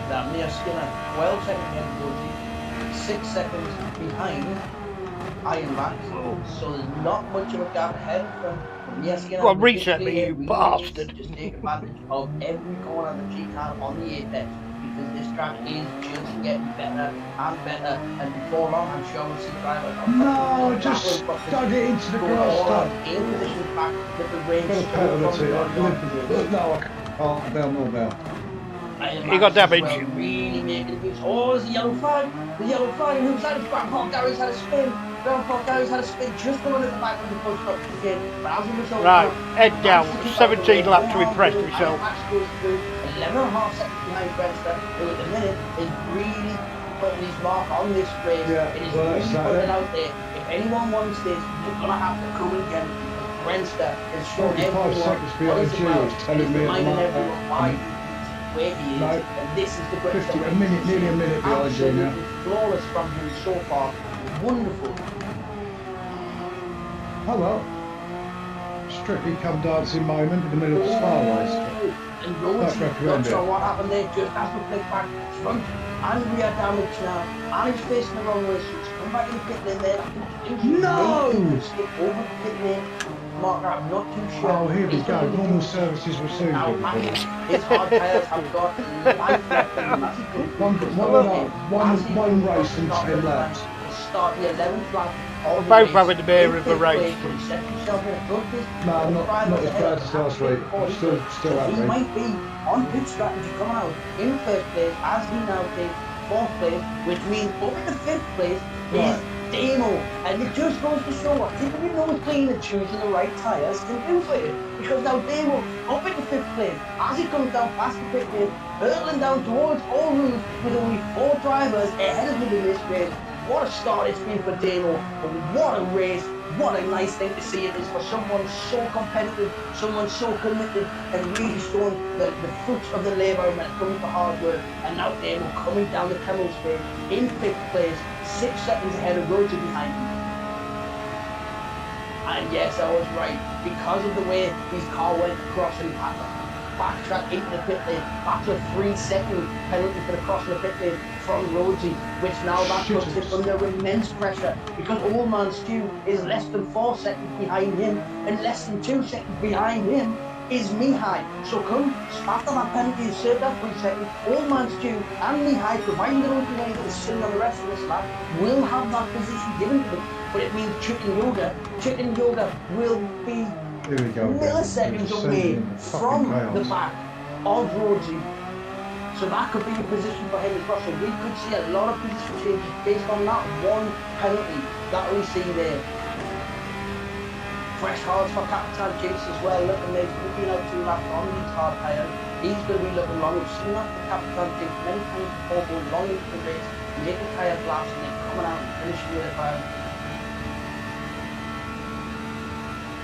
that Mia Skinner, 12 seconds ahead of Rosie, 6 seconds behind Iron Max. So there's not much of a gap ahead from Mia Skinner. Well, reset me, you bastard. Just take advantage of every corner that she can on the apex, because this track is just getting better and better, and before long I'm sure we'll see drivers. No, just dug it into the grass stuff. In position back with the range. Look, no, I can't. More bell. He got damage. Really making use. Oh, there's a yellow flag. The yellow flag. Who's had his Grandpa Gary's had a spin. Grandpa Gary's had a spin just going at the back of the push stop again. But as a result, right, head down. 17 laps to impress myself. 11.5 seconds behind Brewster, who at the minute is really putting his mark on this race. Yeah, it is really putting it out there. If anyone wants this, you're going to have to come and get it. Brewster has shown 45 seconds behind you is telling me at the moment. Where he is, and this is the greatest. Nearly a minute behind you now. Flawless from him so far. Wonderful. Oh well. Strictly come dancing moment in the middle of the star race. And Rosie, not sure what happened there, just as we play back front and rear damage now. And he's facing the wrong way, so he's come back in the pit lane there. No! Skip over the pit lane. Mark, I'm not too sure. Oh, here we go. Normal services resumed. Now, his hard tyres have got life left in one race and 10 laps. Start the 11th lap. We're both having the bear of a race. No, not as bad as last week. I'm still happy. He might be on pit strategy coming out in first place as he now takes 4th place, which means up in the 5th place is Damo, and it just goes to show what typically no clean and choosing the right tyres can do for you. Because now Damo up in the 5th place as he comes down past the pit lane, hurtling down towards all roofs with only 4 drivers ahead of him in this race. What a start it's been for Damo, and what a race. What a nice thing to see it is for someone so competitive, someone so committed, and really showing the fruits of the labour when it comes to hard work. And now Damo coming down the Camel Straight in 5th place, 6 seconds ahead of Roger behind him. And yes, I was right, because of the way his car went across and backtrack into the pit lane, after a 3-second penalty for the crossing the pit lane from Rhodesy, which now that puts him under immense pressure, because Old Man Stu is less than 4 seconds behind him, and less than 2 seconds behind him is Mihai. So come after that penalty is served at 3 seconds, Old Man Stu and Mihai, providing they don't do anything to sitting on the rest of this lap, will have that position given to them. But it means Chicken Yoga will be milliseconds away from the back of Rhodesy. So that could be a position for him as well. So we could see a lot of position changes based on that one penalty that we see there. Fresh hards for Captain Jace as well. Looking there, he's been out 2 laps on these hard tyres. He's going to be looking long. We've seen that for Captain Jace many times before, going long into the race, making tyres last and then coming out and finishing with a fire.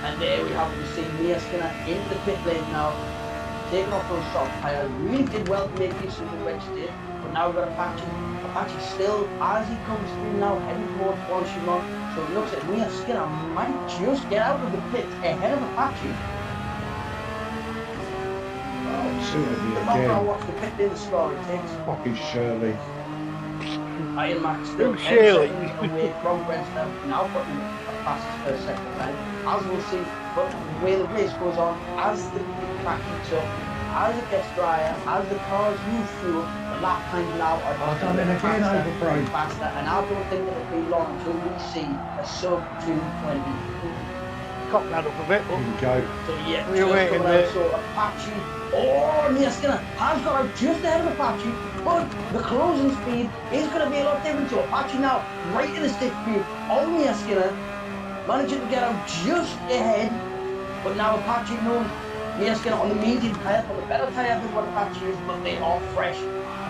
And there we have it. We see Mia Skinner into the pit lane now, taking off those soft tyres. Really did well to make use of the wedge did, but now we've got Apache. Apache still, as he comes through now, heading towards Blanchimont. So it looks like Mia Skinner might just get out of the pit ahead of Apache. Oh, Shirley again. Watch the pit lane score it takes. Fucking Shirley. Iron Max still 10 seconds away from Brewster, now putting past his first second time. As we'll see, but the way the race goes on, as the track heats up, as it gets drier, as the cars move through, the lap times now are faster, and I don't think it'll be long until we see a sub 220. Cock that up a bit. Here we go. So yeah, we're waiting there. So Apache, Mia Skinner has got out just ahead of Apache, but the closing speed is going to be a lot different. So Apache now right in the stick view of Mia Skinner, managing to get out just ahead, but now Apache knows Mia Skinner on the medium tyre, on the better tyre than what Apache is, but they are fresh.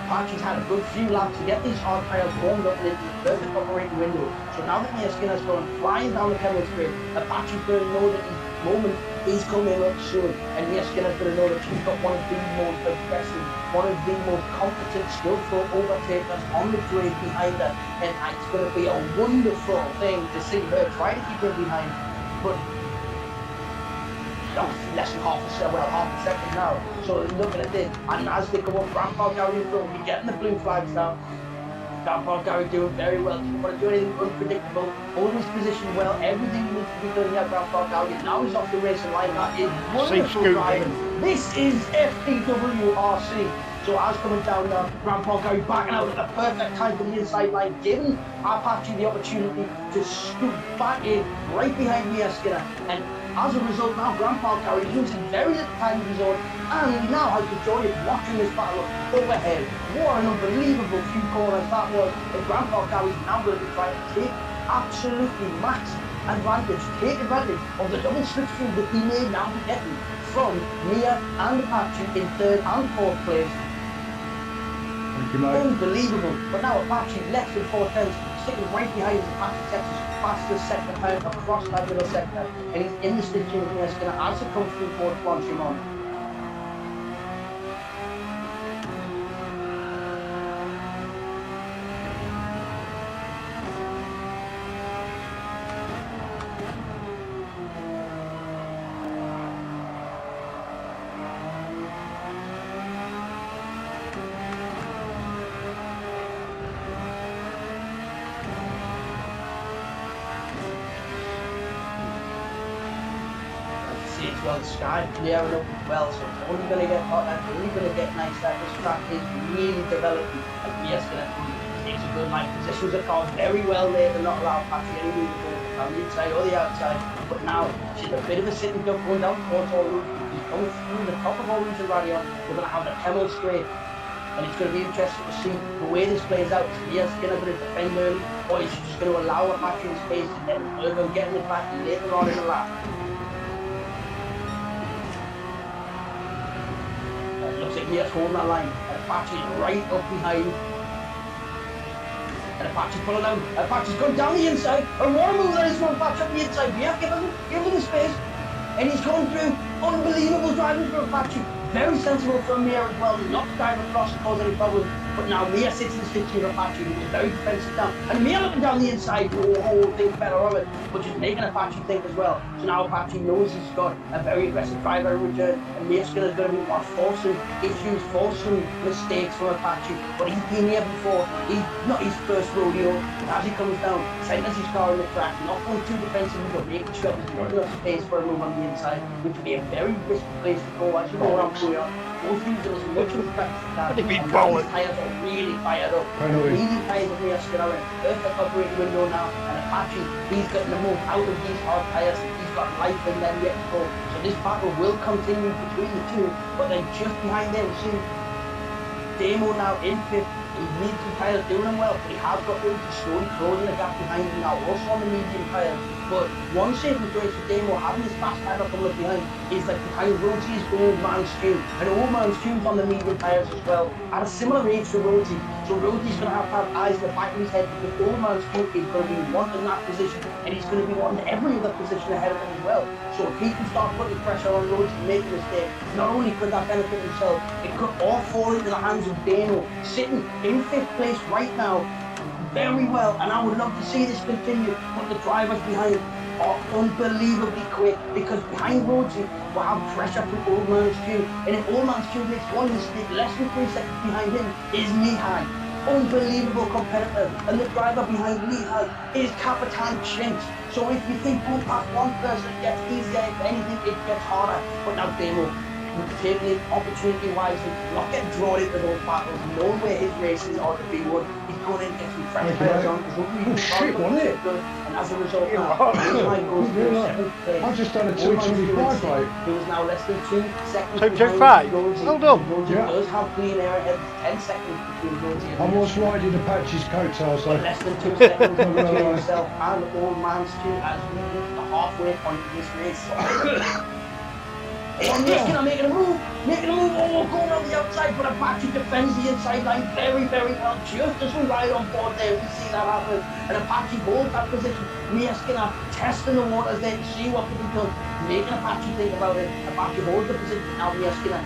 Apache's had a good few laps to get these hard tyres warmed up and into the perfect operating window. So now that Mia Skinner's going flying down the Camel Straight, Apache's going to know that his moment is coming up soon, and Mia Skinner's going to know that she's got one of the most aggressive, one of the most competent, skillful overtakers on the grid behind her, and it's going to be a wonderful thing to see her try to keep her behind, but less than half a second now. So looking at this, and as they come up, Grandpa Gary in front, we're getting the blue flags now. Grandpa Gary doing very well. Doesn't want to do anything unpredictable. Holding his position well. Everything needs to be done here, Grandpa Gary. Now he's off the racing line. That is wonderful driving. This is FTWRC. So as coming down now, Grandpa Gary backing out at the perfect time for the inside line, giving Apache the opportunity to scoot back in right behind Mia Skinner. And as a result now, Grandpa Gary losing very little time of his own, and he now has the joy of watching this battle overhead. What an unbelievable few corners that was. And Grandpa Gary's now going to be trying to take absolutely max advantage, take advantage of the double slipstream that he may now be getting from Mia and Apache in 3rd and 4th place. Unbelievable. But now Apache less than 4 tenths, sitting right behind his Apache Texas fastest sector time across that middle sector, and he's in the stitching with Mia Skinner as it comes through towards FRONTROW. Well, the sky clearing up as well, so it's only going to get hot and only going to get nicer. This track is really developing, and Mia Skinner takes a good line, positions the car very well there to not allow Apache any movement on the inside or the outside. But now she's a bit of a sitting duck going down towards All Rouge. She's coming through the top of All Rouge and Radion. We're going to have the Camel straight, and it's going to be interesting to see the way this plays out. Is Mia Skinner going to defend early, or is she just going to allow Apache in space and then Arden getting it back later on in the lap? Looks like Mia's holding that line, and Apache's right up behind. And Apache's pulling out. Apache's going down the inside. And what a move that is from Apache up the inside. Mia, give him the space. And he's going through. Unbelievable driving for Apache. Very sensible from Mia as well. Not to dive across and cause any problems. But now Mia sits in the stitch with Apache, who is very defensive down. And Mia looking down the inside, think better of it, but just making Apache think as well. So now Apache knows he's got a very aggressive driver in return, and Mia Skinner's going to be forcing issues, forcing mistakes from Apache. But he's been here before. He's not his first rodeo. And as he comes down, centers his car in the track, not going too defensively, but making sure there's not enough space for a move on the inside, which would be a very risky place to go as you go around Korea. Both using as much of the practice as they can. His tyres are really fired up. Really tyres of Mia Skinner in perfect operating window now, and Apache, he's getting the most out of these hard tyres, and he's got life in them yet to go. So this battle will continue between the two, but then just behind them, see Damo now in 5th. He needs some tyres doing him well, but he has got room to slowly closing the gap behind him now, also on the medium tyres. But one saving grace for Damo having his fast tyre coming up behind is that behind Rosie's old man's tune. And old man's tune's on the medium tyres as well, at a similar age to Rosie. So Rosie's going to have eyes in the back of his head, because old man's tune is going to be wanting that position, and he's going to be wanting every other position ahead of him as well. So if he can start putting pressure on Rosie to make a mistake, not only could that benefit himself, it could all fall into the hands of Damo, sitting in 5th place right now, very well, and I would love to see this continue, but the drivers behind are unbelievably quick, because behind Rosie will have pressure from Old Man's Q, and if Old Man's Q makes one mistake, less than 3 seconds behind him is Mihai. Unbelievable competitor, and the driver behind Mihai is Kapitan Chinks. So if you think going past one person it gets easier, if anything it gets harder. But now Damo, taking it opportunity wisely, not getting drawn into those battles, knowing where his races are to be won. He's going in, getting fresh tyres on, shit, wasn't it? And as a result, now, Mihai goes through 7th place. I've just done a 225, right? He was now less than 2 seconds. 225? Well done. Rosie does have clean air ahead, 10 seconds between Rosie and I was riding Apache's coattails, so less than 2 seconds between himself and Old Man's Q as we reach the halfway point of this race. And Mia Skinner making a move, going on the outside, but Apache defends the inside line very, very well. Just as we ride on board there, we see that happen, and Apache holds that position. Mia Skinner testing the waters there to see what can be done, making Apache think about it. Apache holds the position, now Mia Skinner.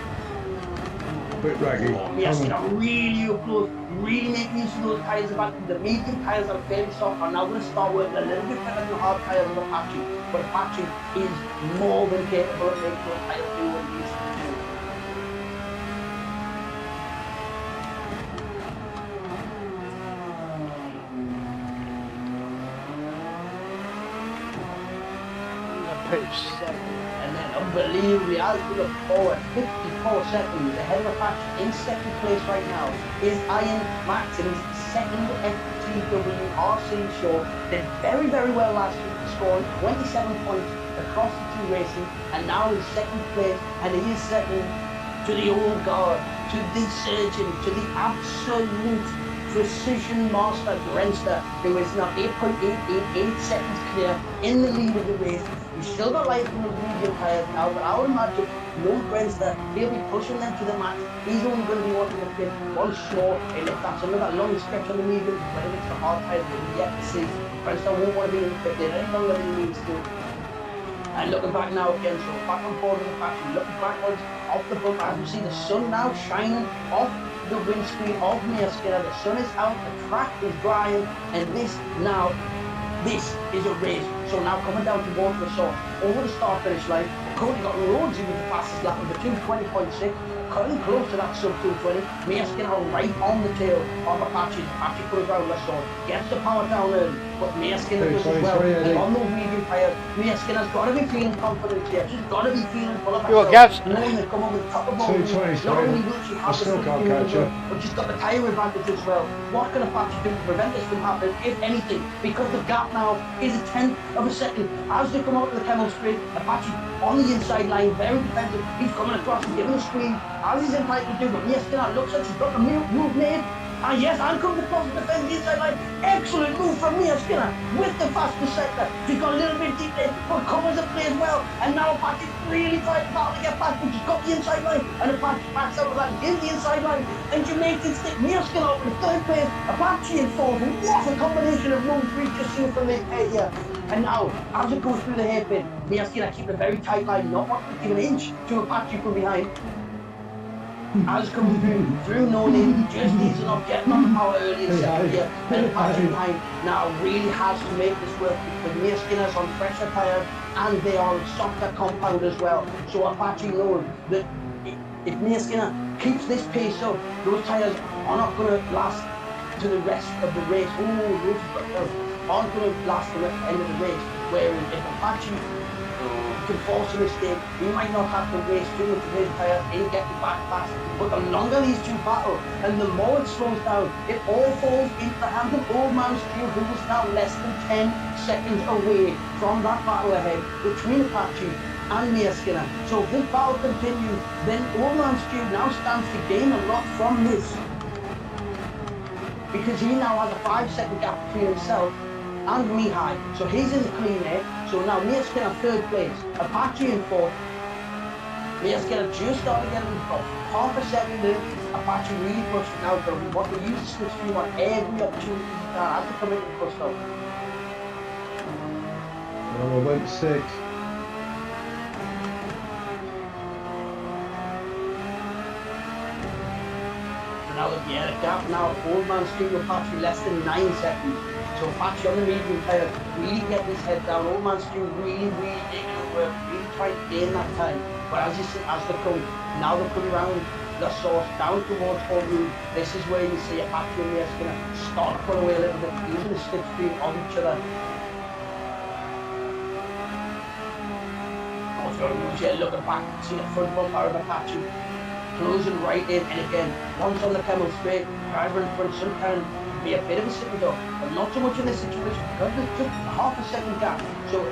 Bit raggy. Mia Skinner really up close, really making use of those tyres. The medium tyres that are fairly soft are now going to start working a little bit better than the hard tyres of Apache. but Apache is more than capable of making those tyres do what he needs to do. And then unbelievably, as we look forward, 54 seconds ahead of Apache in second place right now is Iron Max in his second FTWRC show. Did very, very well last week, scoring 27 points across the two races, and now in second place, and he is second to the old guard, to the surgeon, to the absolute precision master Grenster, who is now 8.888 seconds clear in the lead of the race. He's still got life in the medium tyres now, but I would imagine no Grenster, he'll be pushing them to the max. He's only going to be wanting to fit one short, and if that's another long stretch on the medium, whether it's the hard tyres, we'll yet to see. Grenster won't want to be in the pit there any longer than he needs to. And looking back now again, so back on board with the Apache, looking backwards off the bumper, as we see the sun now shining off the windscreen of Mia Skinner. The sun is out, the track is drying, and this is a race. So now coming down towards the source, over the start finish line, Cody got Rhodes with the fastest lap of the 2:20.6, cutting close to that sub 2:20. Mia Skinner right on the tail of Apache. Apache put it down, let's go. Gets the power down early, but Mia Skinner does as well. And on those medium tyres, Mia Skinner's got to be feeling confident here. She's got to be feeling full of herself. Knowing they come over the top of all the not only will she have the speed, but she's got the tyre advantage as well. What can Apache do to prevent this from happening, if anything? Because the gap now is a 10th of a second. As they come out of the Camel Straight, Apache on the inside line, very defensive. He's coming across and giving a squeeze, as he's entitled to do, but Mia Skinner looks like she's got the move made. And yes, and comes across and defends the inside line. Excellent move from Mia Skinner with the fastest sector. She's got a little bit deep there, but covers the play as well. And now Apache really trying to battle to get back, but she's got the inside line. And Apache backs out of that, gives the inside line. And Jamaican stick Mia Skinner up in third place. Apache in fourth. What a combination of moves we've just seen from this pair here. And now, as it goes through the hairpin, Mia Skinner keeping a very tight line, not wanting to give an inch to Apache from behind. As comes through no name, just easing up, getting on the power early in second gear, and Apache behind now really has to make this work because Mia Skinner's on fresher tyres and they are on softer compound as well. So Apache knows that if Mia Skinner keeps this pace up, those tyres are not going to last to the rest of the race. Aren't going to last to the end of the race. Whereas if Apache can force a mistake, he might not have to waste too much of his tyres in getting back fast. But the longer these two battle, and the more it slows down, it all falls into the hands of Old Man Stew, who is now less than 10 seconds away from that battle ahead between Apache and Mia Skinner. So if this battle continues, then Old Man Stew now stands to gain a lot from this, because he now has a 5-second gap between himself and Mihai. So he's in the clean there. So now Mia Skinner third place, Apache in fourth. Mia Skinner just started getting about half a second in. Apache really pushed it now, but we want to use the switch stream on every opportunity as they come into the push stop. Well, I went 6. Now the gap now, Old Man Stew Apache less than 9 seconds. So Apache on the medium tyre, really getting his head down. Old Man Stew really making it work, really trying to gain that time. But as they come, now they're coming around the source, down towards home room. This is where you see Apache and Mia Skinner start to pull away a little bit, using the slipstream of each other. Looking back, see the front bumper of Apache closing right in, and again, once on the Camel Straight, driver in front sometimes be a bit of a sitting dog, but not so much in this situation because there's just half a second gap. So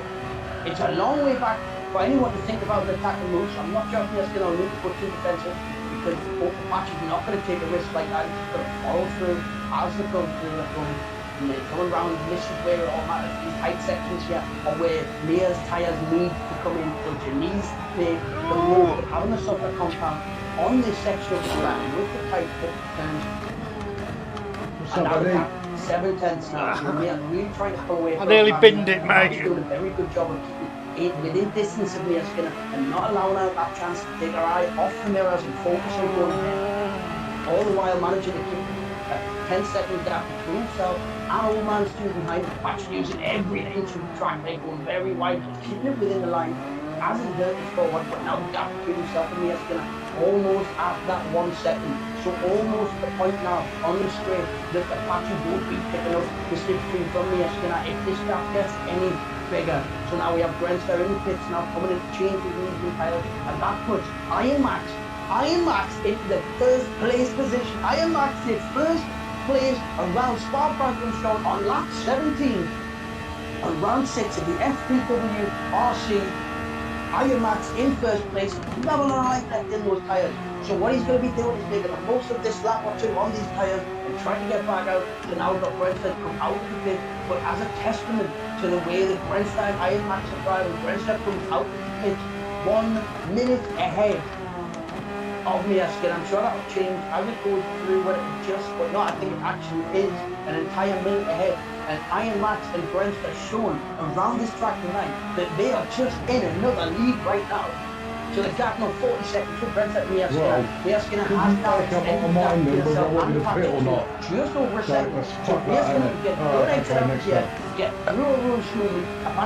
it's a long way back for anyone to think about an attacking move. So I'm not sure if Mia Skinner will need to put too defensive, because Apache's not going to take a risk like that. He's just going to follow through as they come through the front. And then coming around, this is where it all matters. These tight sections here are where Mia's tyres need to come in, but she needs to play the move of having a softer compound on this section of the track with the tight turns. And now the gap, 7 tenths now. So Mia really trying to pull away. I nearly binned it, mate. She's doing a very good job of keeping it within distance of Mia Skinner and not allowing her that chance to take her eye off the mirrors and focus on going ahead. All the while managing to keep a 10-second gap between himself and old man Stu behind him. Patch using every inch of the track, they're going very wide, keeping it within the line as he hurtles forward, but now the gap between himself and Mia Skinner almost at that 1 second. So almost at the point now on the straight that the Apache won't be picking up the slipstream from Mia Skinner if this gap gets any bigger. So now we have Grensler in the pits now coming in to change the medium tyres, and that puts Iron Max into the first place position. Iron Max takes first place around Spa-Francorchamps on lap 17 and round 6 of the FTWRC. Iron Max in first place, not a lot of life left in those tyres. So what he's going to be doing is making the most of this lap or two on these tyres and trying to get back out. So now we've got Grensler come out of the pit, but as a testament to the way that Grensler and Iron Max are driving, Grensler comes out of the pit 1 minute ahead of Mia Skinner. I'm sure that'll change as it goes through when it adjusts, but no, I think it actually is an entire minute ahead. And Iron Max and Grensler showing around this track tonight that they are just in another league right now. So the gap now 40 seconds for Grensler and Mia Skinner. Mia Skinner has now extended that to herself and Patch just over a second. So Mia Skinner can get good exit out here, get real smoothly.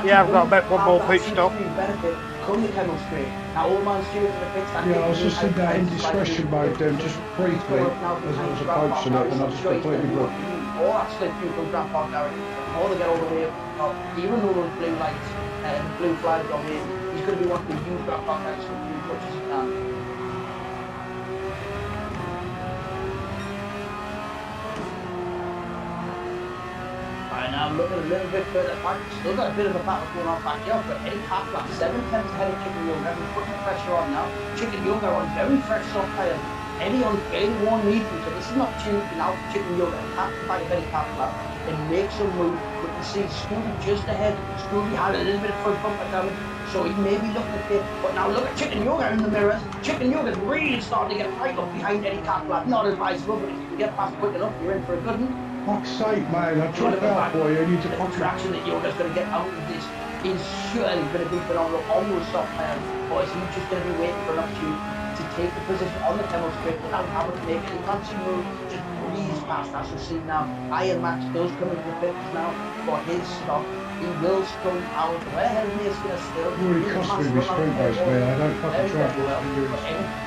Yeah, I've got about one more pit stop. Benefit come the Kennel Straight. Now old man Stewart in the pit stand. Yeah, I was just in that indiscretion mode then, just briefly, as I was approaching it, and I just completely broke. All that slip through from Grand Park Garage, all they get all the way up top, even though those blue lights and blue flags are here, he's going to be wanting to use Grand Park Garage as much as he can. Right now, looking a little bit further back, still got a bit of a battle going on back here, but Eddie Catflap, 7 tenths ahead of Chicken Yoga, he's putting the pressure on now. Chicken Yoga on very fresh soft tyres. Eddie on fairly worn medium, so this is an opportunity now for Chicken Yoga to tap the back of Eddie Catflap and make some move. We can see Scooby just ahead. Scooby had a little bit of front bumper damage, so he may be looking at it. But now look at Chicken Yoga in the mirrors. Chicken Yoga's really starting to get right up behind Eddie Catflap. Not advisable, but if you can get past quick enough, you're in for a good one. Fuck's sake, man, I dropped out for you. I need to the traction that Yoga's going to get out of this is surely going to be phenomenal on those soft tyres. Or is he just going to be waiting for an opportunity to take the position on the Kennel Straight without having to make any fancy move, just breeze past, as we see now. Iron Max does come into the pits now for his stop. He will sprung out. Where ahead of me is going to still. Really cost me with sprint race, man. I don't fucking try to do this.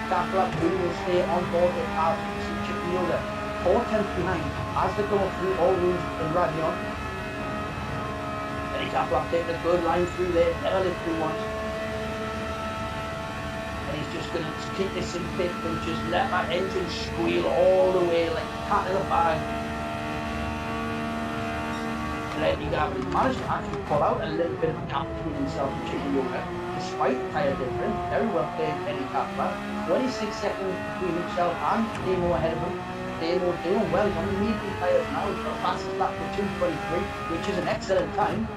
Catflap will stay on board with cars. You can see Chicken Yoga 4 tenths behind as they go through all rooms and Radion. Eddie Catflap taking a good line through there, never lived through once. He's just going to keep this in fifth and just let that engine squeal all the way like a cat in a bag. And Eddie Gavin managed to actually pull out a little bit of a gap between himself and Chicken Yoga, despite the tyre difference. Very well played, Eddie Catflap. 26 seconds between himself and Damo ahead of him. Damo doing well, he's on the medium tyres now. He's got the fastest lap for 2:23, which is an excellent time.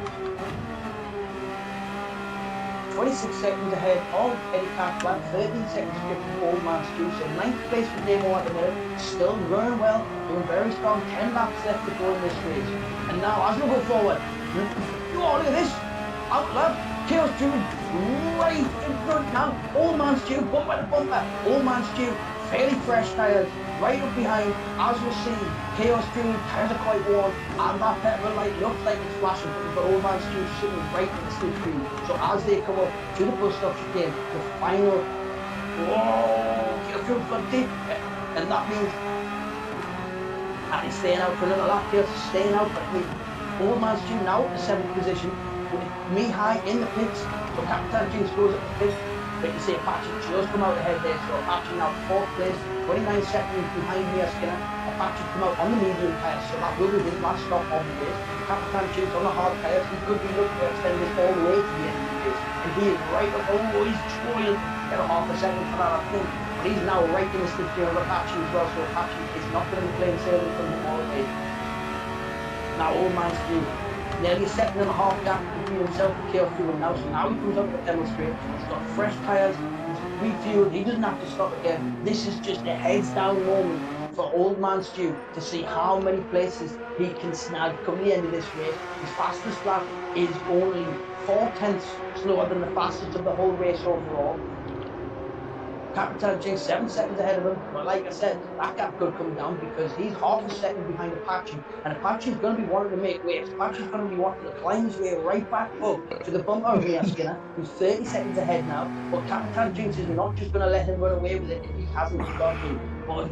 26 seconds ahead of Eddie Catflap, 13 seconds ahead from Old Man Stu, so 9th place for Damo at the minute, still running well, doing very strong, 10 laps left to go in this race. And now as we go forward, look at this, out lap, Chaos Stu right in front now, Old Man Stu, bumper to bumper, Old Man Stu, fairly fresh tyres, right up behind, as we'll see, Chaos Stu, tyres are quite worn, and that petrol light looks like it's flashing, but Old Man Stu sitting right in the slipstream. So as they come up to the bus stop chicane, the final, Chaos Stu front deep, and that means, and he's staying out for another lap, Chaos is staying out, but Old Man Stu now at the 7th position, with me high in the pits, so Captain James goes up the pit. But you see Apache just come out ahead there, so Apache now 4th place, 29 seconds behind Mia Skinner. Apache come out on the medium tyres, so that will be his last stop of the race. Captain James on the hard tyres, he could be looking to extend this all the way to the end of the race. And he is right up, he's trying to get a half a second for that, I think. But he's now right in the slipstream of Apache as well, so Apache is not going to be playing sailing from him all the way. Now Old Man Stu, nearly a second and a half gap between himself and Chaos Stu now, so now he comes up the Kennel Straight. He's got fresh tyres, he's refueled, he doesn't have to stop again. This is just a heads down moment for Old Man Stu to see how many places he can snag come the end of this race. His fastest lap is only 4 tenths slower than the fastest of the whole race overall. Captain Jinx 7 seconds ahead of him, but like I said, that gap could come down because he's half a second behind Apache, and Apache's going to be wanting to make waves. Apache's going to be wanting to climb his way right back up to the bumper of Mia Skinner, who's 30 seconds ahead now, but Captain Jinx is not just going to let him run away with it if he hasn't got to. But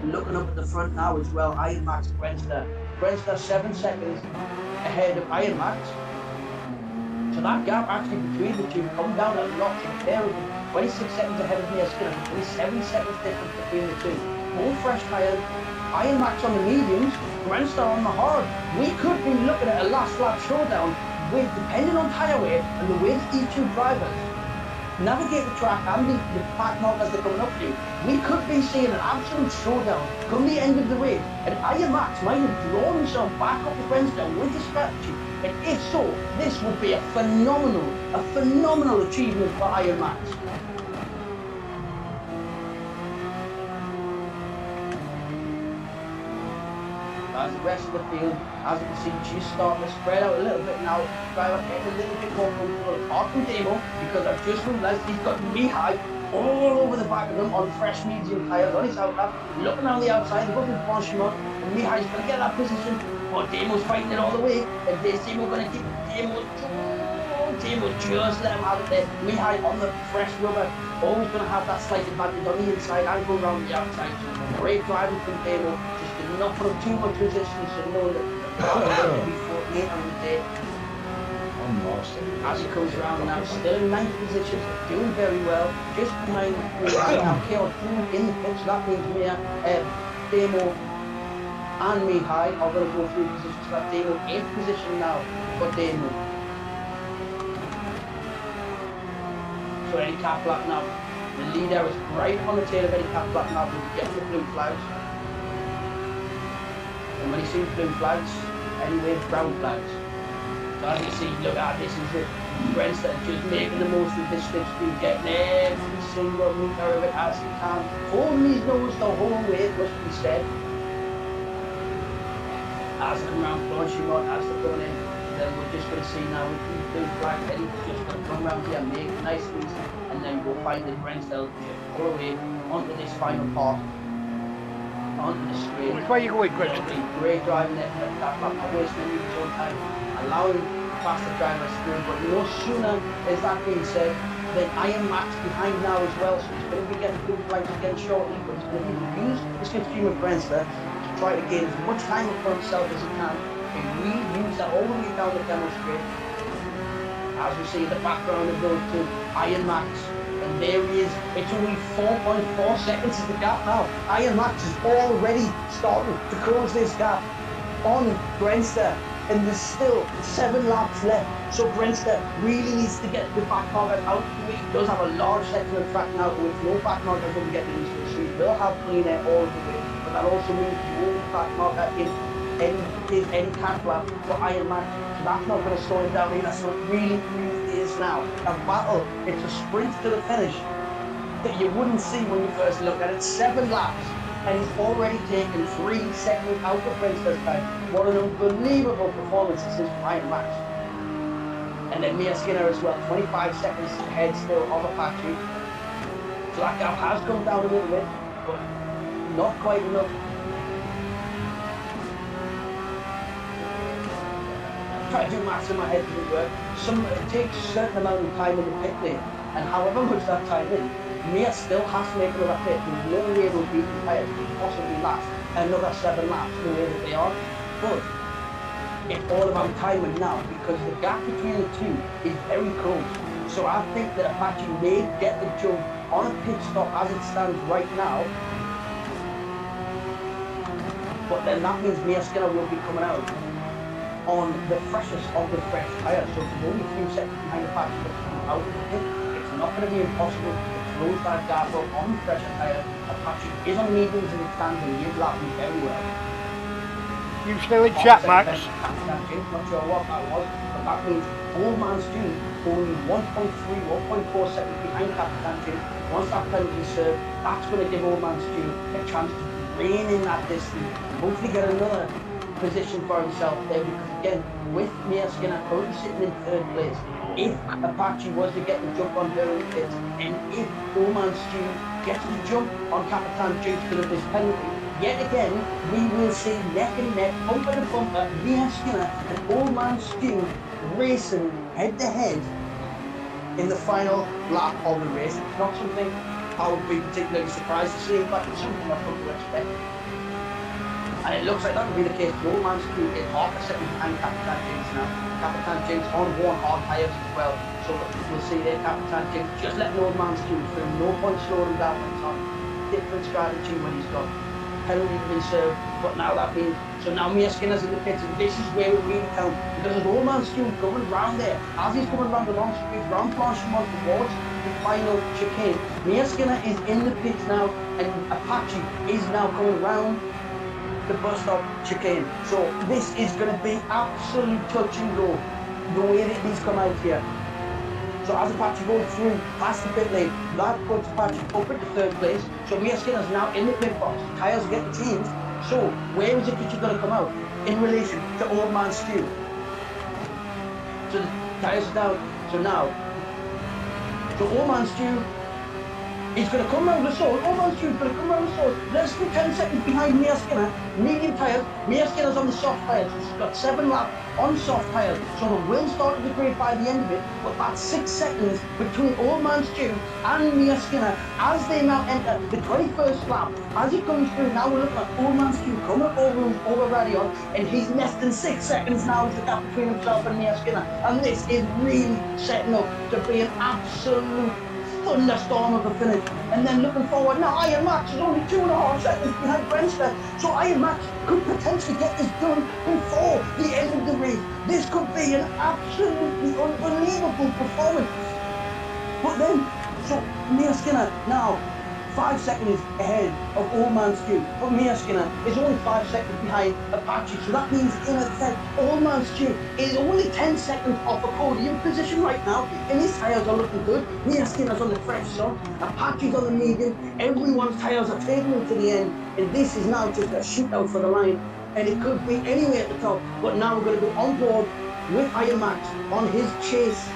looking up at the front now as well, Iron Max Grenster 7 seconds ahead of Iron Max. So that gap actually between the two come down a lot. There is 26 seconds ahead of Mia Skinner, 27 seconds difference between the two. All fresh tyres, Iron Max on the mediums, Grenster on the hard. We could be looking at a last lap showdown with, depending on tyre weight and the way that these two drivers navigate the track and the back markers they're coming up to, we could be seeing an absolute showdown come the end of the race. And Iron Max might have drawn himself back up the Grenster with the strategy. And if so, this would be a phenomenal achievement for Iron Max. As the rest of the field, as you can see, she's starting to spread out a little bit now. Driver getting a little bit more comfortable, apart from Demo, because I've just realised he's got Mihai all over the back of them on fresh medium tyres on his outlap, looking on the outside, looking for Blanchimont, and Mihai's going to get that position. But Damo's fighting it all the way, and Damo going to keep Damo just let him have it there. Mihai on the fresh rubber, always going to have that slight advantage on the inside and go around the outside. So great driving from Damo, just did not put up too much resistance and know that the before later in the day. As he comes around now, still in 9th position, doing very well, just behind now Chaos in the pits. That means Damo and Mihai are going to go through positions. So that Damo 8th position now for Damo. So Eddie Catflap now, the leader is right on the tail of Eddie Catflap now, we'll be getting the blue flags. And when he sees blue flags, Eddie waves brown flags. So as you see, look at this is it. Grenster just making the most of this slipstream, getting every single meter of it as he can. Holding his nose the whole way, it must be said. As they're around Blanchimont, as they're going in, then we're just going to see now with these blue flags, Eddie's just going to come around here, make a nice easy, and then go find the Grenster just pull away onto this final part. Onto the straight. Which way you going, Grenster? Great driving there for that lap, not wasting any of his own time, allowing faster drivers through. But no sooner is that being said than Iron Max behind now as well, so he's going to be getting blue flags again shortly, but he's going to use this consumer Grenster to try to gain as much time for himself as he can. And we use that all the way down the demo straight. As we see in the background of those two, Iron Max. And there he is. It's only 4.4 seconds is the gap now. Iron Max is already starting to close this gap on Grenster. And there's still 7 laps left. So Grenster really needs to get the back marker out of the way. He does have a large section of track now to which no back marker will be getting into it. So he will have clean air all the way. But that also means the only back marker in any Catflap for Iron Max. So that's not going to slow him down either. So it really is now a battle. It's a sprint to the finish that you wouldn't see when you first look at it. 7 laps. And he's already taken 3 seconds out of Grenster's time. What an unbelievable performance this is from Iron Max. And then Mia Skinner as well, 25 seconds ahead still of Apache. So that gap has come down a little bit, but not quite enough. Try to do maths in my head doesn't work. It takes a certain amount of time in the pit lane, and however much that time is, Mia still has to make another pit. There's no way they'll beat the tyres to possibly last another 7 laps the way that they are. But it's all about timing now, because the gap between the two is very close. So I think that Apache may get the jump on a pit stop as it stands right now. But then that means Mia Skinner will be coming out on the freshest of the fresh tyres. So it's only a few seconds behind Apache coming out of the pit. It's not going to be impossible to close that gap up on the fresher tyre. Apache is on mediums and it stands and he is lapping very well. You still in chat, Max? Not sure what that was, but that means Old Man Stu only 1.3, 1.4 seconds behind Captain Jim. Once that penalty is served, that's going to give Old Man Stu a chance to rein in that distance and hopefully get another position for himself there, because again, with Mia Skinner currently sitting in third place, if Apache was to get the jump on her in the pits, and if Old Man Stu gets the jump on Capitan James because of this penalty, yet again, we will see neck and neck, bumper to bumper, Mia Skinner and Old Man Stu racing head to head in the final lap of the race. It's not something I would be particularly surprised to see, but it's something I've come to expect. And it looks like that will be the case. Old Man Stu is half a second behind Capitan James now. Capitan James on worn hard tyres as well. So we'll see there Capitan James just letting Old Man Stu through. No point slowing him down when it's on. Different strategy when he's got penalty been served. But now that means, so now Mia Skinner's in the pits, and this is where we really count. Because as Old Man Stu coming round there, as he's coming round the long straight, round Blanchimont towards the final chicane, Mia Skinner is in the pits now, and Apache is now coming round the bus stop chicane. So this is going to be absolute touch and go, the way that these come out here. So as Apache goes through past the pit lane, that puts Apache up into third place. So Mia Skinner's now in the pit box. Tyres are getting changed. So where is Apache going to come out in relation to Old Man Stu? So the tyres are down. So now, Old Man Stu, he's going to come round the source. Old Man Stu's going to come round the source. Less than 10 seconds behind Mia Skinner. Medium tyres. Mia Skinner's on the soft tyres. She's got 7 laps on soft tyres. So the will start to degrade by the end of it. But that's 6 seconds between Old Man Stu and Mia Skinner as they now enter the 21st lap. As he comes through, now we're looking at Old Man Stu coming over Radion, and he's less than 6 seconds now is the gap between himself and Mia Skinner. And this is really setting up to be an absolute thunderstorm of a finish. And then looking forward now, Iron Max is only 2.5 seconds behind Brenster, so Iron Max could potentially get this done before the end of the race. This could be an absolutely unbelievable performance. But then, so Mia Skinner now 5 seconds ahead of Old Man Stu, but Mia Skinner is only 5 seconds behind Apache, so that means in effect Old Man Stu is only 10 seconds off a podium position right now, and his tyres are looking good. Mia Skinner's on the fresh soft, Apache's on the medium, everyone's tyres are tabling to the end, and this is now just a shootout for the line, and it could be anywhere at the top, but now we're going to go on board with Iron Max on his chase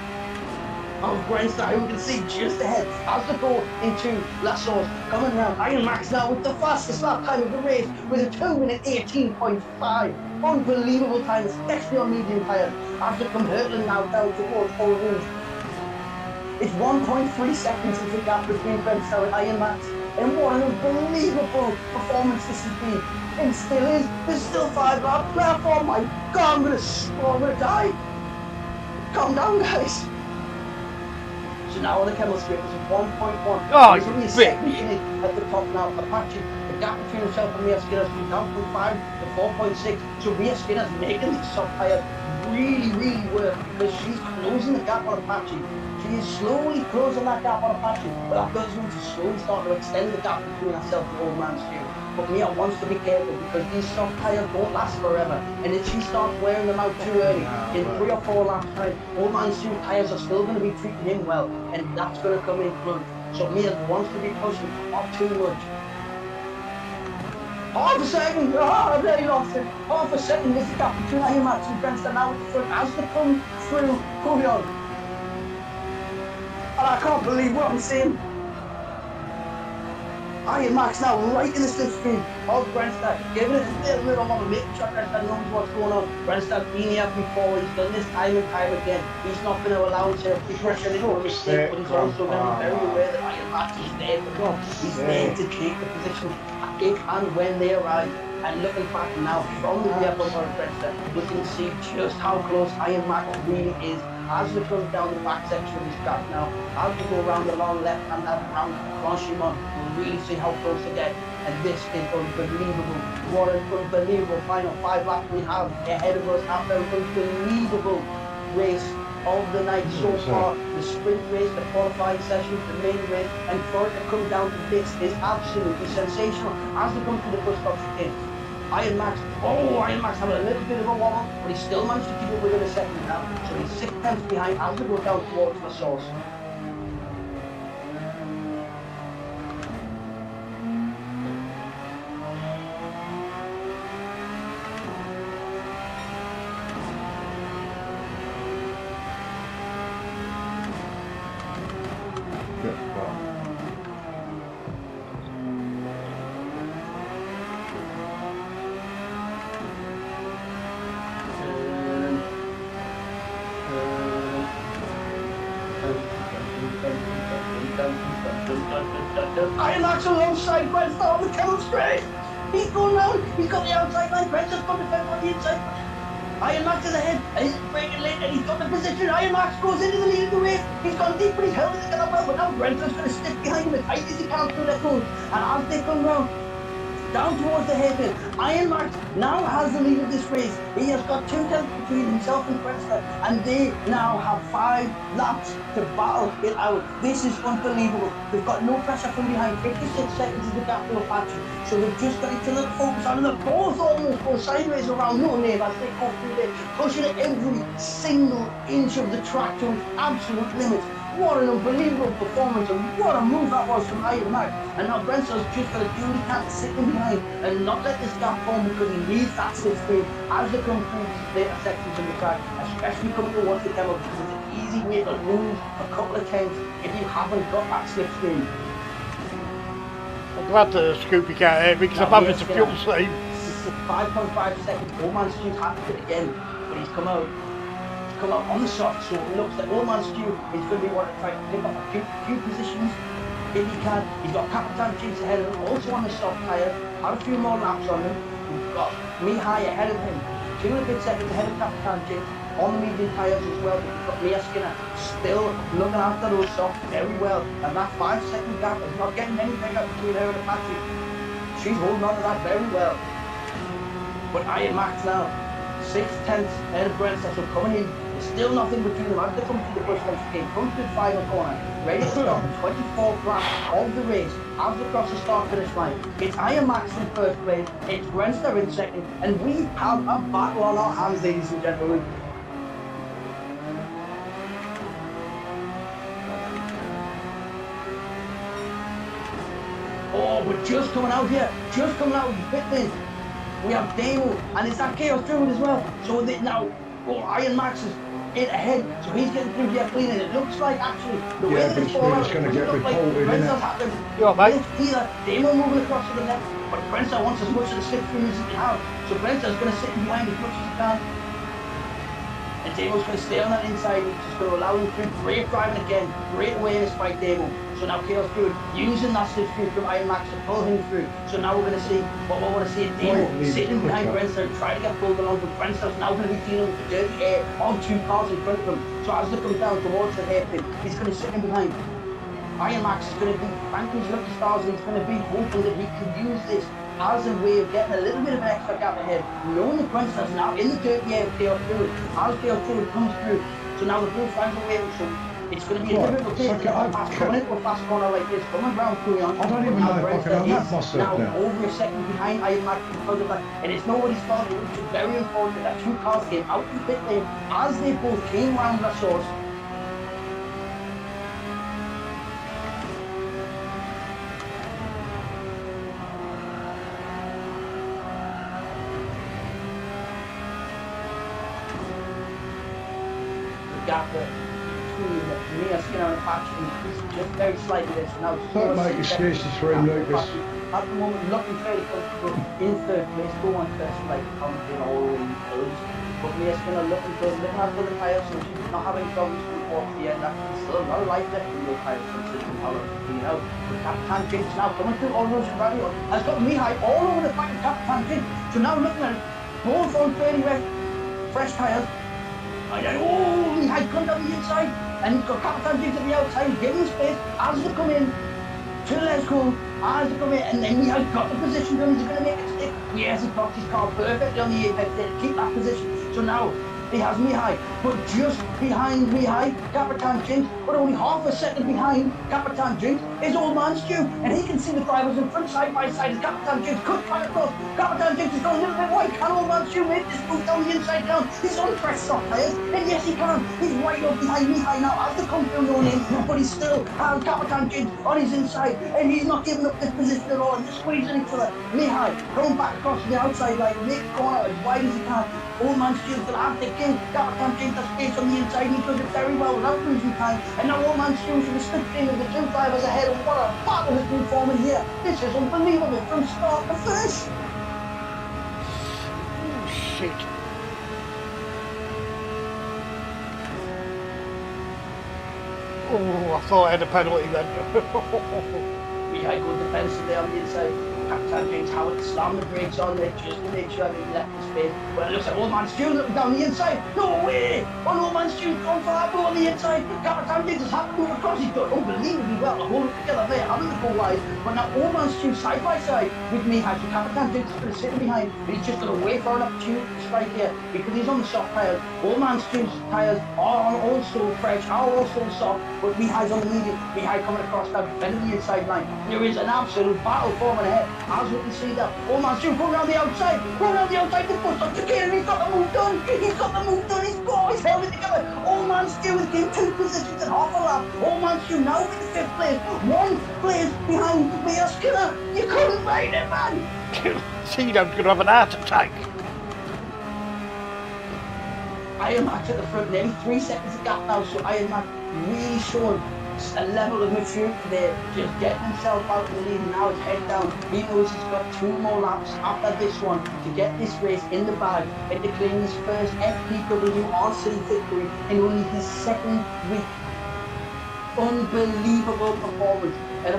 of Grandstand, who we can see just ahead as they go into La Source. Coming round, Iron Max now with the fastest lap time of the race with a 2:18.5. Unbelievable time, especially on medium tyres, as they come hurtling now down towards Four Rooms. It's 1.3 seconds is the gap between Grandstand and Iron Max. And what an unbelievable performance this has been. And still is. There's still 5 laps left. Oh my God, I'm gonna die. Calm down, guys. So now on the Camel Strip is 1.1. Oh, he's only a second at the top now. Apache, the gap between himself and Mia Skinner's from down from 5 to 4.6. So Mia Skinner's making the soft tyre really work, because she's closing the gap on Apache. She is slowly closing that gap on Apache, but that does mean to slowly start to extend the gap between herself and Old Man Stu. But Mia wants to be careful, because these soft tyres don't last forever, and if she starts wearing them out too early, in 3 or 4 laps time, Old Man Stu tyres are still going to be treating him well, and that's going to come in front. So Mia wants to be pushing not too much. Half a second! I really lost it. Half a second is the gap between Iron Max and Grandstand now at the front as they come through Pouillon. And I can't believe what I'm seeing. Iron Max now right in the slipstream of Grandstand, giving it a little bit of a make sure Grandstand knows what's going on. Grandstand been here before, he's done this time and time again. He's not going to allow himself to pressure into a mistake, but he's also going to be very aware that Iron Max is there to go. He's there to take the position if and when they arrive. And looking back now from the rear bumper of Grandstand, we can see just how close Iron Max really is as we come down the back section of this track now. As we go around the long left and around Blanchimont, we'll really see how close they get. And this is unbelievable. What an unbelievable final 5 laps we have ahead of us after an unbelievable race of the night so far. The sprint race, the qualifying session, the main race, and for it to come down to this is absolutely sensational. As we come to the bus stop chicane, Iron Max having a little bit of a wobble, but he still managed to keep it within a second now. So he's 6 tenths behind as we go down towards the source. Iron Max alongside Brentford on the Kennel Straight. He's going round. He's got the outside line. Brentford's got the fence on the inside. Iron Max is ahead, and he's breaking late, and he's got the position. Iron Max goes into the lead of the race. He's gone deep, but he's held it together well. But now Brentford's going to stick behind him as tight as he can through that road. And as they come round, down towards the hairpin, Iron Max now has the lead of this race. He has got 2 tenths between himself and Brentford, and they now have 5 laps to battle it out. This is unbelievable. They've got no pressure from behind. 56 seconds is the gap to Apache, so they've just got to little focus on, and they're both almost go sideways around No Name as they go through there, pushing every single inch of the track to its absolute limits. What an unbelievable performance, and what a move that was from Iron Max. And now Brentford's just got to do what he can to sit in behind and not let this gap form, because he needs that slipstream as they come through later sections of the track, especially coming towards the demo, because it's an easy way to lose a couple of times if you haven't got that slipstream. I'm glad the Scoopy can't hear me, because I'm having to fuel save. 5.5 seconds, Old Man Stew's had it again, but he's come out on the soft, so it looks like Old Man Stew is going to be wanting to try to pick up a few positions if he can. He's got Capitan Jinx ahead of him, also on the soft tyre, had a few more laps on him. We've got Mihai ahead of him, 2 and a bit seconds ahead of Capitan Jinx on the medium tyres as well. We've got Mia Skinner still looking after those softs very well, and that 5-second gap is not getting any bigger between her and Apache. She's holding on to that very well. But Iron Max now, 6 tenths ahead of Brentford, so coming in. Still nothing between them as they come through the bush fence again, come through the final corner, ready to start the 24th lap of the race as they cross the start-finish line. It's Iron Max in first place, it's Brentford in second, and we have a battle on our hands, ladies and gentlemen. Oh, we're just coming out here, just coming out of the pit lane. We have Damo, and it's that Chaos Druid as well. So now, Iron Max is in ahead, so he's getting through here clean, and it looks like actually the way that it's falling out, going to get look like reported, Brentford's happened. Either Damo moving across to the left, but Brentford wants as much of the slipstream as he can have, so Brentford's going to sit in behind as much as he can. And Damo's going to stay on that inside, which is going to allow him through. Great driving again, great awareness by Damo. So now Chaos Druid using that slipstream from Iron Max to pull him through. So now we're going to see what we want to see Damo sitting behind Brentford, trying to get pulled along, but Brentford's now going to be dealing with the dirty air on 2 cars in front of him. So as they come down towards the hairpin, he's going to sit in behind. Iron Max is going to be thanking his lucky stars, and he's going to be hoping that he can use this as a way of getting a little bit of an extra gap ahead, knowing that Brentford's now in the dirty air of Chaos Druid as Chaos Druid comes through. So now the blue flags are waving, so it's going to be a little bit okay. Coming into a fast corner like this, coming round Kuyan. I don't even know if I can unmap myself now. Over a second behind Iron Max because of that, and it's nobody's fault. It was very important that 2 cars came out of the pit lane as they both came round the source. Gap between Mia Skinner and Apache increased just very slightly there, so now don't make excuses for him, Lucas. At the moment, looking fairly comfortable in third place, go on first, like commenting all the way in thirds. But Mia Skinner looking good, looking after the tyres, so she's not having problems towards the end. Actually, still a lot of life left in those tyres, considering how they're clean out. But Captain Jinx now coming through all those radio has got Mihai all over the back of Captain Jinx. So now looking at it, both on fairly fresh tyres. And then, Mihai comes down the inside, and he's got Captain Jinx at the outside, giving space as they come in. To Let's Go, as they come in, and then Mihai's got the position for him. He's going to make it stick. Yes, he blocked his car perfectly on the apex there to keep that position. So now he has Mihai, but just behind Mihai, Capitan Jinx, but only half a second behind Capitan Jinx is Old Man Stew, and he can see the drivers in front side by side as Capitan Jinx could try across. Capitan Jinx is going a little bit wide. Can Old Man Stew make this move down the inside down? He's on fresh soft tyres, and yes he can. He's right up behind Mihai now as they come through No Name, but he still has Capitan Jinx on his inside, and he's not giving up this position at all, and just squeezing each other. Mihai going back across the outside line, make the corner as wide as he can. Old Man Stew's going to have to give Capitan Jinx the space on the inside, and he does it very well without losing time. And now Old Man Stew's in the slipstream of the 2 drivers ahead, and what a battle has been forming here. This is unbelievable from start to finish. Oh, shit. Oh, I thought I had a penalty then. Mihai go defensively on the inside. Captain James Howard slammed the brakes on there just to make sure that he left his space. Well, it looks like Old Man Stu looking down the inside. No way! Old Man Stu's gone for that move on the inside. Captain James has had to move across. He's done unbelievably well to hold it together there. Having to go wide. But now Old Man Stu side by side with Mihai. So Captain James is going to sit behind. And he's just going to wait for an opportunity to strike here because he's on the soft tyres. Old Man Stu's tyres are also fresh, are also soft. But Mihai's on the medium. Mihai coming across now, defending the inside line. There is an absolute battle forming ahead. As we can see that, Old Man Stu going around the outside, the bus up to Kieran, he's got the move done, he's got his helmet together. Old Man Stu has gained 2 positions in half a lap. Old Man Stu now with the 5th place, 1 place behind Mia Skinner. You couldn't ride it, man. Cedar's going to have an heart attack. Iron Max at the front, nearly 3 seconds of gap now, so Iron Max really showing a level of maturity there, just getting himself out of the lead and now his head down. He knows he's got 2 more laps after this one to get this race in the bag and to claim his first FTWRC victory in only his 2nd week. Unbelievable performance. And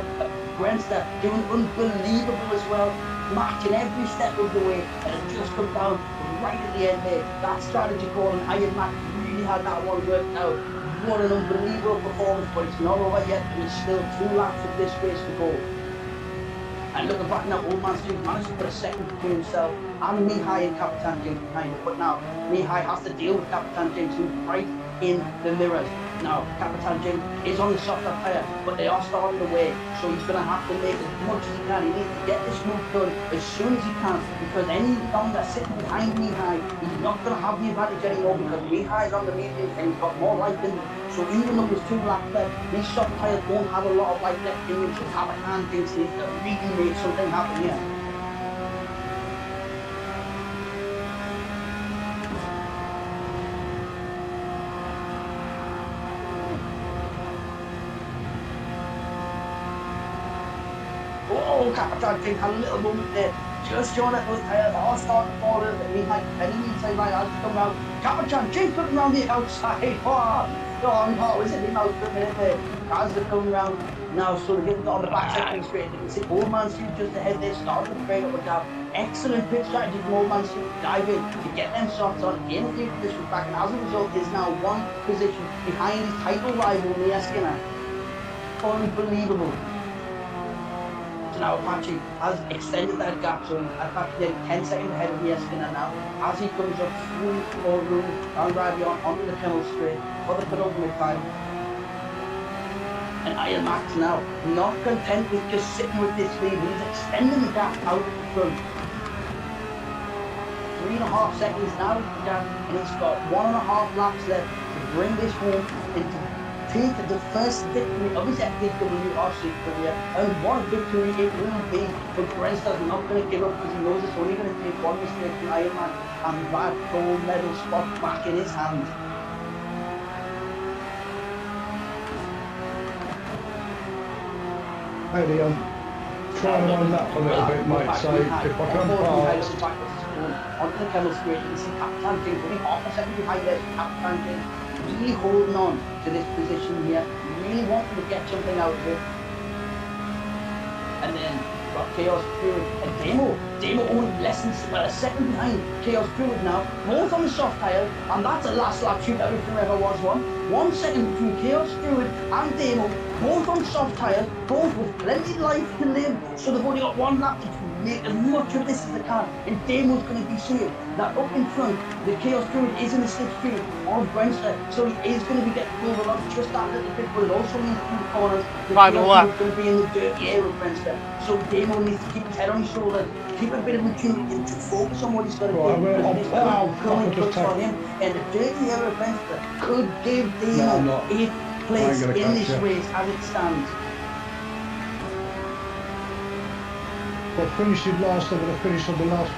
Grenster doing unbelievable as well, matching every step of the way, and it just come down right at the end there. That strategy call and Iron Max really had that one worked out. What an unbelievable performance, but it's not over yet. There's still 2 laps of this race to go. And looking back now, Old Man Stu managed to put a second between himself and Mihai and Captain James behind it. But now, Mihai has to deal with Captain James, who's right in the mirrors. Now, Captain James is on the softer tyre, but they are starting the way, so he's going to have to make as much as he can. He needs to get this move done as soon as he can, because any longer sitting behind Mihai, he's not going to have the advantage anymore, because Mihai is on the medium and he's got more life in him. So even though there's 2 laps left, these soft tyres won't have a lot of life left in them, so Captain James needs to really make something happen here. Captain James had a little moment there, just showing that those tyres are starting to fall a little bit. Mihai defending the inside line as he come round. Captain James looking round the outside. Oh, was it him out for a minute there as they come round now, so they're getting on the back second straight. You can see Old Man Stu just ahead there, starting to break up a gap. Excellent pit strategy from Old Man Stu to dive in to get them softs on, gain a few positions back, and as a result is now 1 position behind his title rival Mia Skinner. Unbelievable. So now Apache has extended that gap, so Apache getting 10 seconds ahead of Mia Skinner now as he comes up through more room and Ravi onto the Kennel straight for the penultimate time. And Iron Max now not content with just sitting with this lead, he's extending the gap out at the front. 3.5 seconds now with the gap, and he's got 1.5 laps left to bring this home and to take the first victory of his FTWRC career. And what a victory it will be. But Grenster's not going to give up because he knows it's only going to take 1 mistake from Iron Man and that gold medal spot back in his hand. Eddie, I'm trying to line up a little bit, mate, so if I come past... Onto the Kennel straight, you can see Captain James running half a second behind there. Captain James really holding on to this position here, really wanting to get something out of it. And then got Chaos Druid and Demo only less than a second behind Chaos Druid now, both on the soft tyre, and that's a last lap shootout if there ever was one. 1 second between Chaos Druid and Demo, both on soft tyres, both with plenty of life to live, so they've only got 1 lap to make as much of this as they can, and Damo's going to be safe. That up in front, the Chaos Druid is in the slipstream of Grenster, so he is going to be getting over on just that little bit, but it also means through the corners, the Chaos Druid is going to be in the dirty air of Grenster, so Damo needs to keep his head on his shoulders, keep a bit of maturity and to focus on what he's got to do, because this coming clutch for him, and the dirty air of Grenster could give Damo 8th place in this race as it stands. Well, finishing last, I'm going to finish on the last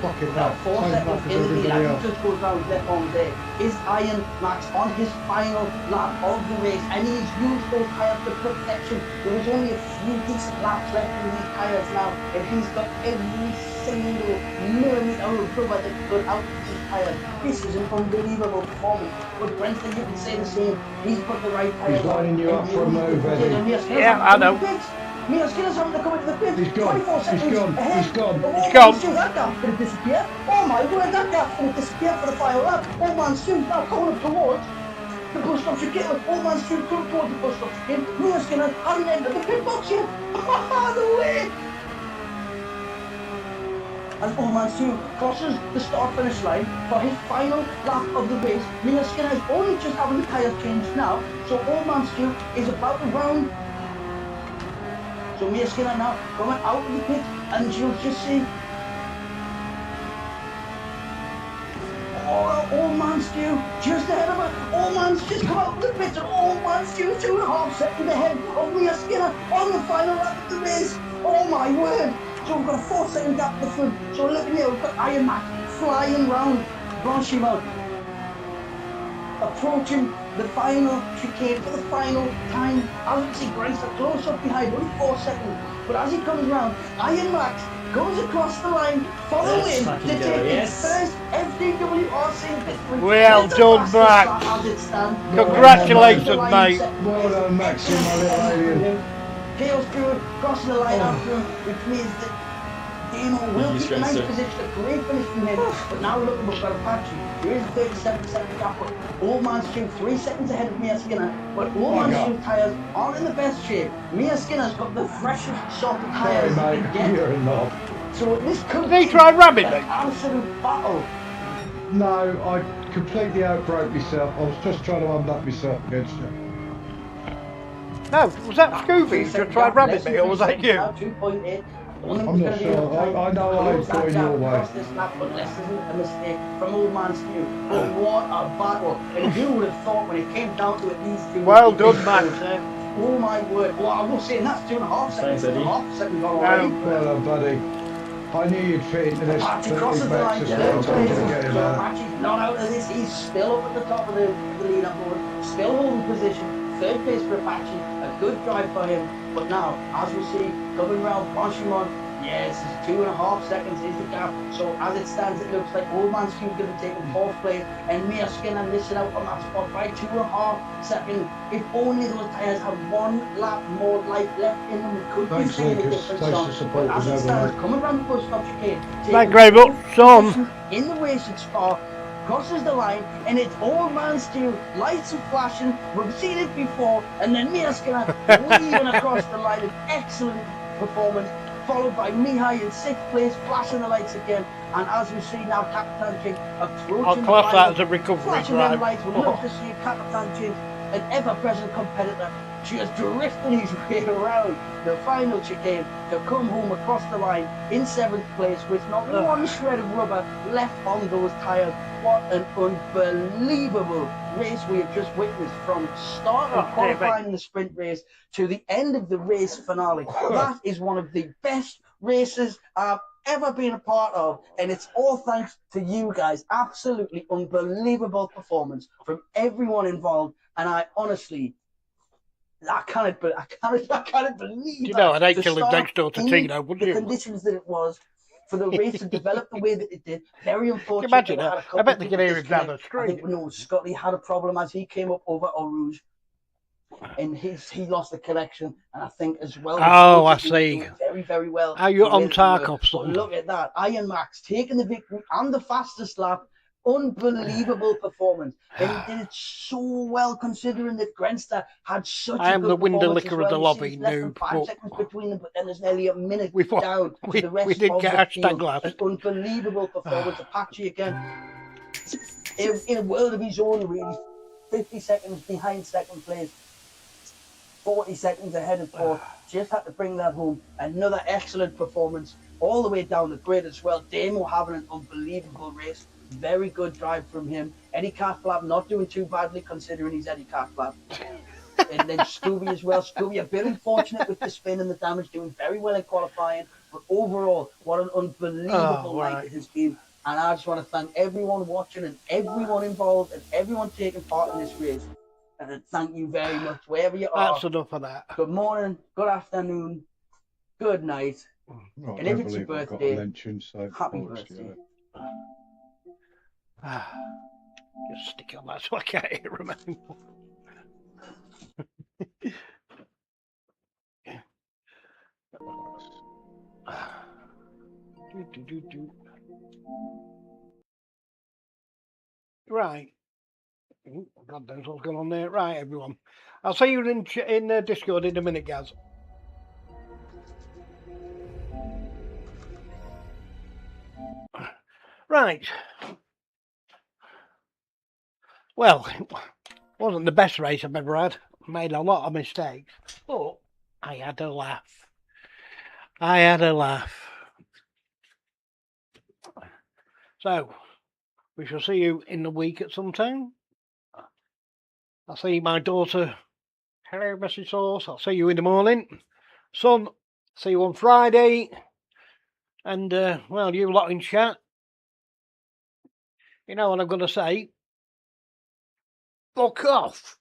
bucket now. 4 seconds in the lead, and he just goes down left on there. Is Iron Max on his final lap of the race, and he's used those tyres to perfection. There was only a few decent laps left in these tyres now, and he's got every single millimetre of rubber that got out of these tyres. This is an unbelievable performance. But Brenton, you can say the same. He's put the right tyres on. He's lining you up for a move, Eddie. Yeah, I know. Mia Skinner's having to come into the pit. He's gone. 24 seconds He's gone. ahead. He's gone. Oh, gone. Stu, that gap's going to disappear. Oh my word, that gap's going to disappear for the final lap. Oh man, Stu's now coming up towards the bus stop chicane. Oh man, Stu's coming towards the bus stop chicane. Mia Skinner hasn't entered the pit box yet. The way! As Oman Stu crosses the start-finish line for his final lap of the race, Mia Skinner is only just having the tyres changed now, so Oman Stu is about to round. So Mia Skinner now coming out of the pit, and you'll just see Old Man Stu just ahead of her. Old Man's just come out of the pit, and Old Man Stu 2.5 seconds ahead of Mia Skinner on the final lap of the race. Oh my word! So we've got a 4-second gap in the front. So look at here, we've got Iron Mac flying round Blanchimont, approaching the final chicane for the final time. As you can see, Grant's close up behind, only 4 seconds. But as he comes round, Iron Max goes across the line for the win to take his first FTWRC victory. Well done, Max. As it stands. Congratulations, mate. Well done, Maxie, my little alien. Chaos Druid crossing the line after him, which means that Damo will keep a nice position, a great finish from him. But now look, we've got Apache. There is a 37-second gap, but Old Man Stu 3 seconds ahead of Mia Skinner. But Old Man Stu's tyres aren't in the best shape. Mia Skinner's got the freshest sort of tyres you can get. You're a knob. So this could be an absolute battle. No, I completely outbroke myself. I was just trying to unlock myself against you. No, was that Scooby who just tried rabbit me, or was that you? 2.8. I'm not sure. I know I was going your way. This lap, unless there's a mistake from Old Man Stu. But what a battle! And who would have thought when it came down to it, these two? Well done, Max. Oh my word! Well, I will say that's 2.5 seconds. 2.5 seconds already. Well done, buddy. I knew you'd fit into this. Apache crosses the line. Apache's not out of this. He's still up at the top of the leaderboard, still holding position. Third place for Apache, a good drive for him. But now, as we see, coming round Blanchimont, yes, 2.5 seconds is the gap. So as it stands, it looks like Old Man Stu's going to be taking 4th place, and Mia Skinner missing out on that spot by 2.5 seconds. If only those tyres had 1 lap more life left in them, we could be seeing a different song. But as it stands, coming round the bus stop chicane, Thank very much, son. In the racing spot, crosses the line, and it's Old Man Stu, lights are flashing, we've seen it before, and then Mia Skinner weaving across the line, an excellent performance, followed by Mihai in 6th place, flashing the lights again, and as we see now, Capitan King approaching I'll class that as a recovery flashing drive. them lights. We'd love to see Capitan King, an ever-present competitor, just drifting his way around the final chicane to come home across the line in 7th place with not one shred of rubber left on those tyres. What an unbelievable race we have just witnessed, from start of qualifying in the sprint race to the end of the race finale. That is one of the best races I've ever been a part of, and it's all thanks to you guys. Absolutely unbelievable performance from everyone involved, and I honestly, I can't believe You know, I'd hate to to live start next door to in Tino, wouldn't the you? conditions that it was, for the race to develop the way that it did. Very unfortunate. Imagine that we had that. a couple I bet of they people can hear him down the disconnect. I street. think we know Scotty had a problem as he came up over Eau Rouge, and he lost the connection, and I think as well. Oh, I he was doing see. very, very well. Are you the way on that they were. Tarkov, But son? look at that. Iron Max taking the victory and the fastest lap. Unbelievable performance, and he did it so well considering that Grenster had such I a am good the window performance as licker well. of the You see lobby, there's less than noob. 5 seconds between them, but then there's nearly a minute down to we the rest did of get the hashtag field. last. An unbelievable performance. Apache again in a world of his own, really. 50 seconds behind 2nd place, 40 seconds ahead of 4th. Just had to bring that home. Another excellent performance all the way down the grid as well. Damo having an unbelievable race. Very good drive from him. Eddie Catflap not doing too badly considering he's Eddie Catflap. And then Scooby as well. Scooby a bit unfortunate with the spin and the damage, doing very well in qualifying. But overall, what an unbelievable night it has been. And I just want to thank everyone watching and everyone involved and everyone taking part in this race. And thank you very much, wherever you are. That's enough of that. Good morning, good afternoon, good night. Oh, and if it's your birthday, happy birthday. Just stick on that so I can't hear him anymore. Right. Ooh, God knows what's going on there. Right, everyone. I'll see you in Discord in a minute, guys. Right. Well, it wasn't the best race I've ever had. Made a lot of mistakes, but I had a laugh. I had a laugh. So, we shall see you in the week at some time. I'll see my daughter. Hello, Mrs. Sauce. I'll see you in the morning. Son, see you on Friday. And, well, you lot in chat. You know what I'm going to say? Fuck off.